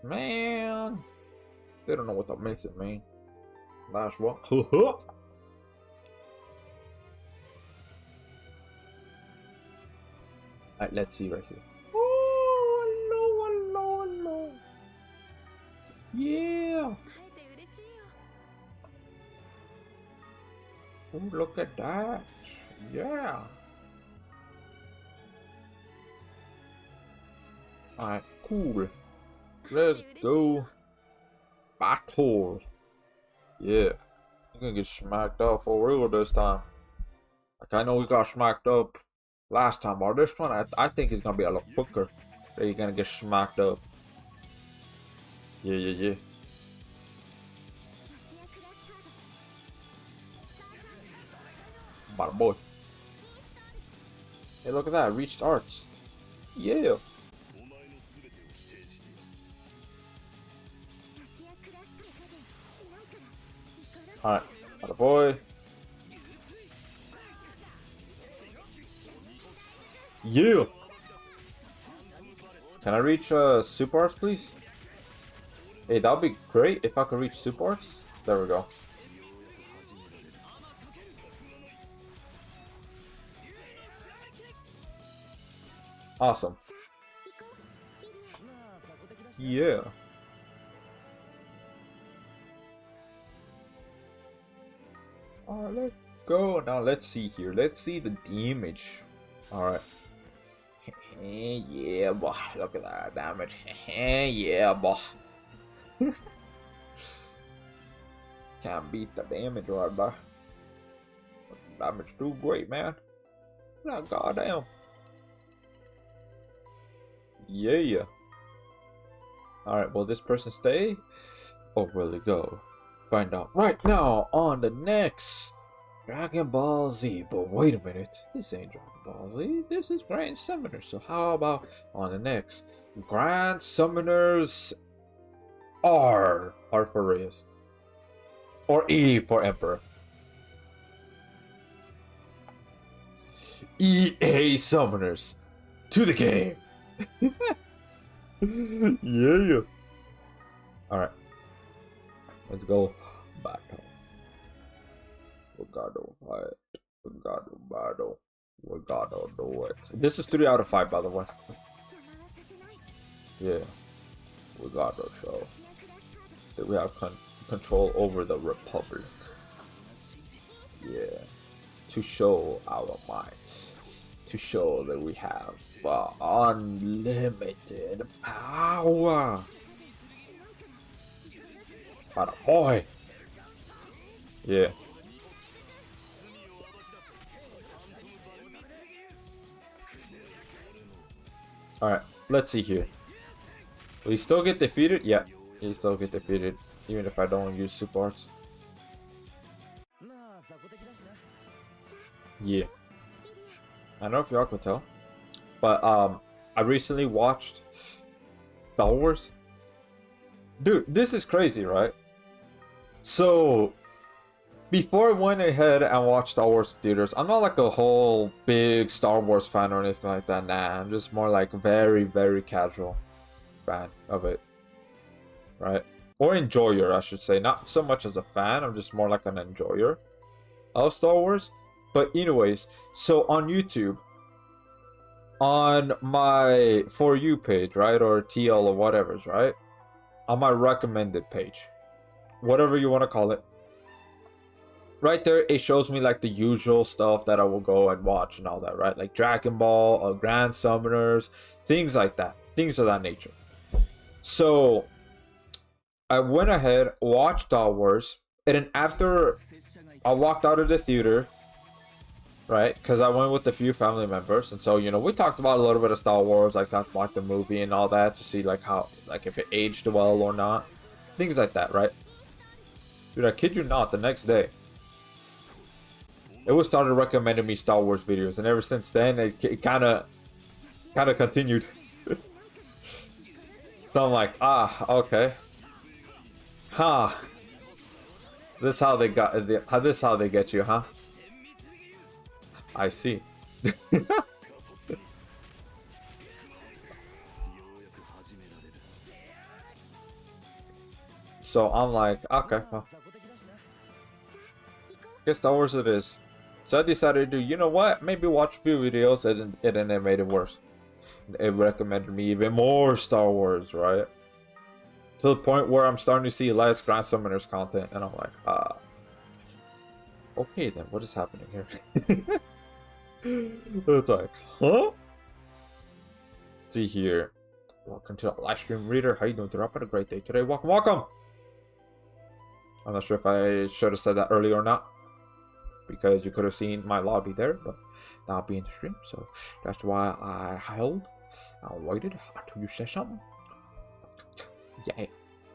Man, they don't know what they're missing, man. Last one. Alright, let's see right here. Oh, hello, hello, hello. Yeah. Oh, look at that. Yeah. Alright, cool. Let's go. Battle. Yeah. You're gonna get smacked up for real this time. Like, I know we got smacked up last time, but this one, I think it's gonna be a lot quicker. That you're gonna get smacked up. Yeah, yeah, yeah. Bada boy. Hey, look at that. Reached arts. Yeah. Alright. Bada boy. Yeah. Can I reach super arts, please? Hey, that would be great if I could reach super arts. There we go. Awesome. Yeah. Alright, let's go. Now let's see here. Let's see the damage. Alright. Yeah, boy. Look at that damage. Yeah, boy. Can't beat the damage right there. Damage too great, man. Oh, goddamn. Yeah. Alright, will this person stay? Or will it go? Find out right now on the next Dragon Ball Z. But wait a minute, this ain't Dragon Ball Z, this is Grand Summoners. So how about on the next Grand Summoners R for Reyes, or E for Emperor. EA Summoners to the game. Yeah. Alright. Let's go. Battle. We gotta fight. We gotta battle. We gotta do it. This is 3 out of 5, by the way. Yeah, we got to show that we have control over the Republic. Yeah, to show our might, to show that we have unlimited power. But boy, yeah. All right, let's see here. Will he still get defeated? Yeah, he still get defeated, even if I don't use super arts. Yeah, I don't know if y'all could tell, but I recently watched Star Wars. Dude, this is crazy, right? So before I went ahead and watched Star Wars theaters, I'm not like a whole big Star Wars fan or anything like that. Nah, I'm just more like very, very casual fan of it, right? Or enjoyer, I should say. Not so much as a fan. I'm just more like an enjoyer of Star Wars. But anyways, so on YouTube, on my For You page, right, or TL or whatever's, right, on my recommended page, whatever you want to call it, right there, it shows me like the usual stuff that I will go and watch and all that, right? Like Dragon Ball, Grand Summoners, things like that, things of that nature. So I went ahead, watched Star Wars, and then after I walked out of the theater, right? Because I went with a few family members, and so we talked about a little bit of Star Wars, like talked about the movie and all that to see like how, like if it aged well or not, things like that, right? Dude, I kid you not, the next day it was started recommending me Star Wars videos, and ever since then it kind of continued. So I'm like, okay, huh? This how they got this how they get you, huh? I see. So I'm like, okay, well, guess Star Wars it is. So I decided to do, you know what? Maybe watch a few videos, and then it made it worse. It recommended me even more Star Wars, right? To the point where I'm starting to see less Grand Summoners content, and I'm like, okay then, what is happening here? It's like, huh? See here. Welcome to the live stream reader. How you doing today? I've had a great day today. Welcome, welcome. I'm not sure if I should have said that earlier or not, because you could have seen my lobby there, but that'll be in the stream, so that's why I held. I waited until you say something. Yeah.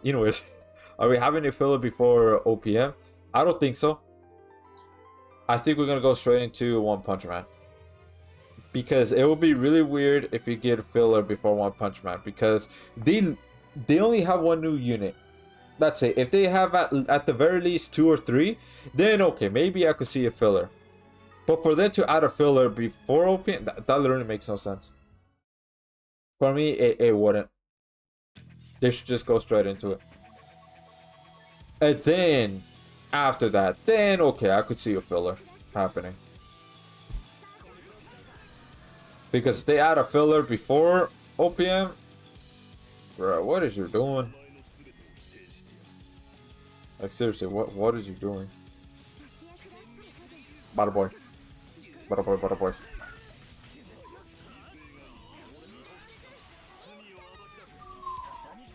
Anyways, are we having a filler before OPM? I don't think so. I think we're gonna go straight into One Punch Man, because it will be really weird if you get a filler before One Punch Man, because they only have one new unit. That's it. If they have at the very least 2 or 3, then okay, maybe I could see a filler. But for them to add a filler before OPM, that literally makes no sense. For me, it wouldn't. They should just go straight into it. And then, after that, then okay, I could see a filler happening. Because if they add a filler before OPM, bro, what is you doing? Like seriously, what is you doing? Bada boy. Bada boy, bada boy.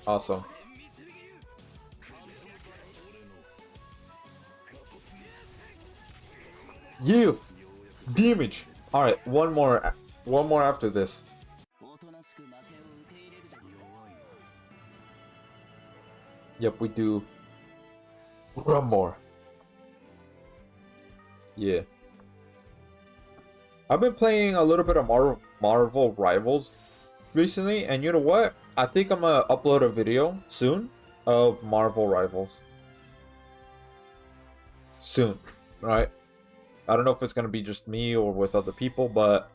Awesome. You damage. Alright, one more after this. Yep, we do one more. Yeah. I've been playing a little bit of Marvel Rivals recently, and you know what? I think I'm gonna upload a video soon of Marvel Rivals. Soon, right? I don't know if it's gonna be just me or with other people, but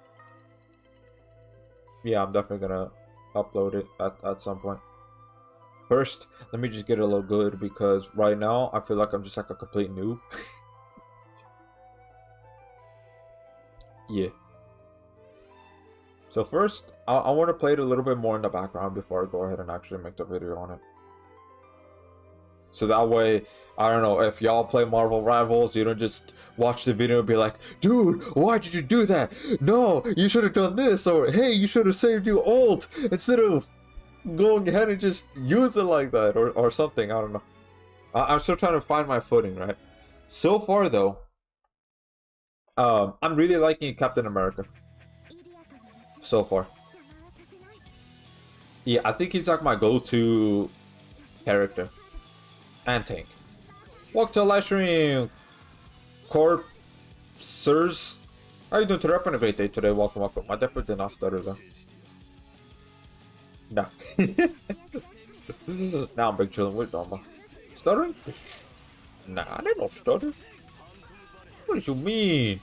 yeah, I'm definitely gonna upload it at some point. First, let me just get it a little good, because right now I feel like I'm just like a complete noob. Yeah. So first, I want to play it a little bit more in the background before I go ahead and actually make the video on it. So that way, I don't know, if y'all play Marvel Rivals, you don't just watch the video and be like, dude, why did you do that? No, you should have done this, or hey, you should have saved your ult instead of going ahead and just use it like that, or something. I don't know. I'm still trying to find my footing, right? So far, though, I'm really liking Captain America. So far. Yeah, I think he's like my go-to character. And tank. Welcome to the live stream, Corpsers. How you doing today? Having a great day today. Welcome, welcome. I definitely did not stutter though. No. Now I'm big chilling with Doma. Stuttering? Nah, I didn't know stutter. What do you mean?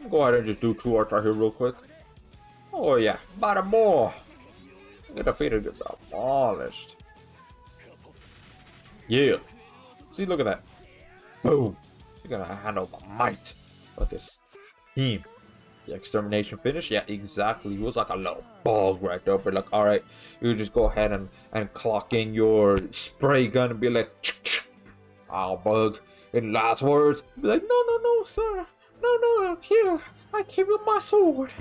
Go ahead and just do 2 arts right here real quick. Oh yeah, bada more. Get defeated, get demolished. Yeah. See, look at that. Boom. You're gonna handle the might of this team. The extermination finish? Yeah, exactly. He was like a little bug right there. But like, alright, you just go ahead and clock in your spray gun and be like, oh, bug. In last words, be like, no, sir. No, here. I keep with my sword.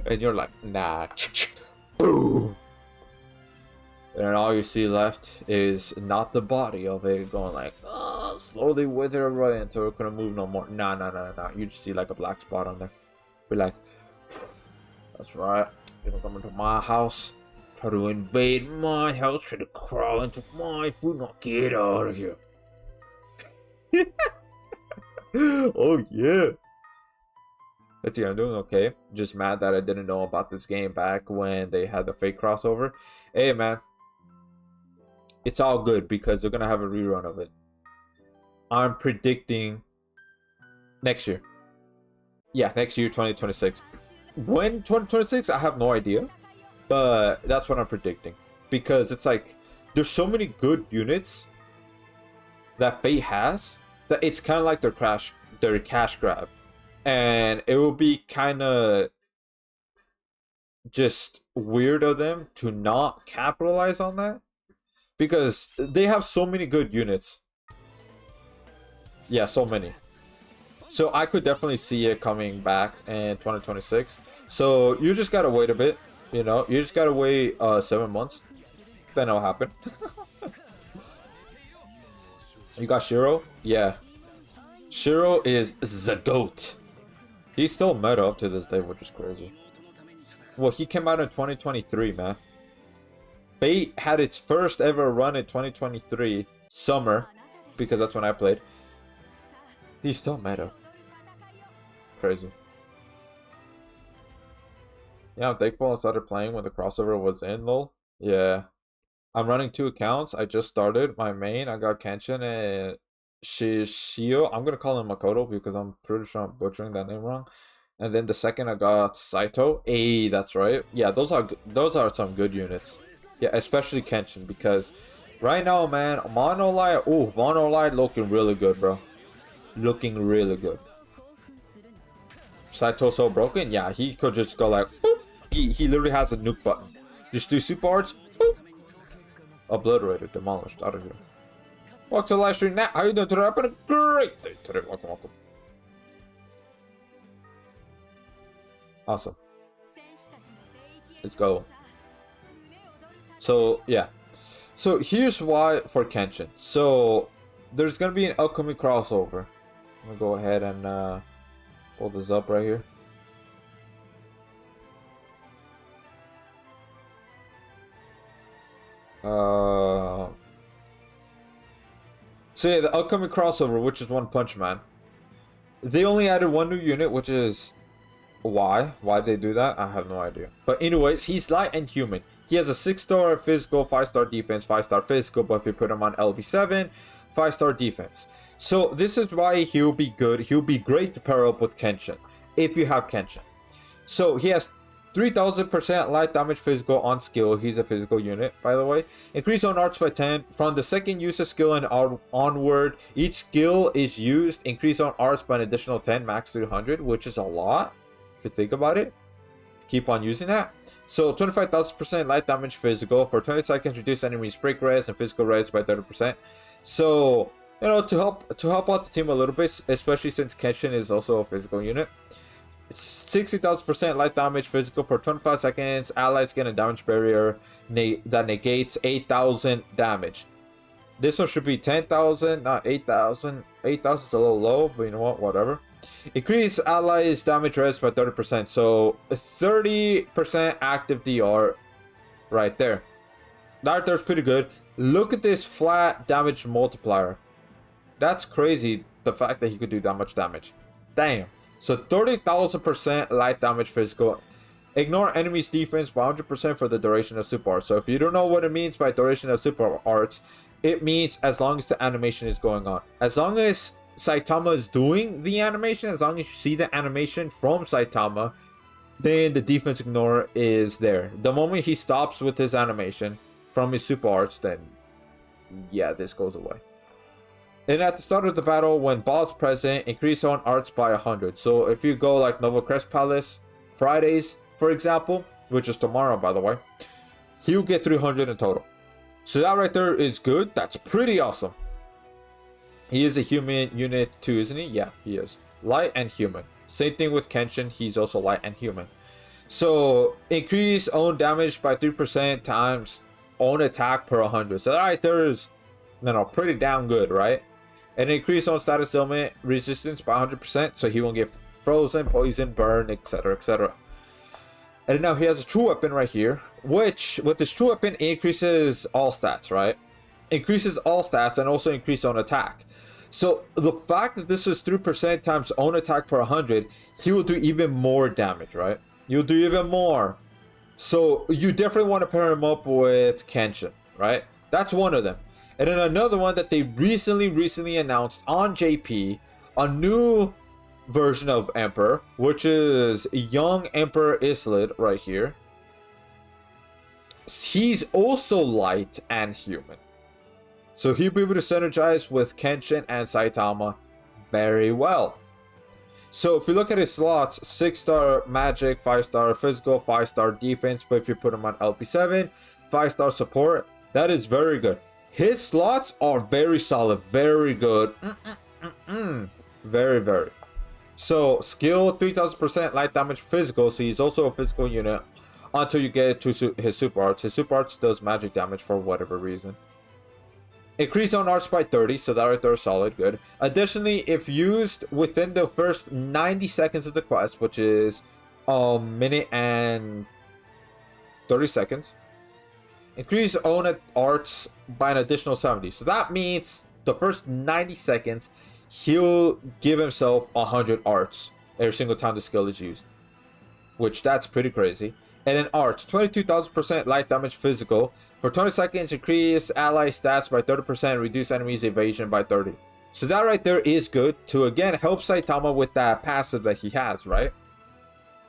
And you're like, nah. Boom. And all you see left is not the body of it going like, slowly wither away until it couldn't move no more. Nah. You just see like a black spot on there. Be like, that's right. You're gonna come into my house, try to invade my house, try to crawl into my food. Now get out of here. Oh yeah. Let's see, I'm doing okay. Just mad that I didn't know about this game back when they had the fake crossover. Hey man. It's all good because they're gonna have a rerun of it. I'm predicting next year. Yeah, next year, 2026. When 2026, I have no idea. But that's what I'm predicting. Because it's like, there's so many good units that Fate has that it's kind of like their cash grab. And it will be kind of just weird of them to not capitalize on that. Because they have so many good units. Yeah, so many. So I could definitely see it coming back in 2026. So you just gotta wait a bit. You know, you just gotta wait 7 months. Then it'll happen. You got Shiro? Yeah. Shiro is the GOAT. He's still meta up to this day, which is crazy. Well, he came out in 2023, man. Fate had its first ever run in 2023 summer, because that's when I played. He's still meta. Crazy. Yeah, I'm thankful I started playing when the crossover was in, lol. Yeah. I'm running 2 accounts. I just started my main. I got Kenshin and Shishio. I'm gonna call him Makoto because I'm pretty sure I'm butchering that name wrong. And then the second I got Saito. Hey, that's right. Yeah, those are some good units. Yeah, especially Kenshin, because right now, man, Monolight looking really good, bro. Looking really good. Saito so broken? Yeah, he could just go like, boop. He literally has a nuke button. Just do super arts, boop. Obliterated, demolished, out of here. Welcome to the live stream now. How you doing today? I've been a great day today. Welcome. Awesome. Let's go. So, yeah. So, here's why for Kenshin. So, there's going to be an upcoming crossover. I'm going to go ahead and pull this up right here. So, yeah, the upcoming crossover, which is One Punch Man. They only added 1 new unit, which is... Why did they do that? I have no idea. But anyways, he's light and human. He has a 6-star physical, 5-star defense, 5-star physical, but if you put him on LB7, 5-star defense. So this is why he'll be good. He'll be great to pair up with Kenshin, if you have Kenshin. So he has 3000% light damage physical on skill. He's a physical unit, by the way. Increase on arts by 10. From the second use of skill and onward, each skill is used. Increase on arts by an additional 10, max 300, which is a lot, if you think about it. keep on using that. So 25,000% light damage physical for 20 seconds, reduce enemies break res and physical res by 30%. So you know, to help out the team a little bit, especially since Kenshin is also a physical unit. 60,000% light damage physical for 25 seconds. Allies get a damage barrier that negates 8,000 damage. This one should be 10,000, not 8,000. 8,000 is a little low, but you know what? Whatever. Increase allies damage res by 30%. So 30% active DR right there. That there's pretty good. Look at this flat damage multiplier. That's crazy, the fact that he could do that much damage. Damn. So 30,000% light damage physical. Ignore enemy's defense by 100% for the duration of super arts. So if you don't know what it means by duration of super arts, it means as long as the animation is going on. As long as Saitama is doing the animation, as long as you see the animation from Saitama, then the defense ignore is there. The moment he stops with his animation from his super arts, then yeah, this goes away. And at the start of the battle, when boss present, increase on arts by 100. So if you go like Nova Crest Palace Fridays, for example, which is tomorrow by the way, he'll get 300 in total. So that right there is good. That's pretty awesome. He is a human unit too, isn't he? Yeah, he is. Light and human. Same thing with Kenshin. He's also light and human. So increase own damage by 3% times own attack per 100. So that right there is, you know, pretty damn good, right? And increase on status ailment resistance by 100%, so he won't get frozen, poison, burn, etc, etc. And now he has a true weapon right here, which with this true weapon increases all stats, right? Increases all stats and also increase on attack. So the fact that this is 3% times own attack per 100, he will do even more damage, right? You'll do even more. So you definitely want to pair him up with Kenshin, right? That's one of them. And then another one that they recently announced on JP, a new version of Emperor, which is young Emperor Islid right here. He's also light and human. So he'll be able to synergize with Kenshin and Saitama very well. So if you look at his slots, 6-star magic, 5-star physical, 5-star defense, but if you put him on LP7, 5-star support, that is very good. His slots are very solid, very good. Very, very. So, skill 3000% light damage physical, so he's also a physical unit until you get to his super arts. His super arts does magic damage for whatever reason. Increase on arts by 30, so that right there is solid, good. Additionally, if used within the first 90 seconds of the quest, which is a minute and 30 seconds, increase own arts by an additional 70. So that means the first 90 seconds, he'll give himself 100 arts every single time the skill is used. Which, that's pretty crazy. And then arts, 22,000% light damage physical. For 20 seconds, increase ally stats by 30%, reduce enemies evasion by 30. So that right there is good to, again, help Saitama with that passive that he has, right?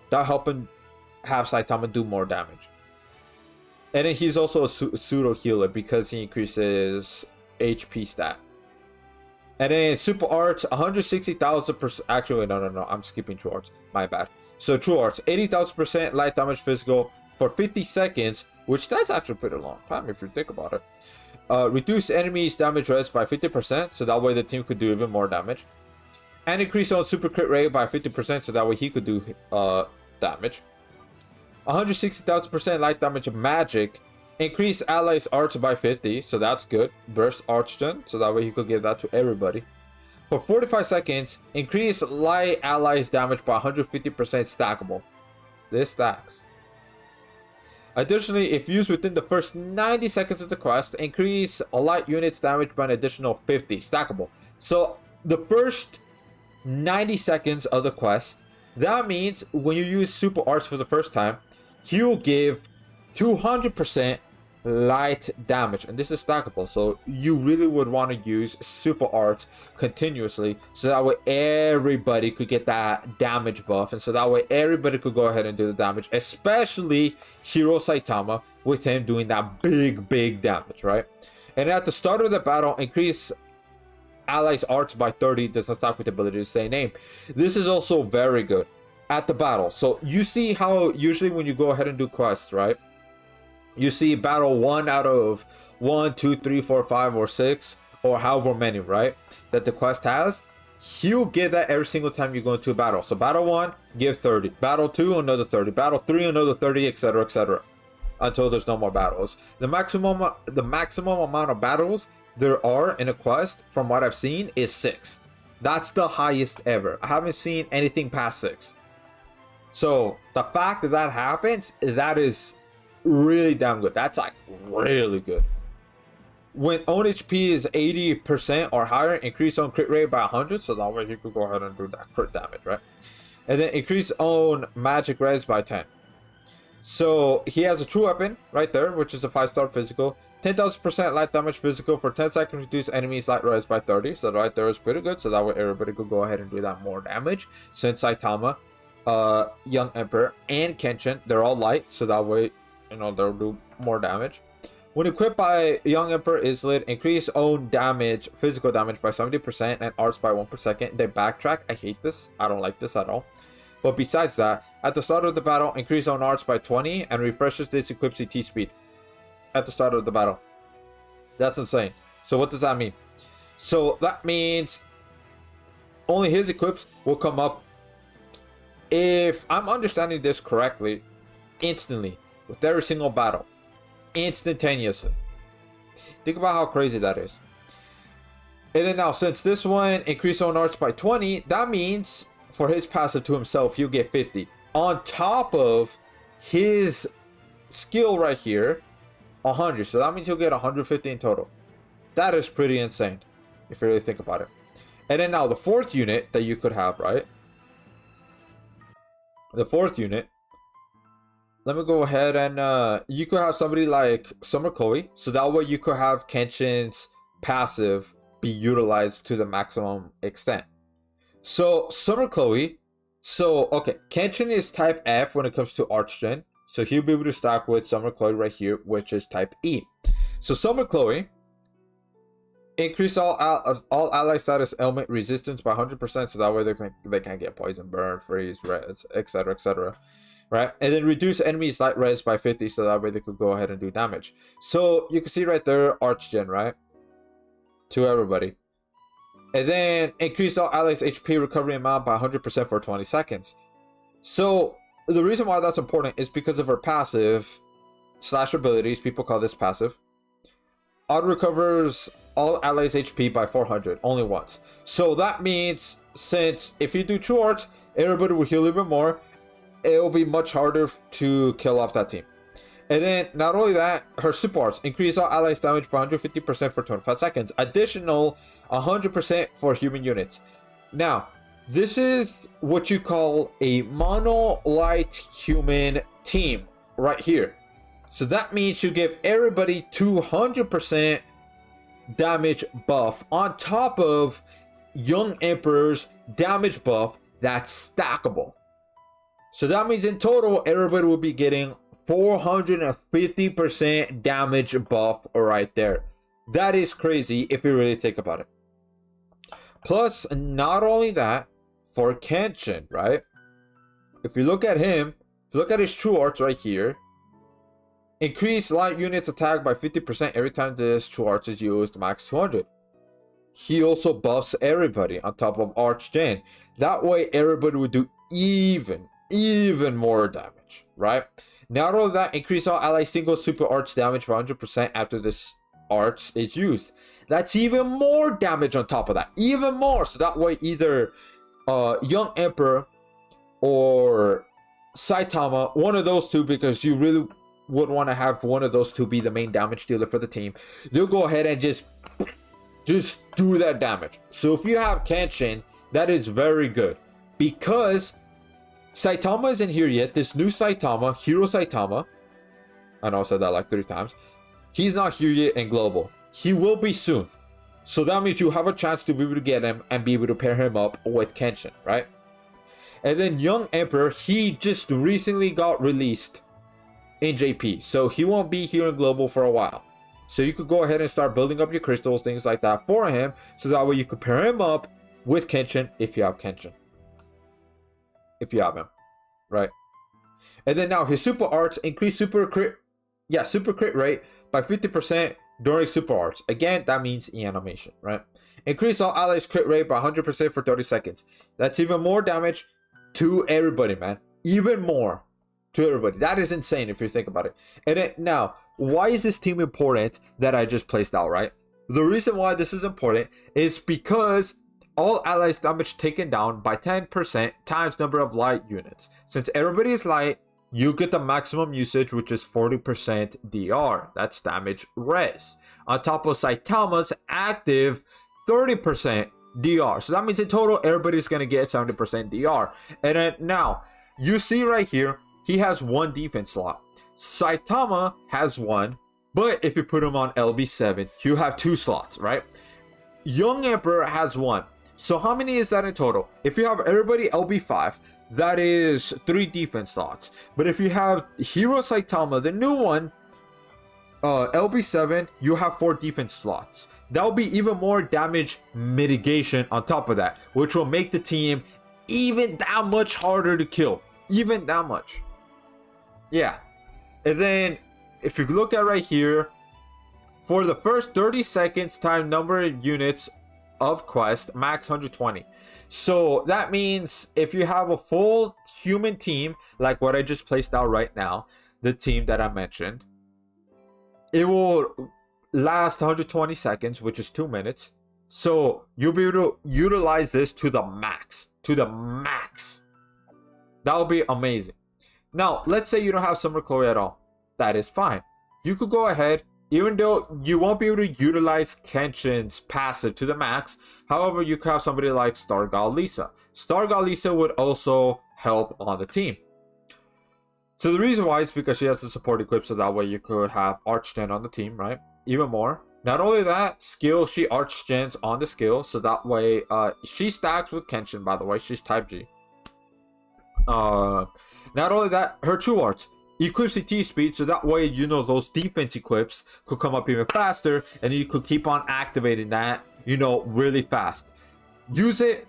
That'll help him have Saitama do more damage. And then he's also a pseudo healer because he increases HP stat. And then super arts, 160,000%. Actually, no. I'm skipping true arts. My bad. So true arts, 80,000% light damage physical for 50 seconds, which that's actually pretty long time if you think about it. Reduce enemies damage res by 50%, so that way the team could do even more damage. And increase on super crit rate by 50%, so that way he could do damage. 160,000% light damage magic. Increase allies arts by 50, so that's good. Burst archgen, so that way he could give that to everybody. For 45 seconds, increase light allies damage by 150% stackable. This stacks. Additionally, if used within the first 90 seconds of the quest, increase a light unit's damage by an additional 50 stackable. So the first 90 seconds of the quest, that means when you use super arts for the first time, he'll give 200% light damage, and this is stackable, so you really would want to use super arts continuously, so that way everybody could get that damage buff, and so that way everybody could go ahead and do the damage, especially Hero Saitama, with him doing that big damage, right? And at the start of the battle, increase allies arts by 30, does not stop with the ability to say name. This is also very good. at the battle. So you see how usually when you go ahead and do quests, right? You see battle 1 out of 1, 2, 3, 4, 5, or 6, or however many, right? That the quest has. He'll give that every single time you go into a battle. So battle 1, give 30. Battle 2, another 30. Battle 3, another 30, etc., etc. Until there's no more battles. The maximum amount of battles there are in a quest, from what I've seen, is 6. That's the highest ever. I haven't seen anything past 6. So the fact that that happens, that is really damn good. That's like really good. When own HP is 80% or higher, increase own crit rate by 100. So that way you could go ahead and do that crit damage, right? And then increase own magic res by 10. So he has a true weapon right there, which is a 5-star physical. 10,000% light damage physical for 10 seconds, reduce enemies light res by 30. So right there is pretty good. So that way everybody could go ahead and do that more damage. Since Saitama, Young Emperor, and Kenshin, they're all light. So that way, you know, they'll do more damage. When equipped by Young Emperor is lit, increase own damage, physical damage by 70% and arts by 1 per second. They backtrack. I hate this. I don't like this at all. But besides that, at the start of the battle, increase own arts by 20 and refreshes this equip's CT speed. At the start of the battle. That's insane. So what does that mean? So that means only his equips will come up, if I'm understanding this correctly, instantly with every single battle. Instantaneously. Think about how crazy that is. And then now, since this one increased own arts by 20, that means for his passive to himself, he'll get 50. On top of his skill right here, 100. So that means he'll get 150 in total. That is pretty insane, if you really think about it. And then now the fourth unit that you could have, right? The fourth unit. Let me go ahead and you could have somebody like Summer Chloe. So that way you could have Kenshin's passive be utilized to the maximum extent. So Summer Chloe. So okay, Kenshin is type F when it comes to Archgen. So he'll be able to stack with Summer Chloe right here, which is type E. So Summer Chloe, increase all ally status element resistance by 100%, so that way they can't get poison, burn, freeze, res, etc., etc. Right? And then reduce enemies light res by 50, so that way they could go ahead and do damage. So you can see right there, Archgen, right? To everybody. And then increase all allies HP recovery amount by 100% for 20 seconds. So the reason why that's important is because of her passive / abilities. People call this passive. Auto recovers all allies HP by 400 only once. So that means, since if you do true arts, everybody will heal even more. It will be much harder to kill off that team. And then not only that, her super arts increase all allies damage by 150% for 25 seconds. Additional 100% for human units. Now, this is what you call a monolith human team right here. So that means you give everybody 200% damage buff on top of Young Emperor's damage buff that's stackable. So that means in total, everybody will be getting 450% damage buff right there. That is crazy if you really think about it. Plus, not only that, for Kenshin, right? If you look at him, if you look at his true arts right here, increase light units attack by 50% every time this true arts is used, max 200. He also buffs everybody on top of Archgen. That way, everybody would do even more damage, right? Not only that, increase all ally single super arts damage by 100% after this arts is used. That's even more damage on top of that, even more. So that way, either Young Emperor or Saitama, one of those two, because you really would want to have one of those two be the main damage dealer for the team. They'll go ahead and just do that damage. So if you have Kenshin, that is very good, because Saitama isn't here yet. This new Saitama, Hero Saitama, I know I said that like 3 times. He's not here yet in Global. He will be soon. So that means you have a chance to be able to get him and be able to pair him up with Kenshin, right? And then Young Emperor, he just recently got released in JP. So he won't be here in Global for a while. So you could go ahead and start building up your crystals, things like that for him. So that way you could pair him up with Kenshin if you have Kenshin. If you have him. right? And then now his super arts increase super crit rate by 50% during super arts. Again, that means in animation, right? Increase all allies crit rate by 100% for 30 seconds. That's even more damage to everybody, man. Even more to everybody. That is insane if you think about it. And then now, why is this team important that I just placed out, right? The reason why this is important is because all allies damage taken down by 10% times number of light units. Since everybody is light, you get the maximum usage, which is 40% DR. That's damage res. On top of Saitama's active 30% DR. So that means in total, everybody's going to get 70% DR. And then now, you see right here, he has one defense slot. Saitama has one, but if you put him on LB7, you have two slots, right? Young Emperor has one. So how many is that in total? If you have everybody LB5, that is 3 defense slots. But if you have Hero Saitama, the new one, LB7, you have 4 defense slots. That'll be even more damage mitigation on top of that, which will make the team even that much harder to kill. Even that much. Yeah. And then, if you look at right here, for the first 30 seconds time number of units of quest, max 120. So that means if you have a full human team, like what I just placed out right now, the team that I mentioned, it will last 120 seconds, which is 2 minutes. So you'll be able to utilize this to the max. To the max. That will be amazing. Now, let's say you don't have Summer Chloe at all. That is fine. You could go ahead, even though you won't be able to utilize Kenshin's passive to the max. However, you could have somebody like Star God Lisa. Star God Lisa would also help on the team. So the reason why is because she has the support equipped, so that way you could have Archgen on the team, right? Even more. Not only that, skill, she Archgens on the skill, so that way she stacks with Kenshin, by the way. She's type G. Not only that, her true arts equips the T speed, so that way you know those defense equips could come up even faster, and you could keep on activating that, you know, really fast. Use it,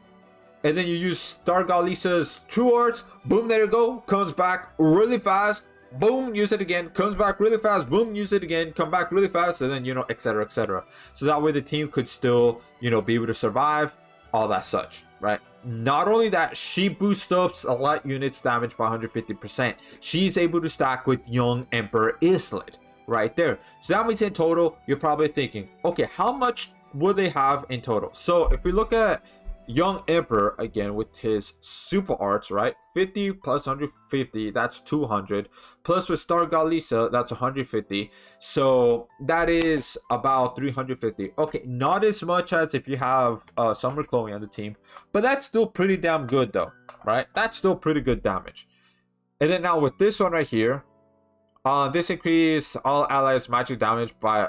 and then you use Star God Lisa's true arts. Boom, there you go. Comes back really fast. Boom, use it again. Comes back really fast. Boom, use it again. Come back really fast, and then, you know, etc., etc. So that way the team could still, you know, be able to survive, all that such, right? Not only that, she boosts up a light units damage by 150%. She's able to stack with Young Emperor Islet right there. So that means in total, you're probably thinking, okay, how much would they have in total? So if we look at Young Emperor again with his super arts, right? 50 plus 150, that's 200. Plus with Star God Lisa, that's 150. So that is about 350. Okay, not as much as if you have Summer Chloe on the team, but that's still pretty damn good though, right? That's still pretty good damage. And then now with this one right here, this increase all allies magic damage by,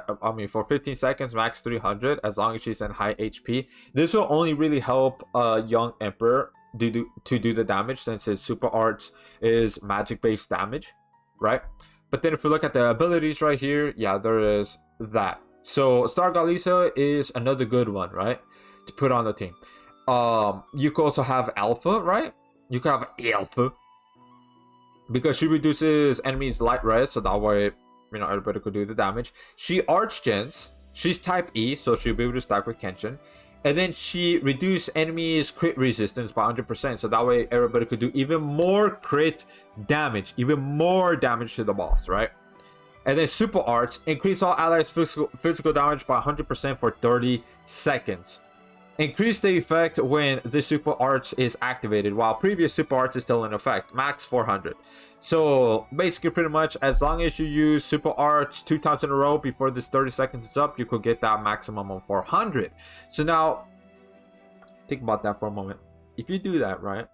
for 15 seconds, max 300, as long as she's in high HP. This will only really help Young Emperor to do the damage, since his super arts is magic based damage, right? But then if we look at the abilities right here, yeah, there is that. So Star God Lisa is another good one, right, to put on the team. You could also have Alpha, right? You could have Alpha, because she reduces enemies light res, so that way, you know, everybody could do the damage. She Archgens. She's type E, so she'll be able to stack with Kenshin. And then she reduces enemies crit resistance by 100%, so that way everybody could do even more crit damage, even more damage to the boss, right? And then super arts increase all allies physical damage by 100% for 30 seconds. Increase the effect when the super arts is activated, while previous super arts is still in effect. Max 400. So basically, pretty much, as long as you use super arts 2 times in a row before this 30 seconds is up, you could get that maximum of 400. So now, think about that for a moment. If you do that, right,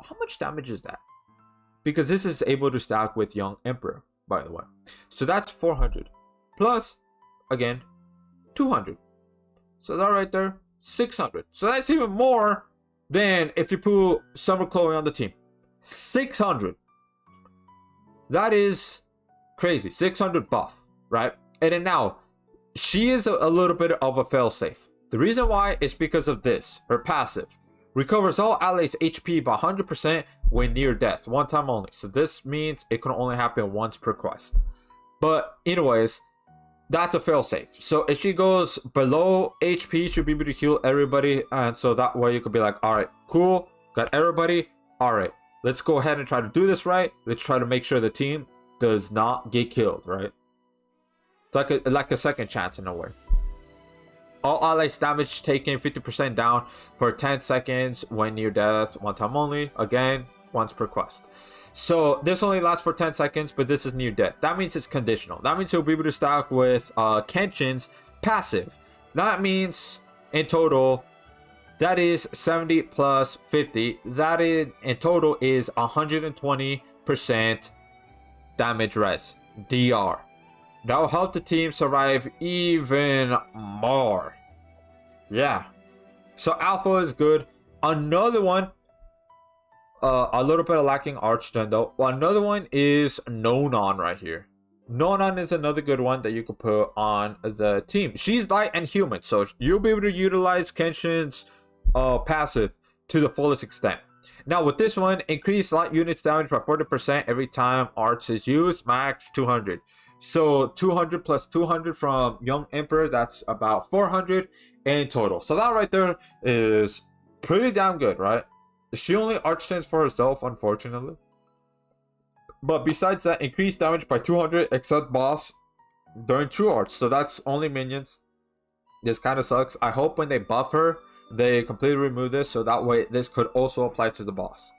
how much damage is that? Because this is able to stack with Young Emperor, by the way. So that's 400. Plus, again, 200. So that right there, 600. So that's even more than if you put Summer Chloe on the team. 600. That is crazy. 600 buff, right? And then now, she is a little bit of a failsafe. The reason why is because of this. Her passive recovers all allies HP by 100% when near death. One time only. So this means it can only happen once per quest. But anyways, that's a failsafe. So if she goes below HP, she'll be able to heal everybody. And so that way you could be like, all right, cool, got everybody. All right, let's go ahead and try to do this right. Let's try to make sure the team does not get killed, right? It's like a second chance in a way. All allies damage taken 50% down for 10 seconds when near death. One time only. Again, once per quest. So this only lasts for 10 seconds, but this is near death. That means it's conditional. That means you'll be able to stack with Kenshin's passive. That means in total, that is 70 plus 50. That in total is 120% damage res. DR. That will help the team survive even more. Yeah. So Alpha is good. Another one, a little bit of lacking Archgen though. Well, another one is Nonon right here. Nonon is another good one that you could put on the team. She's light and human, so you'll be able to utilize Kenshin's passive to the fullest extent. Now with this one, increase light units damage by 40% every time Arts is used, max 200. So 200 plus 200 from Young Emperor, that's about 400 in total. So that right there is pretty damn good, right? She only archstends for herself, unfortunately. But besides that, increased damage by 200 except boss during true arts. So that's only minions. This kind of sucks. I hope when they buff her, they completely remove this, so that way this could also apply to the boss.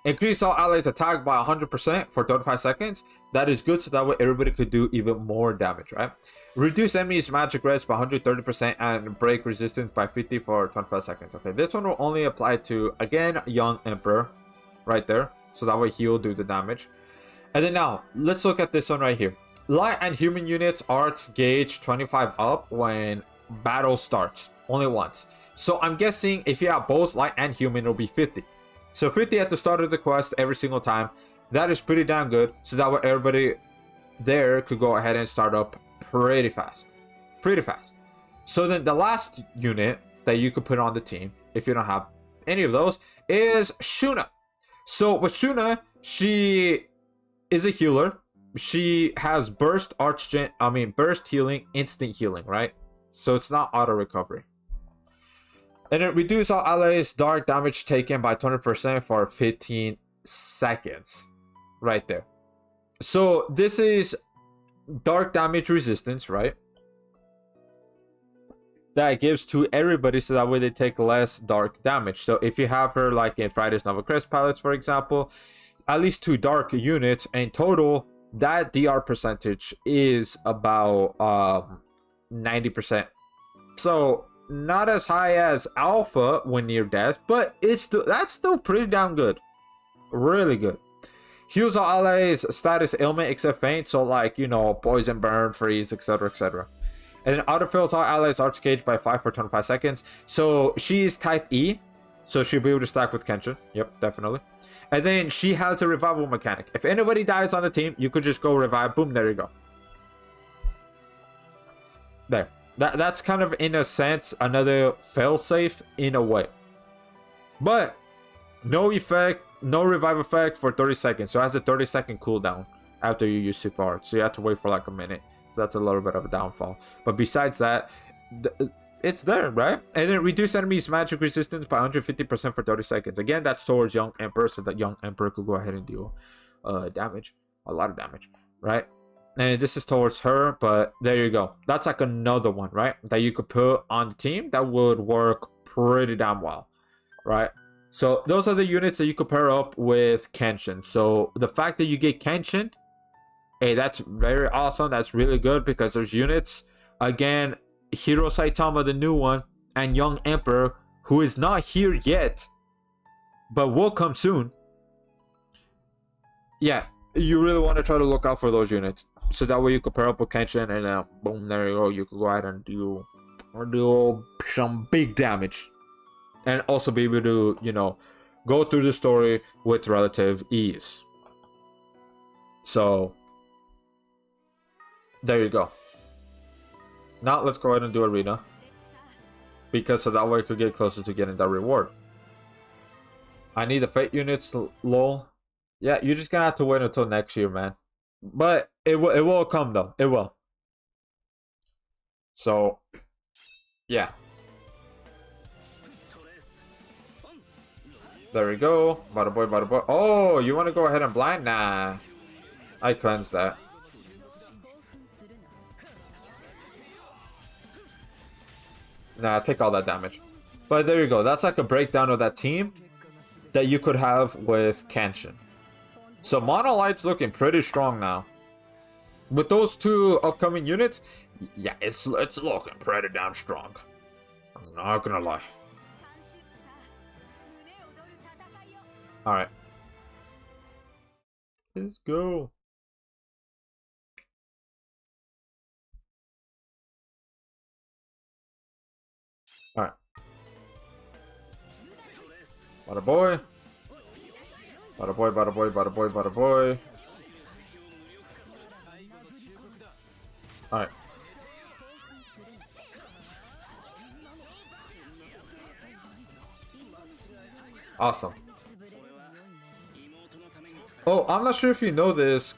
Increase all allies attack by 100% for 35 seconds. That is good, so that way everybody could do even more damage, right? Reduce enemies magic res by 130% and break resistance by 50 for 25 seconds. Okay, this one will only apply to, again, Young Emperor right there, so that way he'll do the damage. And then now, let's look at this one right here. Light and human units arts gauge 25 up when battle starts, only once. So I'm guessing if you have both light and human, it'll be 50. So 50 at the start of the quest every single time. That is pretty damn good. So that way everybody there could go ahead and start up pretty fast. Pretty fast. So then the last unit that you could put on the team, if you don't have any of those, is Shuna. So with Shuna, she is a healer. She has burst healing, instant healing, right? So it's not auto recovery. And it reduces all allies' dark damage taken by 20% for 15 seconds. Right there. So this is dark damage resistance, right? That it gives to everybody, so that way they take less dark damage. So if you have her like in Friday's Nova Crest palettes, for example, at least 2 dark units in total, that DR percentage is about 90%. So not as high as Alpha when near death, but that's still pretty damn good. Really good. Heals all allies status ailment except faint, so like, you know, poison, burn, freeze, etc, etc. And then autofills all allies arch gauge by 5 for 25 seconds. So she's type E, so she'll be able to stack with Kenshin. Yep, definitely. And then she has a revival mechanic. If anybody dies on the team, you could just go revive. Boom, there you go. There. That's kind of, in a sense, another failsafe in a way. But no effect, no revive effect for 30 seconds. So it has a 30-second cooldown after you use super art. So you have to wait for like a minute. So that's a little bit of a downfall. But besides that, it's there, right? And then reduce enemies magic resistance by 150% for 30 seconds. Again, that's towards Young Emperor, so that Young Emperor could go ahead and deal damage. A lot of damage, right? And this is towards her, but there you go. That's like another one, right? That you could put on the team that would work pretty damn well, right? So those are the units that you could pair up with Kenshin. So the fact that you get Kenshin, hey, that's very awesome. That's really good because there's units, again, Hero Saitama, the new one, and Young Emperor, who is not here yet, but will come soon. Yeah, you really want to try to look out for those units. So that way you could pair up with Kenshin and boom, there you go. You could go ahead and do some big damage. And also be able to, you know, go through the story with relative ease. So, there you go. Now let's go ahead and do arena. Because so that way I could get closer to getting that reward. I need the fate units, lol. Yeah, you're just gonna have to wait until next year, man. But it will come though. It will. So yeah. There we go. Bada boy, bada boy. Oh, you want to go ahead and blind? Nah. I cleansed that. Nah, take all that damage. But there you go. That's like a breakdown of that team that you could have with Kenshin. So Monolite's looking pretty strong now. With those two upcoming units, yeah, it's looking pretty damn strong. I'm not gonna lie. Alright. Let's go. Alright. Bada boy. Bada boy, bada boy, bada boy, bada boy. Alright. Awesome. Oh, I'm not sure if you know this,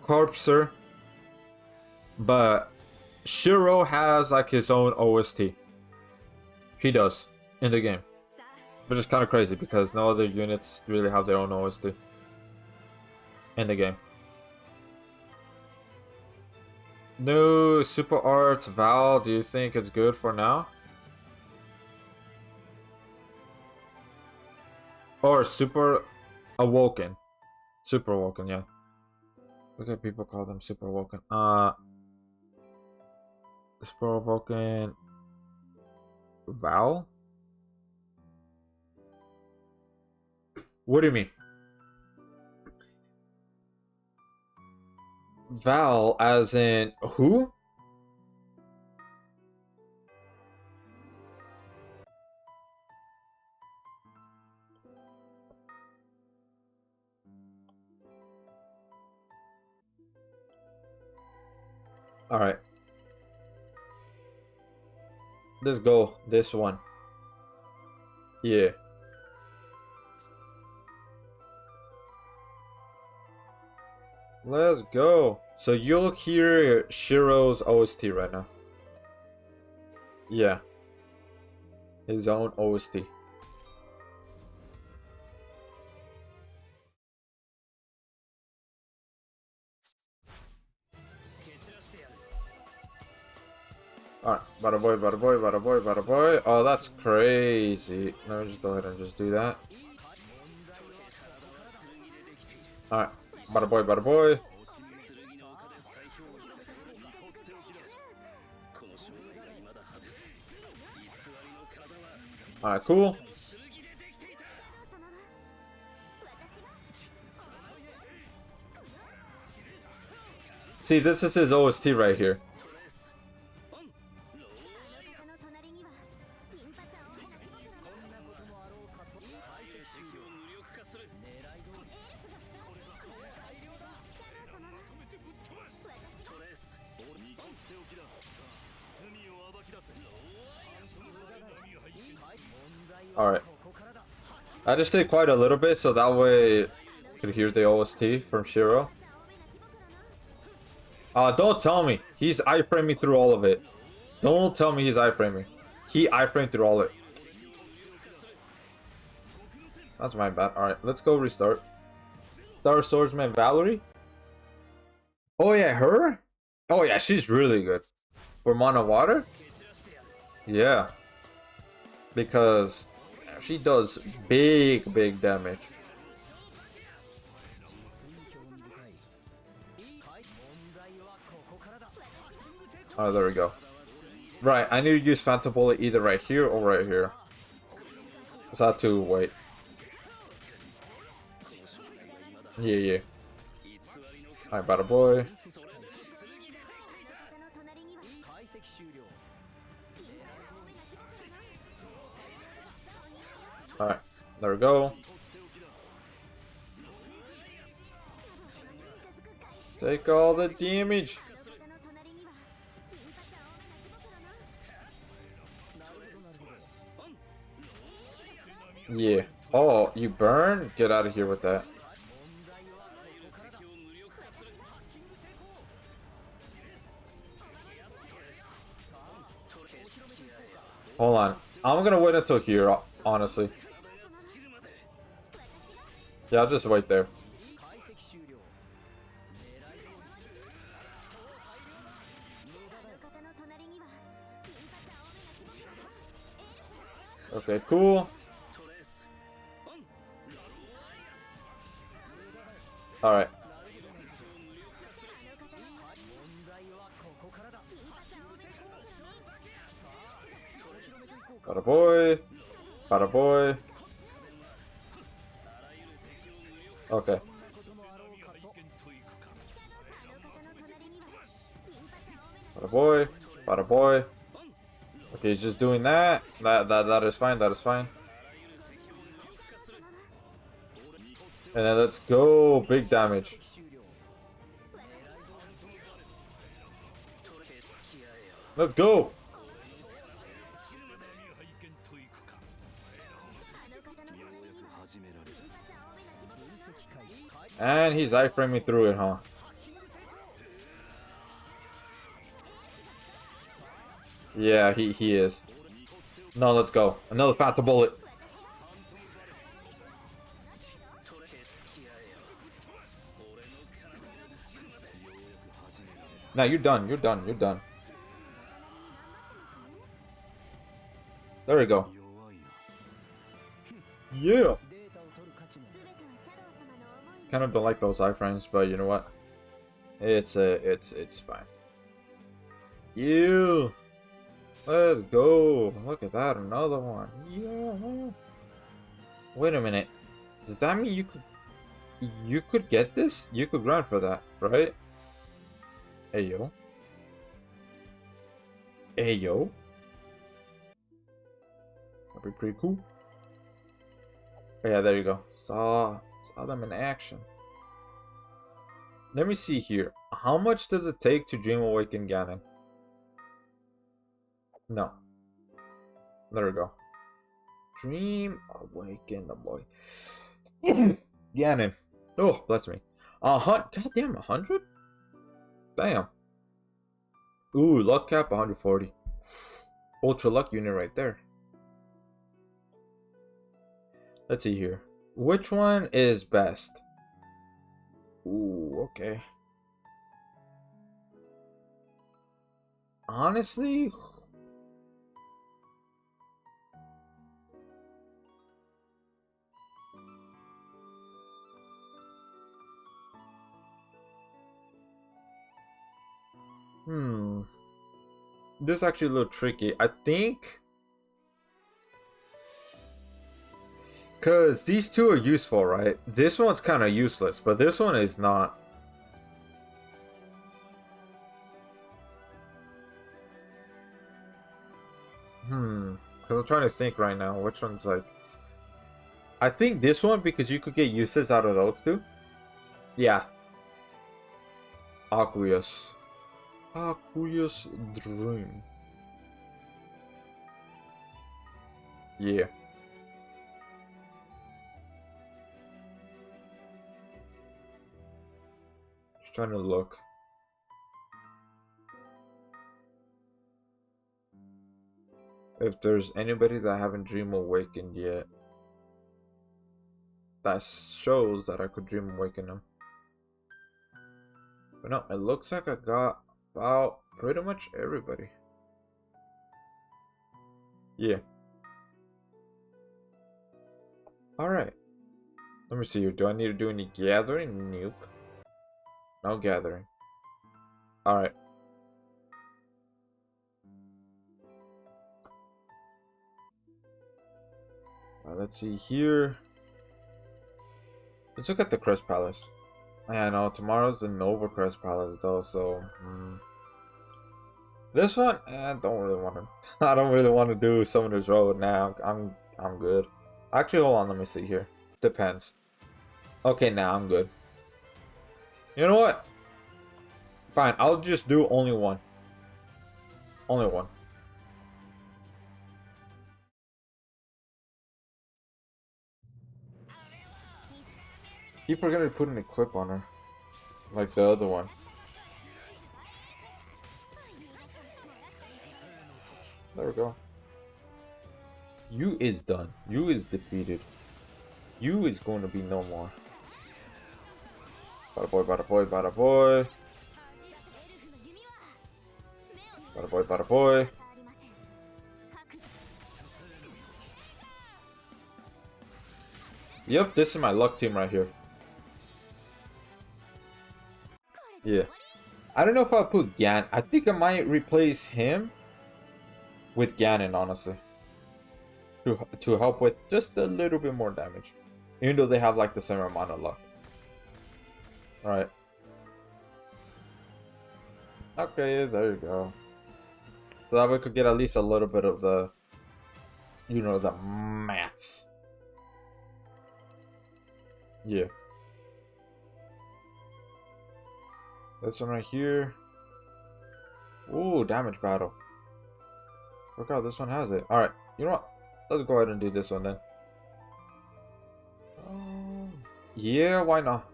Corpser, but Shiro has like his own OST. He does in the game, which is kind of crazy because no other units really have their own OST in the game. No Super Arts Val, do you think it's good for now? Or Super Awoken? Super Awoken, yeah. Look at people call them Super Awoken. Super Awoken Val? What do you mean? Val as in who? Alright. Let's go. This one. Yeah. Let's go. So you'll hear Shiro's OST right now. Yeah. His own OST. Alright, bada boy, bada boy, bada boy, bada boy. Oh, that's crazy. Let me just go ahead and just do that. Alright, bada boy, bada boy. Alright, cool. See, this is his OST right here. Alright. I just did quite a little bit so that way you could hear the OST from Shiro. Don't tell me. He's iframing through all of it. Don't tell me he's iframing. He iframed through all of it. That's my bad. Alright, let's go restart. Star Swordsman Valerie? Oh yeah, her? Oh yeah, she's really good. For Mono Water? Yeah. Because she does big damage. Oh, there we go. Right, I need to use Phantom Bullet either right here or right here. Just have to wait. Yeah. Alright, bada boy. Alright, there we go. Take all the damage. Yeah. Oh, you burn? Get out of here with that. Hold on. I'm gonna wait until here, honestly. Yeah, I'll just wait there. Okay, cool. Alright. Bada boy. Bada boy. Okay. Bada boy. Bada boy. Okay, he's just doing that. That is fine. That is fine. And then let's go. Big damage. Let's go. And he's iframing through it, huh? Yeah, he is. No, let's go. Another path to bullet. Now you're done. You're done. You're done. There we go. Yeah. Kind of don't like those iframes, but you know what? It's fine. You. Let's go. Look at that, another one. Yeah. Wait a minute. Does that mean you could get this? You could grind for that, right? Hey yo. Hey yo. That'd be pretty cool. Oh, yeah, there you go. Saw them in action. Let me see here. How much does it take to Dream Awaken Ganon? No. There we go. Dream Awaken the boy. Ganon. Oh, bless me. Goddamn, 100? Damn. Ooh, luck cap 140. Ultra luck unit right there. Let's see here. Which one is best? Ooh, okay. Honestly, this is actually a little tricky. I think because these two are useful, right? This one's kind of useless, but this one is not. Because I'm trying to think right now. Which one's like. I think this one because you could get uses out of those two. Yeah. Aqueous. Aqueous Dream. Yeah. Just trying to look. If there's anybody that I haven't Dream Awakened yet. That shows that I could Dream Awaken them. But no, it looks like I got about pretty much everybody. Yeah. Alright. Let me see here. Do I need to do any gathering? Nope. No gathering. Alright. Let's see here. Let's look at the Crest Palace. Yeah, no, tomorrow's the Nova Crest Palace though, so this one, I don't really want to. I don't really want to do Summoner's Road now. I'm good. Actually, hold on. Let me see here. Depends. Okay, now I'm good. You know what? Fine. I'll just do only one. Only one. People are gonna put an equip on her. Like the other one. There we go. You is done. You is defeated. You is going to be no more. Bada boy, bada boy, bada boy. Bada boy, bada boy. Yep, this is my luck team right here. Yeah. I don't know if I'll put Gan. I think I might replace him with Ganon, honestly. To help with just a little bit more damage. Even though they have like the same amount of luck. Alright. Okay, there you go. So that we could get at least a little bit of the, you know, the mats. Yeah. This one right here. Ooh, damage battle. Look how this one has it. Alright, you know what? Let's go ahead and do this one then. Yeah, why not?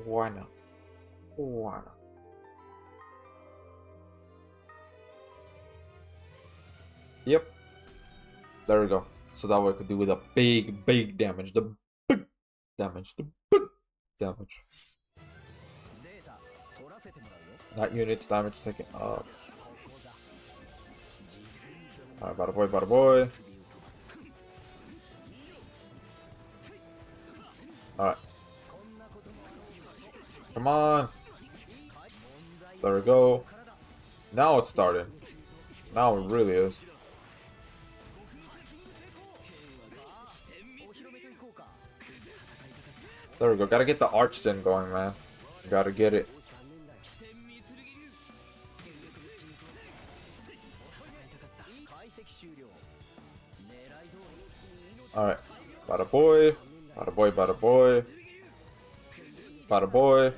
Why not? Why not? Yep. There we go. So that way I could do with a big damage. The big damage. The big damage. Not units, damage taken up. Alright, bada boy, bada boy. Alright. Come on. There we go. Now it's starting. Now it really is. There we go. Gotta get the arch gen going, man. Gotta get it. Alright. Bada boy. Bada boy, bada boy. Bada boy.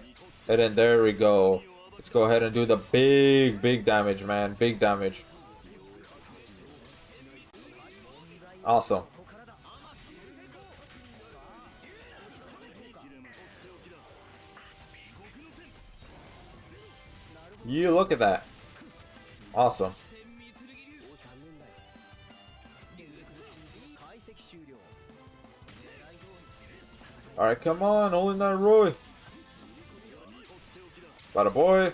And then there we go. Let's go ahead and do the big damage, man. Big damage. Awesome. You look at that. Awesome. Alright, come on, only not Roy. Bada boy.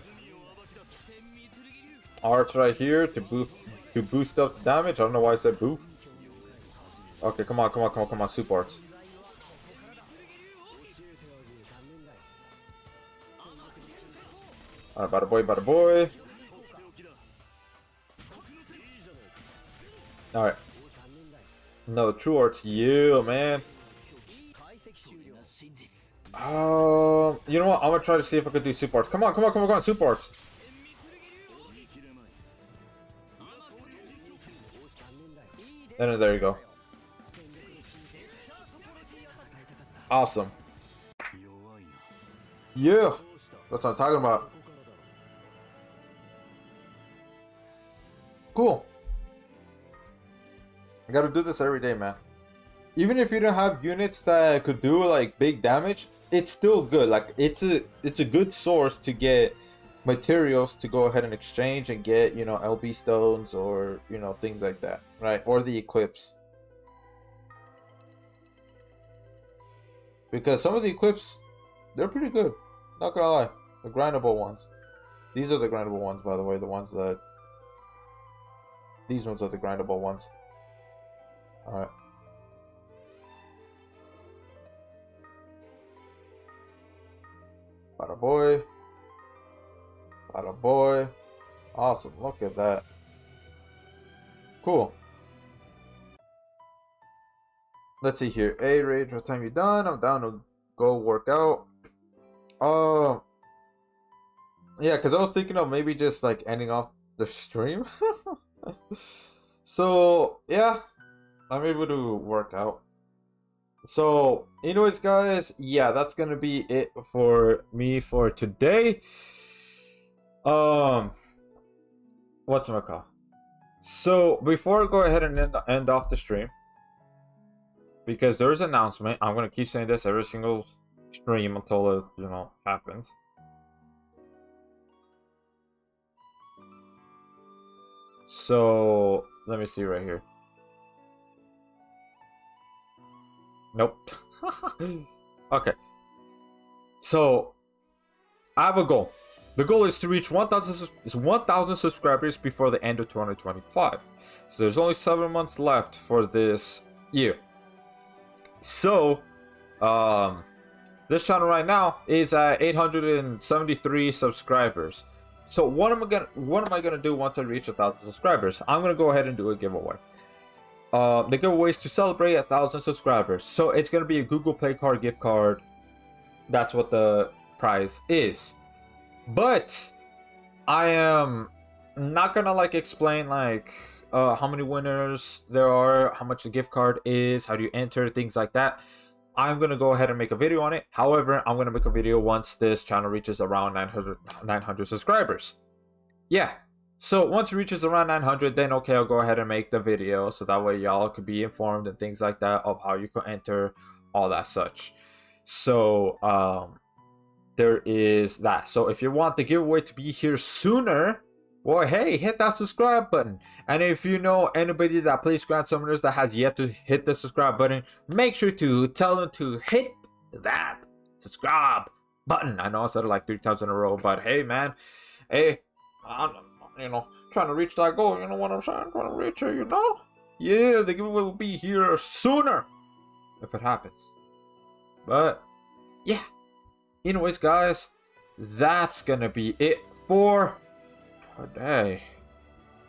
Arts right here to boost up the damage. I don't know why I said boost. Okay, come on, super arts. Alright, bada boy. Alright. No, true arts, yeah, man. You know what? I'm gonna try to see if I could do super arts. Come on, super arts. And then there you go. Awesome. Yeah, that's what I'm talking about. Cool. I gotta do this every day, man. Even if you don't have units that could do like big damage, it's still good. Like it's a good source to get materials to go ahead and exchange and get, you know, LB stones or, you know, things like that, right? Or the equips. Because some of the equips, they're pretty good. Not gonna lie. The grindable ones. These are the grindable ones, by the way. The ones that... These ones are the grindable ones. Alright. Bada boy. Bada boy. Awesome. Look at that. Cool. Let's see here. Hey, Rage, what time you done? I'm down to go work out. Yeah, because I was thinking of maybe just like ending off the stream. So, yeah. I'm able to work out. So, anyways, guys, yeah, that's gonna be it for me for today. Whatchamacallit? So, before I go ahead and end off the stream, because there's an announcement, I'm gonna keep saying this every single stream until it, happens. So let me see right here. Nope. Okay. So I have a goal. The goal is to reach 1,000 subscribers before the end of 2025. So there's only 7 months left for this year. So, this channel right now is at 873 subscribers. So what am I gonna do once I reach 1,000 subscribers? I'm gonna go ahead and do a giveaway. The giveaway is to celebrate 1,000 subscribers. So it's gonna be a Google Play Card gift card. That's what the prize is. But I am not gonna explain how many winners there are, how much the gift card is, how do you enter, things like that. I'm gonna go ahead and make a video on it. However, I'm gonna make a video once this channel reaches around 900 subscribers. Yeah. So once it reaches around 900, then okay, I'll go ahead and make the video so that way y'all could be informed and things like that of how you can enter, all that such. So there is that. So if you want the giveaway to be here sooner, well, hey, hit that subscribe button. And if you know anybody that plays Grand Summoners that has yet to hit the subscribe button, make sure to tell them to hit that subscribe button. I know I said it like 3 times in a row, but hey, man, hey, I'm, trying to reach that goal. You know what I'm saying? I'm trying to reach it, Yeah, the giveaway will be here sooner if it happens. But yeah. Anyways, guys, that's gonna be it for today.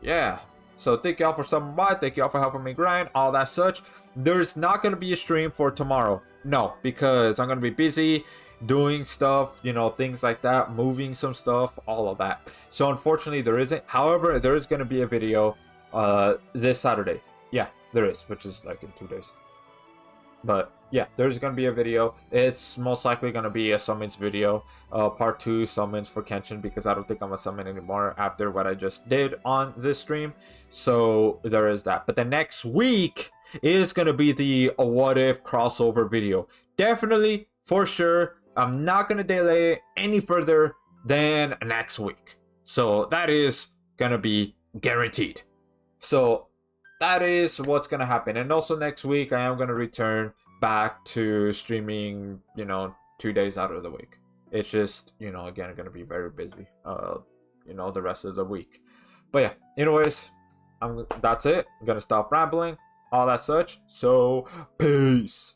Yeah. So thank y'all for stopping by. Thank y'all for helping me grind, all that such. There's not gonna be a stream for tomorrow. No, because I'm gonna be busy doing stuff, things like that, moving some stuff, all of that. So unfortunately, there isn't. However, there is gonna be a video this Saturday. Yeah, there is, which is in 2 days. But yeah, there's gonna be a video. It's most likely gonna be a summons video, part 2 summons for Kenshin, because I don't think I'm gonna summon anymore after what I just did on this stream. So there is that. But the next week is gonna be the what if crossover video. Definitely, for sure. I'm not gonna delay any further than next week. So that is gonna be guaranteed. So that is what's gonna happen. And also next week I am gonna return back to streaming 2 days out of the week. It's just again gonna be very busy the rest of the week. But yeah, anyways, that's it. I'm gonna stop rambling, all that such. So peace.